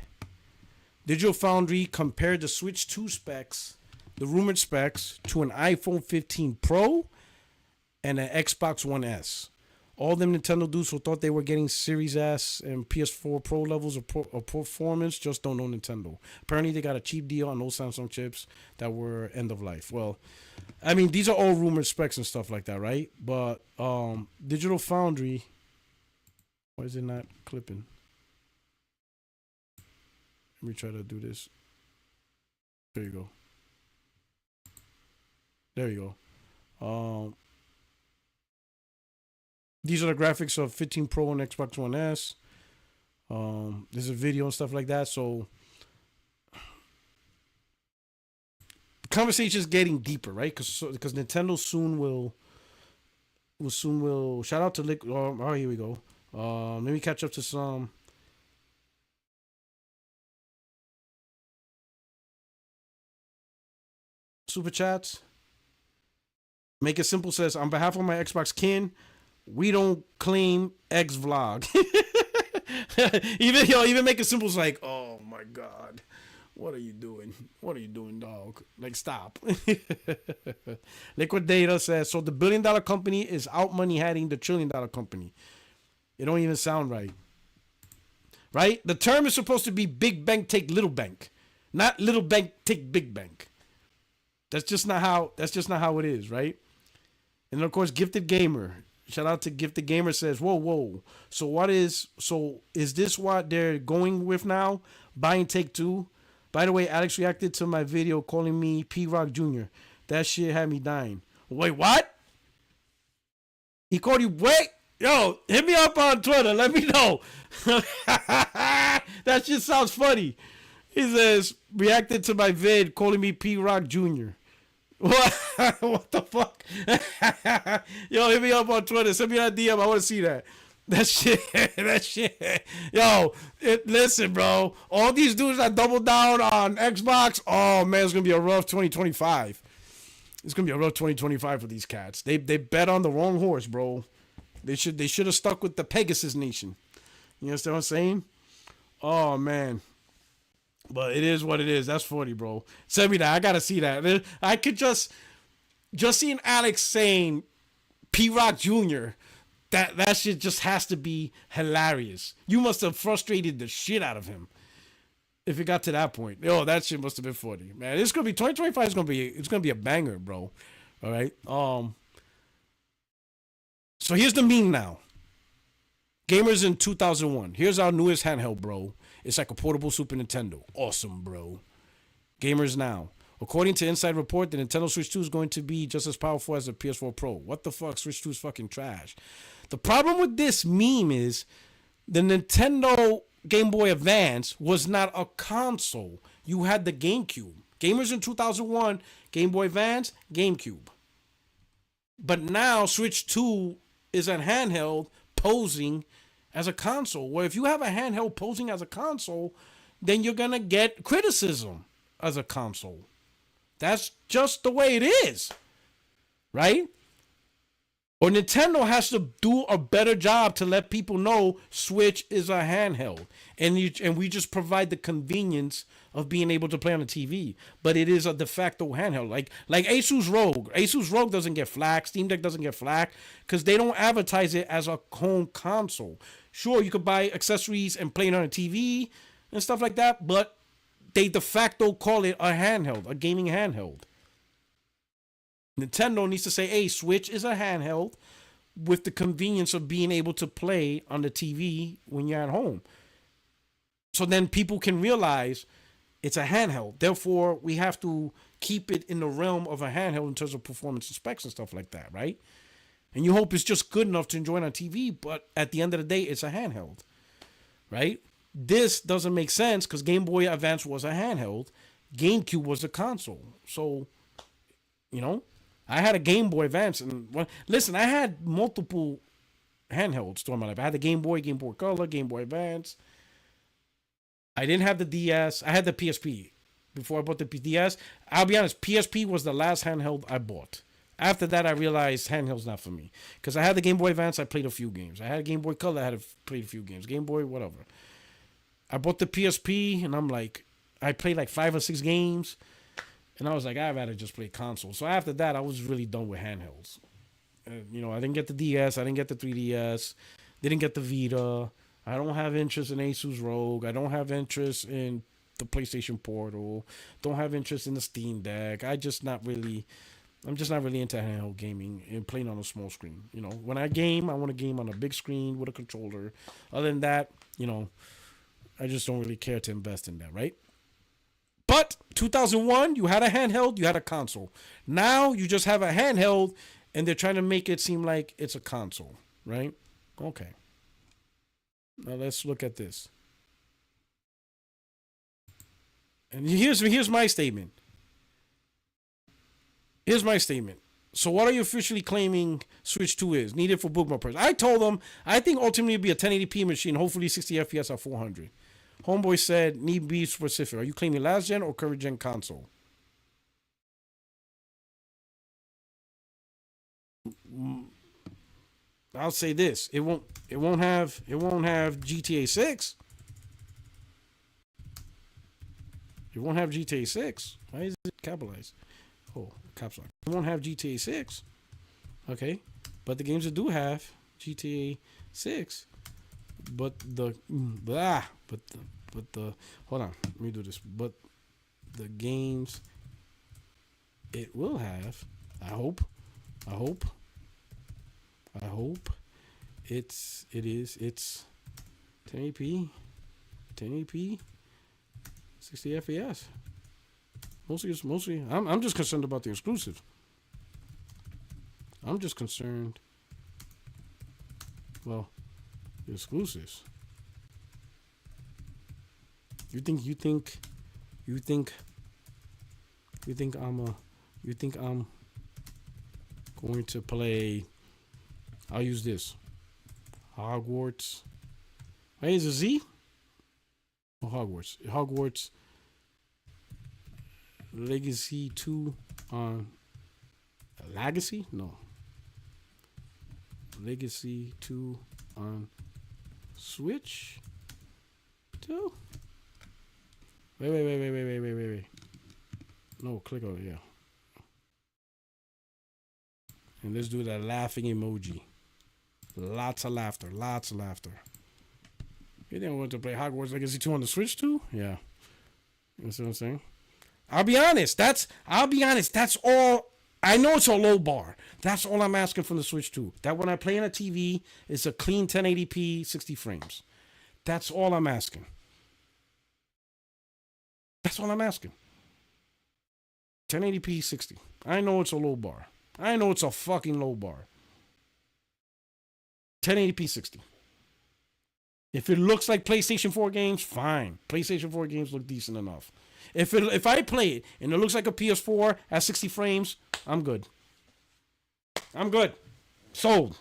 Digital Foundry compared the Switch 2 specs, the rumored specs, to an iPhone 15 Pro and an Xbox One S. All them Nintendo dudes who thought they were getting Series S and PS4 Pro levels of performance just don't know Nintendo. Apparently, they got a cheap deal on those Samsung chips that were end of life. Well, I mean, these are all rumored specs and stuff like that, right? But Digital Foundry, why is it not clipping? Let me try to do this. There you go. There you go. These are the graphics of 15 Pro and Xbox One S. There's a video and stuff like that. So the conversation is getting deeper, right? Because Nintendo soon will shout out to Lick. Oh, here we go. Let me catch up to some. Super chats. Make It Simple says, on behalf of my Xbox kin, we don't claim X vlog. even Make It Simple is like, oh my God, what are you doing? What are you doing, dog? Like, stop. Liquid Data says, so the $1 billion company is out money having the $1 trillion company. It don't even sound right. Right? The term is supposed to be big bank take little bank, not little bank take big bank. That's just not how it is, right? And then of course, Gifted Gamer. Shout out to Gifted Gamer says, whoa. So is this what they're going with now? Buying Take-Two? By the way, Alex reacted to my video calling me P-Rock Jr. That shit had me dying. Wait, what? He called you, wait? Yo, hit me up on Twitter. Let me know. That shit sounds funny. He says, reacted to my vid calling me P-Rock Jr. What the fuck? Yo, hit me up on Twitter. Send me that DM. I want to see that. That shit. Yo, listen, bro. All these dudes that double down on Xbox, oh, man, it's going to be a rough 2025. It's going to be a rough 2025 for these cats. They bet on the wrong horse, bro. They should have stuck with the Pegasus Nation. You understand what I'm saying? Oh, man. But it is what it is. That's funny, bro. Send me that. I gotta see that. I could just seeing Alex saying P-Rock Jr. That shit just has to be hilarious. You must have frustrated the shit out of him if it got to that point. Yo, that shit must have been funny, man. It's gonna be 2025. It's gonna be a banger, bro. All right. So here's the meme now. Gamers in 2001. Here's our newest handheld, bro. It's like a portable Super Nintendo. Awesome, bro. Gamers now. According to Inside Report, the Nintendo Switch 2 is going to be just as powerful as the PS4 Pro. What the fuck? Switch 2 is fucking trash. The problem with this meme is the Nintendo Game Boy Advance was not a console. You had the GameCube. Gamers in 2001, Game Boy Advance, GameCube. But now Switch 2 is a handheld posing as a console. Well, if you have a handheld posing as a console, then you're going to get criticism as a console. That's just the way it is. Right? Or Nintendo has to do a better job to let people know Switch is a handheld. And we just provide the convenience of being able to play on the TV. But it is a de facto handheld. Like Asus ROG. Asus ROG doesn't get flack. Steam Deck doesn't get flack. Because they don't advertise it as a home console. Sure, you could buy accessories and play it on a TV and stuff like that. But they de facto call it a handheld. A gaming handheld. Nintendo needs to say, hey, Switch is a handheld with the convenience of being able to play on the TV when you're at home. So then people can realize it's a handheld. Therefore, we have to keep it in the realm of a handheld in terms of performance and specs and stuff like that, right? And you hope it's just good enough to enjoy it on TV, but at the end of the day, it's a handheld, right? This doesn't make sense because Game Boy Advance was a handheld. GameCube was a console. So, you know, I had a Game Boy Advance. And listen, I had multiple handhelds throughout my life. I had the Game Boy Color, Game Boy Advance. I didn't have the DS. I had the PSP before I bought the DS. I'll be honest, PSP was the last handheld I bought. After that, I realized handheld's not for me. Because I had the Game Boy Advance, I played a few games. I had a Game Boy Color, I had played a few games. Game Boy, whatever. I bought the PSP, and I'm like, I played like 5 or 6 games. And I was like, I'd rather just play console. So after that, I was really done with handhelds. You know, I didn't get the DS. I didn't get the 3DS. Didn't get the Vita. I don't have interest in Asus ROG. I don't have interest in the PlayStation Portal. Don't have interest in the Steam Deck. I'm just not really into handheld gaming and playing on a small screen. You know, when I game, I want to game on a big screen with a controller. Other than that, you know, I just don't really care to invest in that, right? But 2001, you had a handheld, you had a console. Now you just have a handheld, and they're trying to make it seem like it's a console, right? Okay. Now let's look at this. And here's my statement. Here's my statement. So what are you officially claiming Switch 2 is? Needed for bookmark purposes. I told them I think ultimately it'll be a 1080p machine, hopefully 60 FPS at 400. Homeboy said need be specific. Are you claiming last gen or current gen console? I'll say this. It won't have GTA 6. It won't have GTA 6. Why is it capitalized? Oh, caps lock. It won't have GTA 6. Okay. But the games that do have GTA 6. But the hold on, let me do this. But the games it will have, I hope it's 1080p 60 FPS. Mostly I'm just concerned about the exclusive. I'm just concerned, well, the exclusives. You think I'm going to play, I'll use this, Hogwarts. Hey, is it Z? Oh, Hogwarts Legacy 2 on Legacy? No. Legacy 2 on Switch 2? Wait. No, click over here. And let's do that laughing emoji. Lots of laughter. You think I want to play Hogwarts Legacy 2 on the Switch too? Yeah. You know what I'm saying? I'll be honest. That's all. I know it's a low bar. That's all I'm asking from the Switch 2. That when I play on a TV, it's a clean 1080p 60 frames. That's all I'm asking. That's all I'm asking. 1080p 60. I know it's a low bar. I know it's a fucking low bar. 1080p 60. If it looks like PlayStation 4 games, fine. PlayStation 4 games look decent enough. If I play it and it looks like a PS4 at 60 frames, I'm good. Sold.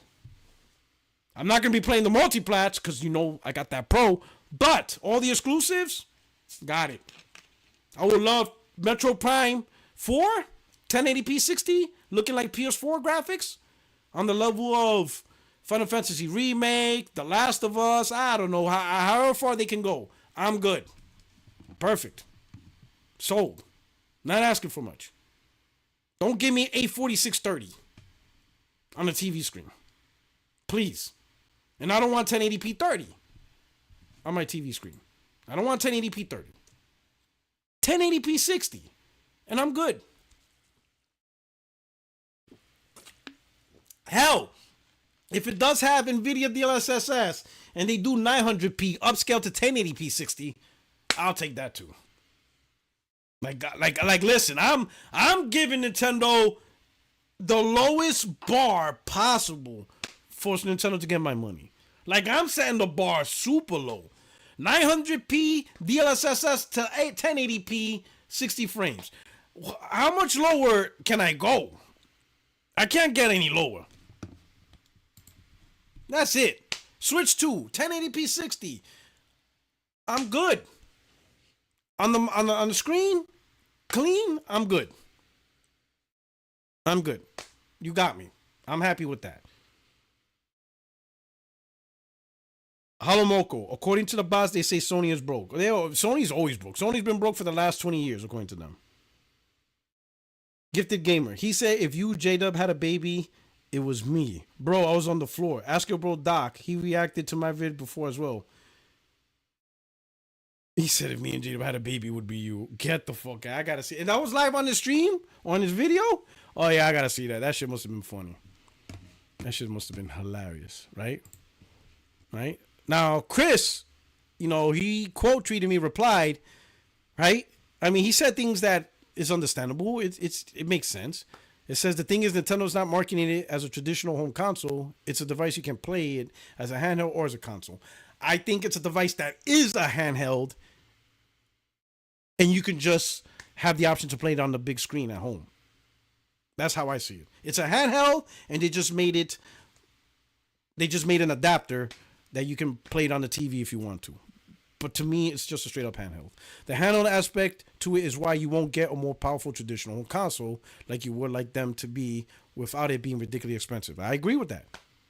I'm not going to be playing the multiplats because, you know, I got that Pro. But all the exclusives, got it. I would love Metro Prime 4, 1080p 60, looking like PS4 graphics on the level of Final Fantasy Remake, The Last of Us. I don't know however far they can go. I'm good. Perfect. Sold. Not asking for much. Don't give me 84630 on the TV screen. Please. And I don't want 1080p 30 on my TV screen. I don't want 1080p 30. 1080p 60. And I'm good. Hell, if it does have NVIDIA DLSS and they do 900p upscale to 1080p 60, I'll take that too. Like listen, I'm giving Nintendo the lowest bar possible for Nintendo to get my money. Like, I'm setting the bar super low. 900p DLSS to 1080p 60 frames. How much lower can I go? I can't get any lower. That's it. Switch 2, 1080p 60. I'm good. on the screen, clean, I'm good. I'm good. You got me. I'm happy with that. Halomoko, according to the boss, they say Sony is broke. Sony's always broke. Sony's been broke for the last 20 years, according to them. Gifted Gamer, he said if you, J-Dub, had a baby, it was me. Bro, I was on the floor. Ask your bro Doc. He reacted to my vid before as well. He said if me and J-Dub had a baby, it would be you. Get the fuck out. I gotta see it. And that was live on the stream? On his video? Oh, yeah, I gotta see that. That shit must have been funny. That shit must have been hilarious, right? Right? Now, Chris, he quote tweeted me, replied, right? I mean, he said things that is understandable. It makes sense. It says the thing is Nintendo's not marketing it as a traditional home console. It's a device you can play it as a handheld or as a console. I think it's a device that is a handheld, and you can just have the option to play it on the big screen at home. That's how I see it. It's a handheld, and they just made an adapter that you can play it on the TV if you want to. But to me, it's just a straight up handheld. The handheld aspect to it is why you won't get a more powerful traditional console like you would like them to be without it being ridiculously expensive. I agree with that.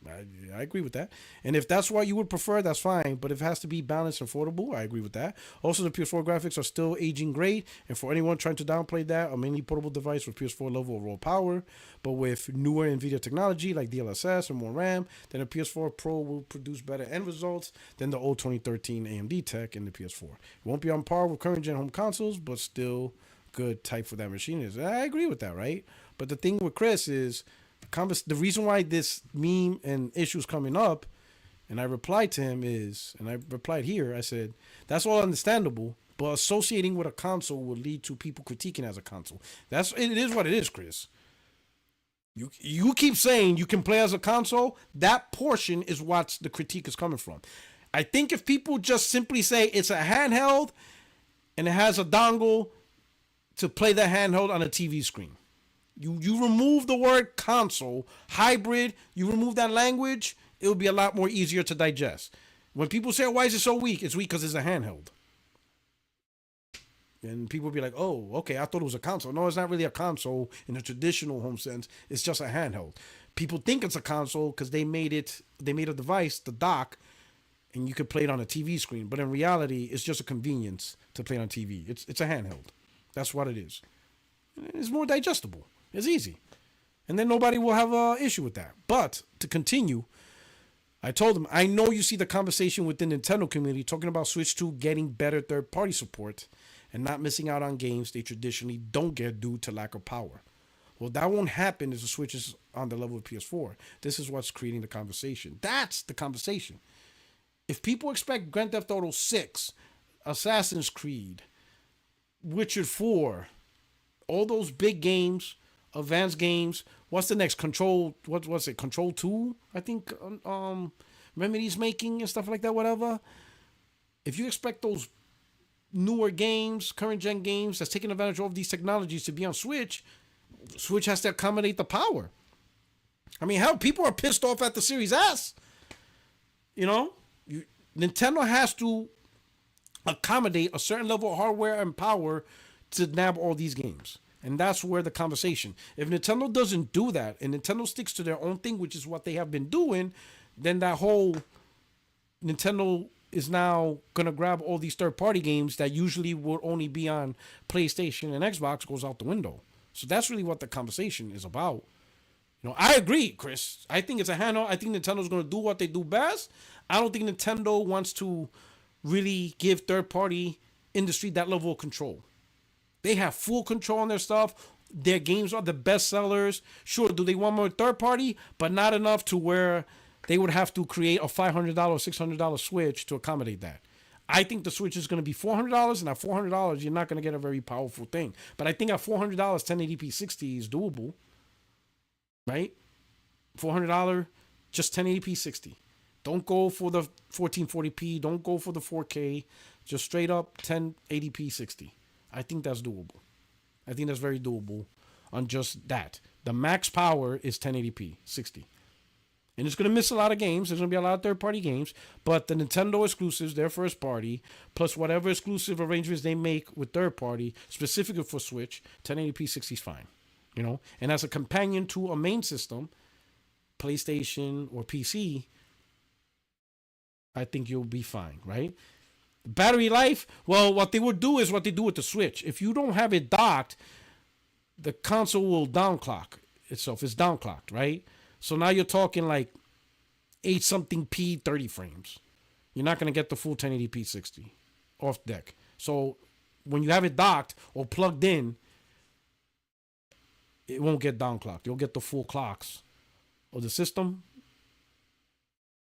I agree with that. And if that's what you would prefer, that's fine. But if it has to be balanced and affordable, I agree with that. Also, the PS4 graphics are still aging great. And for anyone trying to downplay that, a mainly portable device with PS4 level of raw power, but with newer NVIDIA technology like DLSS and more RAM, then a PS4 Pro will produce better end results than the old 2013 AMD tech in the PS4. It won't be on par with current gen home consoles, but still good type for that machine is. I agree with that, right? But the thing with Chris is, the reason why this meme and issues coming up, and I replied to him I said, that's all understandable, but associating with a console will lead to people critiquing as a console. It is what it is, Chris. You keep saying you can play as a console. That portion is what the critique is coming from. I think if people just simply say it's a handheld and it has a dongle to play the handheld on a TV screen, You remove the word console, hybrid, you remove that language, it would be a lot more easier to digest. When people say, why is it so weak? It's weak because it's a handheld. And people will be like, oh, okay, I thought it was a console. No, it's not really a console in the traditional home sense. It's just a handheld. People think it's a console because they made a device, the dock, and you could play it on a TV screen. But in reality, it's just a convenience to play it on TV. It's a handheld. That's what it is. It's more digestible. It's easy. And then nobody will have an issue with that. But to continue, I told him, I know you see the conversation within the Nintendo community talking about Switch 2 getting better third-party support and not missing out on games they traditionally don't get due to lack of power. Well, that won't happen if the Switch is on the level of PS4. This is what's creating the conversation. That's the conversation. If people expect Grand Theft Auto 6, Assassin's Creed, Witcher 4, all those big games, advanced games. What's the next? Control 2? I think Remedy's making and stuff like that, whatever. If you expect those newer games, current gen games that's taking advantage of all these technologies to be on Switch has to accommodate the power. I mean, hell, people are pissed off at the Series S. Nintendo has to accommodate a certain level of hardware and power to nab all these games. And that's where the conversation. If Nintendo doesn't do that, and Nintendo sticks to their own thing, which is what they have been doing, then that whole Nintendo is now going to grab all these third-party games that usually would only be on PlayStation and Xbox goes out the window. So that's really what the conversation is about. I agree, Chris. I think it's a handheld. I think Nintendo's going to do what they do best. I don't think Nintendo wants to really give third-party industry that level of control. They have full control on their stuff. Their games are the best sellers. Sure, do they want more third party? But not enough to where they would have to create a $500, $600 Switch to accommodate that. I think the Switch is going to be $400, and at $400, you're not going to get a very powerful thing. But I think at $400, 1080p 60 is doable. Right? $400, just 1080p 60. Don't go for the 1440p. Don't go for the 4K. Just straight up 1080p 60. I think that's doable. I think that's very doable on just that. The max power is 1080p 60. And it's going to miss a lot of games. There's going to be a lot of third-party games. But the Nintendo exclusives, their first party, plus whatever exclusive arrangements they make with third-party, specifically for Switch, 1080p 60 is fine. You know? And as a companion to a main system, PlayStation or PC, I think you'll be fine, right? Battery life, well, what they would do is what they do with the Switch. If you don't have it docked, the console will downclock itself. It's downclocked, right? So now you're talking like 8-something P 30 frames. You're not going to get the full 1080p 60 off deck. So when you have it docked or plugged in, it won't get downclocked. You'll get the full clocks of the system,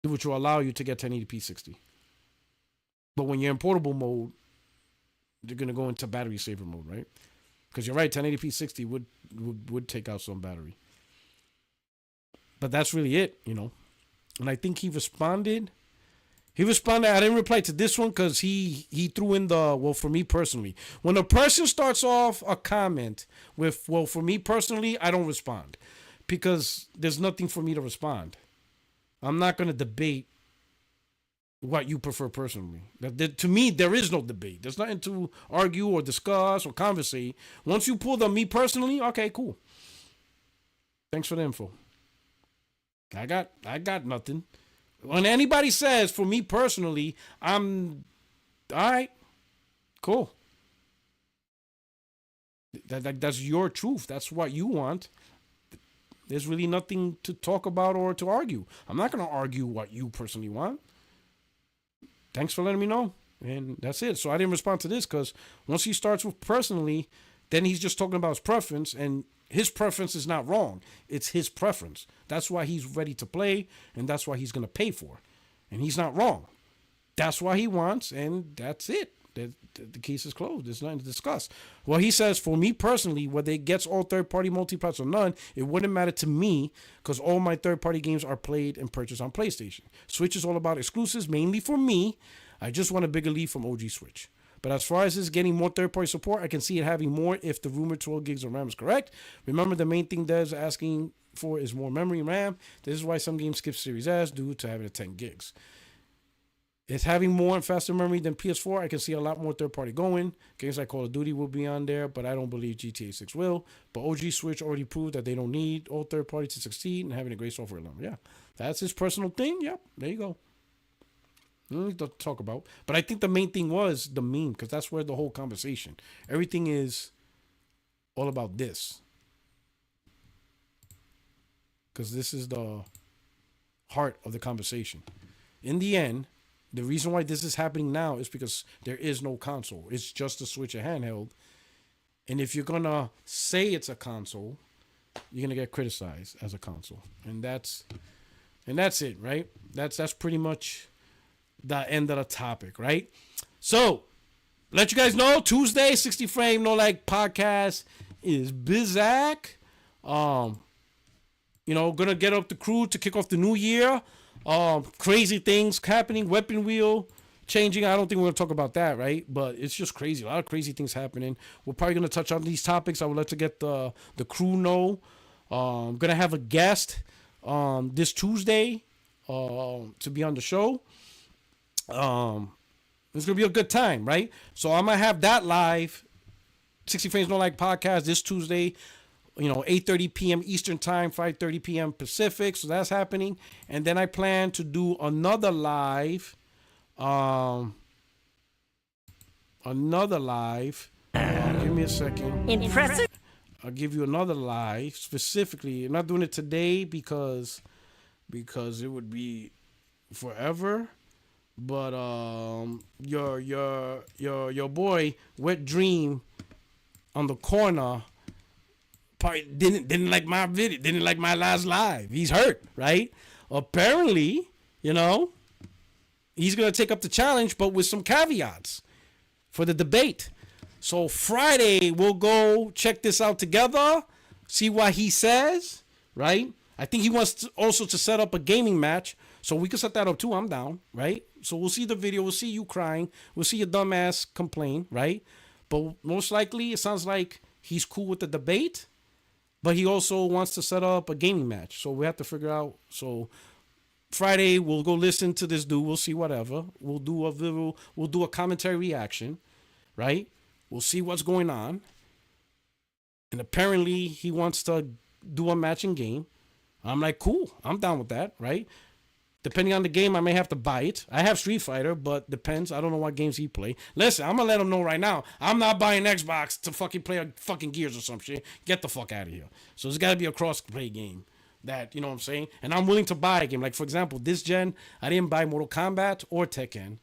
which will allow you to get 1080p 60. But when you're in portable mode, you're going to go into battery saver mode, right? Because you're right, 1080p 60 would take out some battery. But that's really it, you know. And I think he responded. I didn't reply to this one because he threw in the, well, for me personally. When a person starts off a comment with, well, for me personally, I don't respond. Because there's nothing for me to respond. I'm not going to debate what you prefer personally. To me, there is no debate. There's nothing to argue or discuss or conversate. Once you pull the me personally, okay, cool. Thanks for the info. I got nothing. When anybody says, for me personally, I'm all right, cool. That's your truth. That's what you want. There's really nothing to talk about or to argue. I'm not going to argue what you personally want. Thanks for letting me know. And that's it. So I didn't respond to this because once he starts with personally, then he's just talking about his preference, and his preference is not wrong. It's his preference. That's why he's ready to play, and that's why he's going to pay for. And he's not wrong. That's why he wants, and that's it. The case is closed. There's nothing to discuss. Well, he says, for me personally, whether it gets all third-party multi-plats or none, it wouldn't matter to me because all my third-party games are played and purchased on PlayStation. Switch is all about exclusives, mainly for me. I just want a bigger lead from OG Switch. But as far as this getting more third-party support, I can see it having more if the rumored 12 gigs of RAM is correct. Remember, the main thing Dev's asking for is more memory and RAM. This is why some games skip Series S due to having a 10 gigs. It's having more and faster memory than PS4. I can see a lot more third-party going. Games like Call of Duty will be on there, but I don't believe GTA 6 will. But OG Switch already proved that they don't need all third-party to succeed and having a great software level. Yeah, that's his personal thing. Yep, there you go. Nothing to talk about. But I think the main thing was the meme, because that's where the whole conversation. Everything is all about this. Because this is the heart of the conversation. In the end, the reason why this is happening now is because there is no console. It's just a Switch, a handheld. And if you're going to say it's a console, you're going to get criticized as a console. And that's it, right? That's pretty much the end of the topic, right? So, let you guys know, Tuesday, 60 Frame No Lag Podcast is Bizak. Gonna get up the crew to kick off the new year. Crazy things happening, weapon wheel changing. I don't think we're gonna talk about that, right? But it's just crazy. A lot of crazy things happening. We're probably gonna touch on these topics. I would like to get the crew know. I'm gonna have a guest this Tuesday to be on the show. It's gonna be a good time, right? So I'm gonna have that live, 60 Frames No Lag Podcast this Tuesday, 8:30 p.m. Eastern Time, 5:30 p.m. Pacific. So that's happening, and then I plan to do another live, Give me a second. Impressive. I'll give you another live specifically. I'm not doing it today because it would be forever. But your boy Wet Dream on the corner probably didn't like my video, didn't like my last live. He's hurt, right? Apparently, he's gonna take up the challenge, but with some caveats for the debate. So Friday we'll go check this out together, see what he says, right? I think he wants to set up a gaming match. So we can set that up too. I'm down, right? So we'll see the video. We'll see you crying. We'll see your dumbass complain, right? But most likely, it sounds like he's cool with the debate, but he also wants to set up a gaming match. So we have to figure out. So Friday we'll go listen to this dude. We'll see whatever. We'll do a commentary reaction, right? We'll see what's going on. And apparently he wants to do a matching game. I'm like, cool. I'm down with that, right? Depending on the game, I may have to buy it. I have Street Fighter, but depends. I don't know what games he play. Listen, I'm gonna let him know right now. I'm not buying Xbox to fucking play a fucking Gears or some shit. Get the fuck out of here. So it's gotta be a cross-play game. That, you know what I'm saying? And I'm willing to buy a game. Like, for example, this gen, I didn't buy Mortal Kombat or Tekken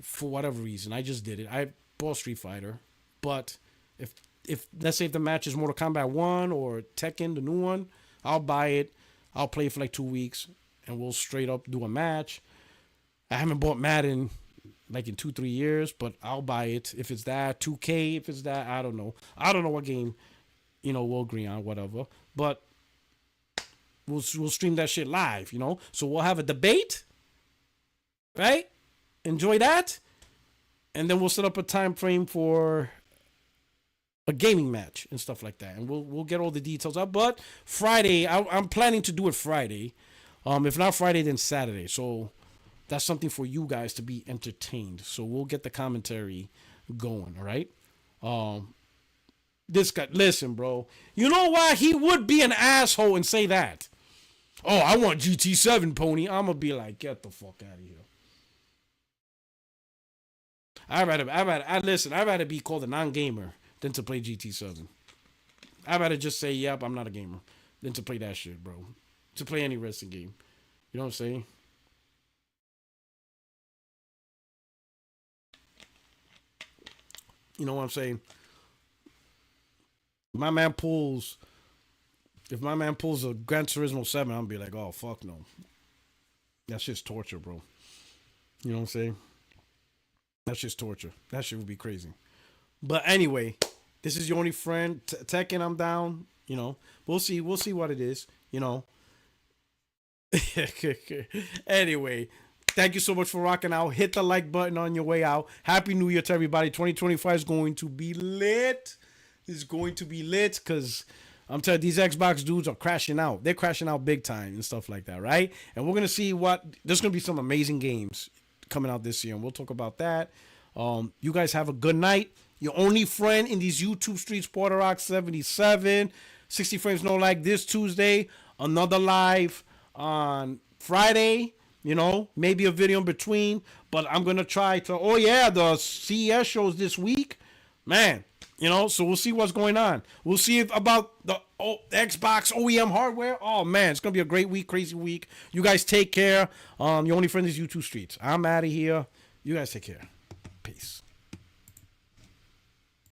for whatever reason. I just did it. I bought Street Fighter. But if let's say if the match is Mortal Kombat 1 or Tekken, the new one, I'll buy it. I'll play it for like 2 weeks. And we'll straight up do a match. I haven't bought Madden like in 2-3 years, but I'll buy it if it's that 2K. If it's that, I don't know. I don't know what game, you know, we'll agree on, whatever. But we'll stream that shit live, you know. So we'll have a debate, right? Enjoy that, and then we'll set up a time frame for a gaming match and stuff like that, and we'll get all the details up. But Friday, I'm planning to do it Friday. If not Friday, then Saturday. So that's something for you guys to be entertained. So we'll get the commentary going, all right? This guy, listen, bro. You know why he would be an asshole and say that? Oh, I want GT7, Pony. I'm going to be like, get the fuck out of here. I'd rather be called a non-gamer than to play GT7. I'd rather just say, yep, I'm not a gamer, than to play that shit, bro. To play any wrestling game. You know what I'm saying? You know what I'm saying? If my man pulls a Gran Turismo 7, I'll be like, oh, fuck no. That's just torture, bro. You know what I'm saying? That's just torture. That shit would be crazy. But anyway, this is your only friend. Tekken, I'm down. You know, we'll see what it is. You know. Anyway, thank you so much for rocking out. Hit the like button on your way out. Happy New Year to everybody. 2025 is going to be lit. It's going to be lit because I'm telling you, these Xbox dudes are crashing out. They're crashing out big time and stuff like that, right? And we're going to see there's going to be some amazing games coming out this year, and we'll talk about that. You guys have a good night. Your only friend in these YouTube streets, Puertorock77. 60 frames no lag this Tuesday. Another live on Friday, you know, maybe a video in between, but I'm gonna try to the CES shows this week, man, you know, so we'll see what's going on. We'll see about the Xbox OEM hardware. Oh man, it's gonna be a great week, crazy week. You guys take care. Your only friend is YouTube streets. I'm out of here. You guys take care.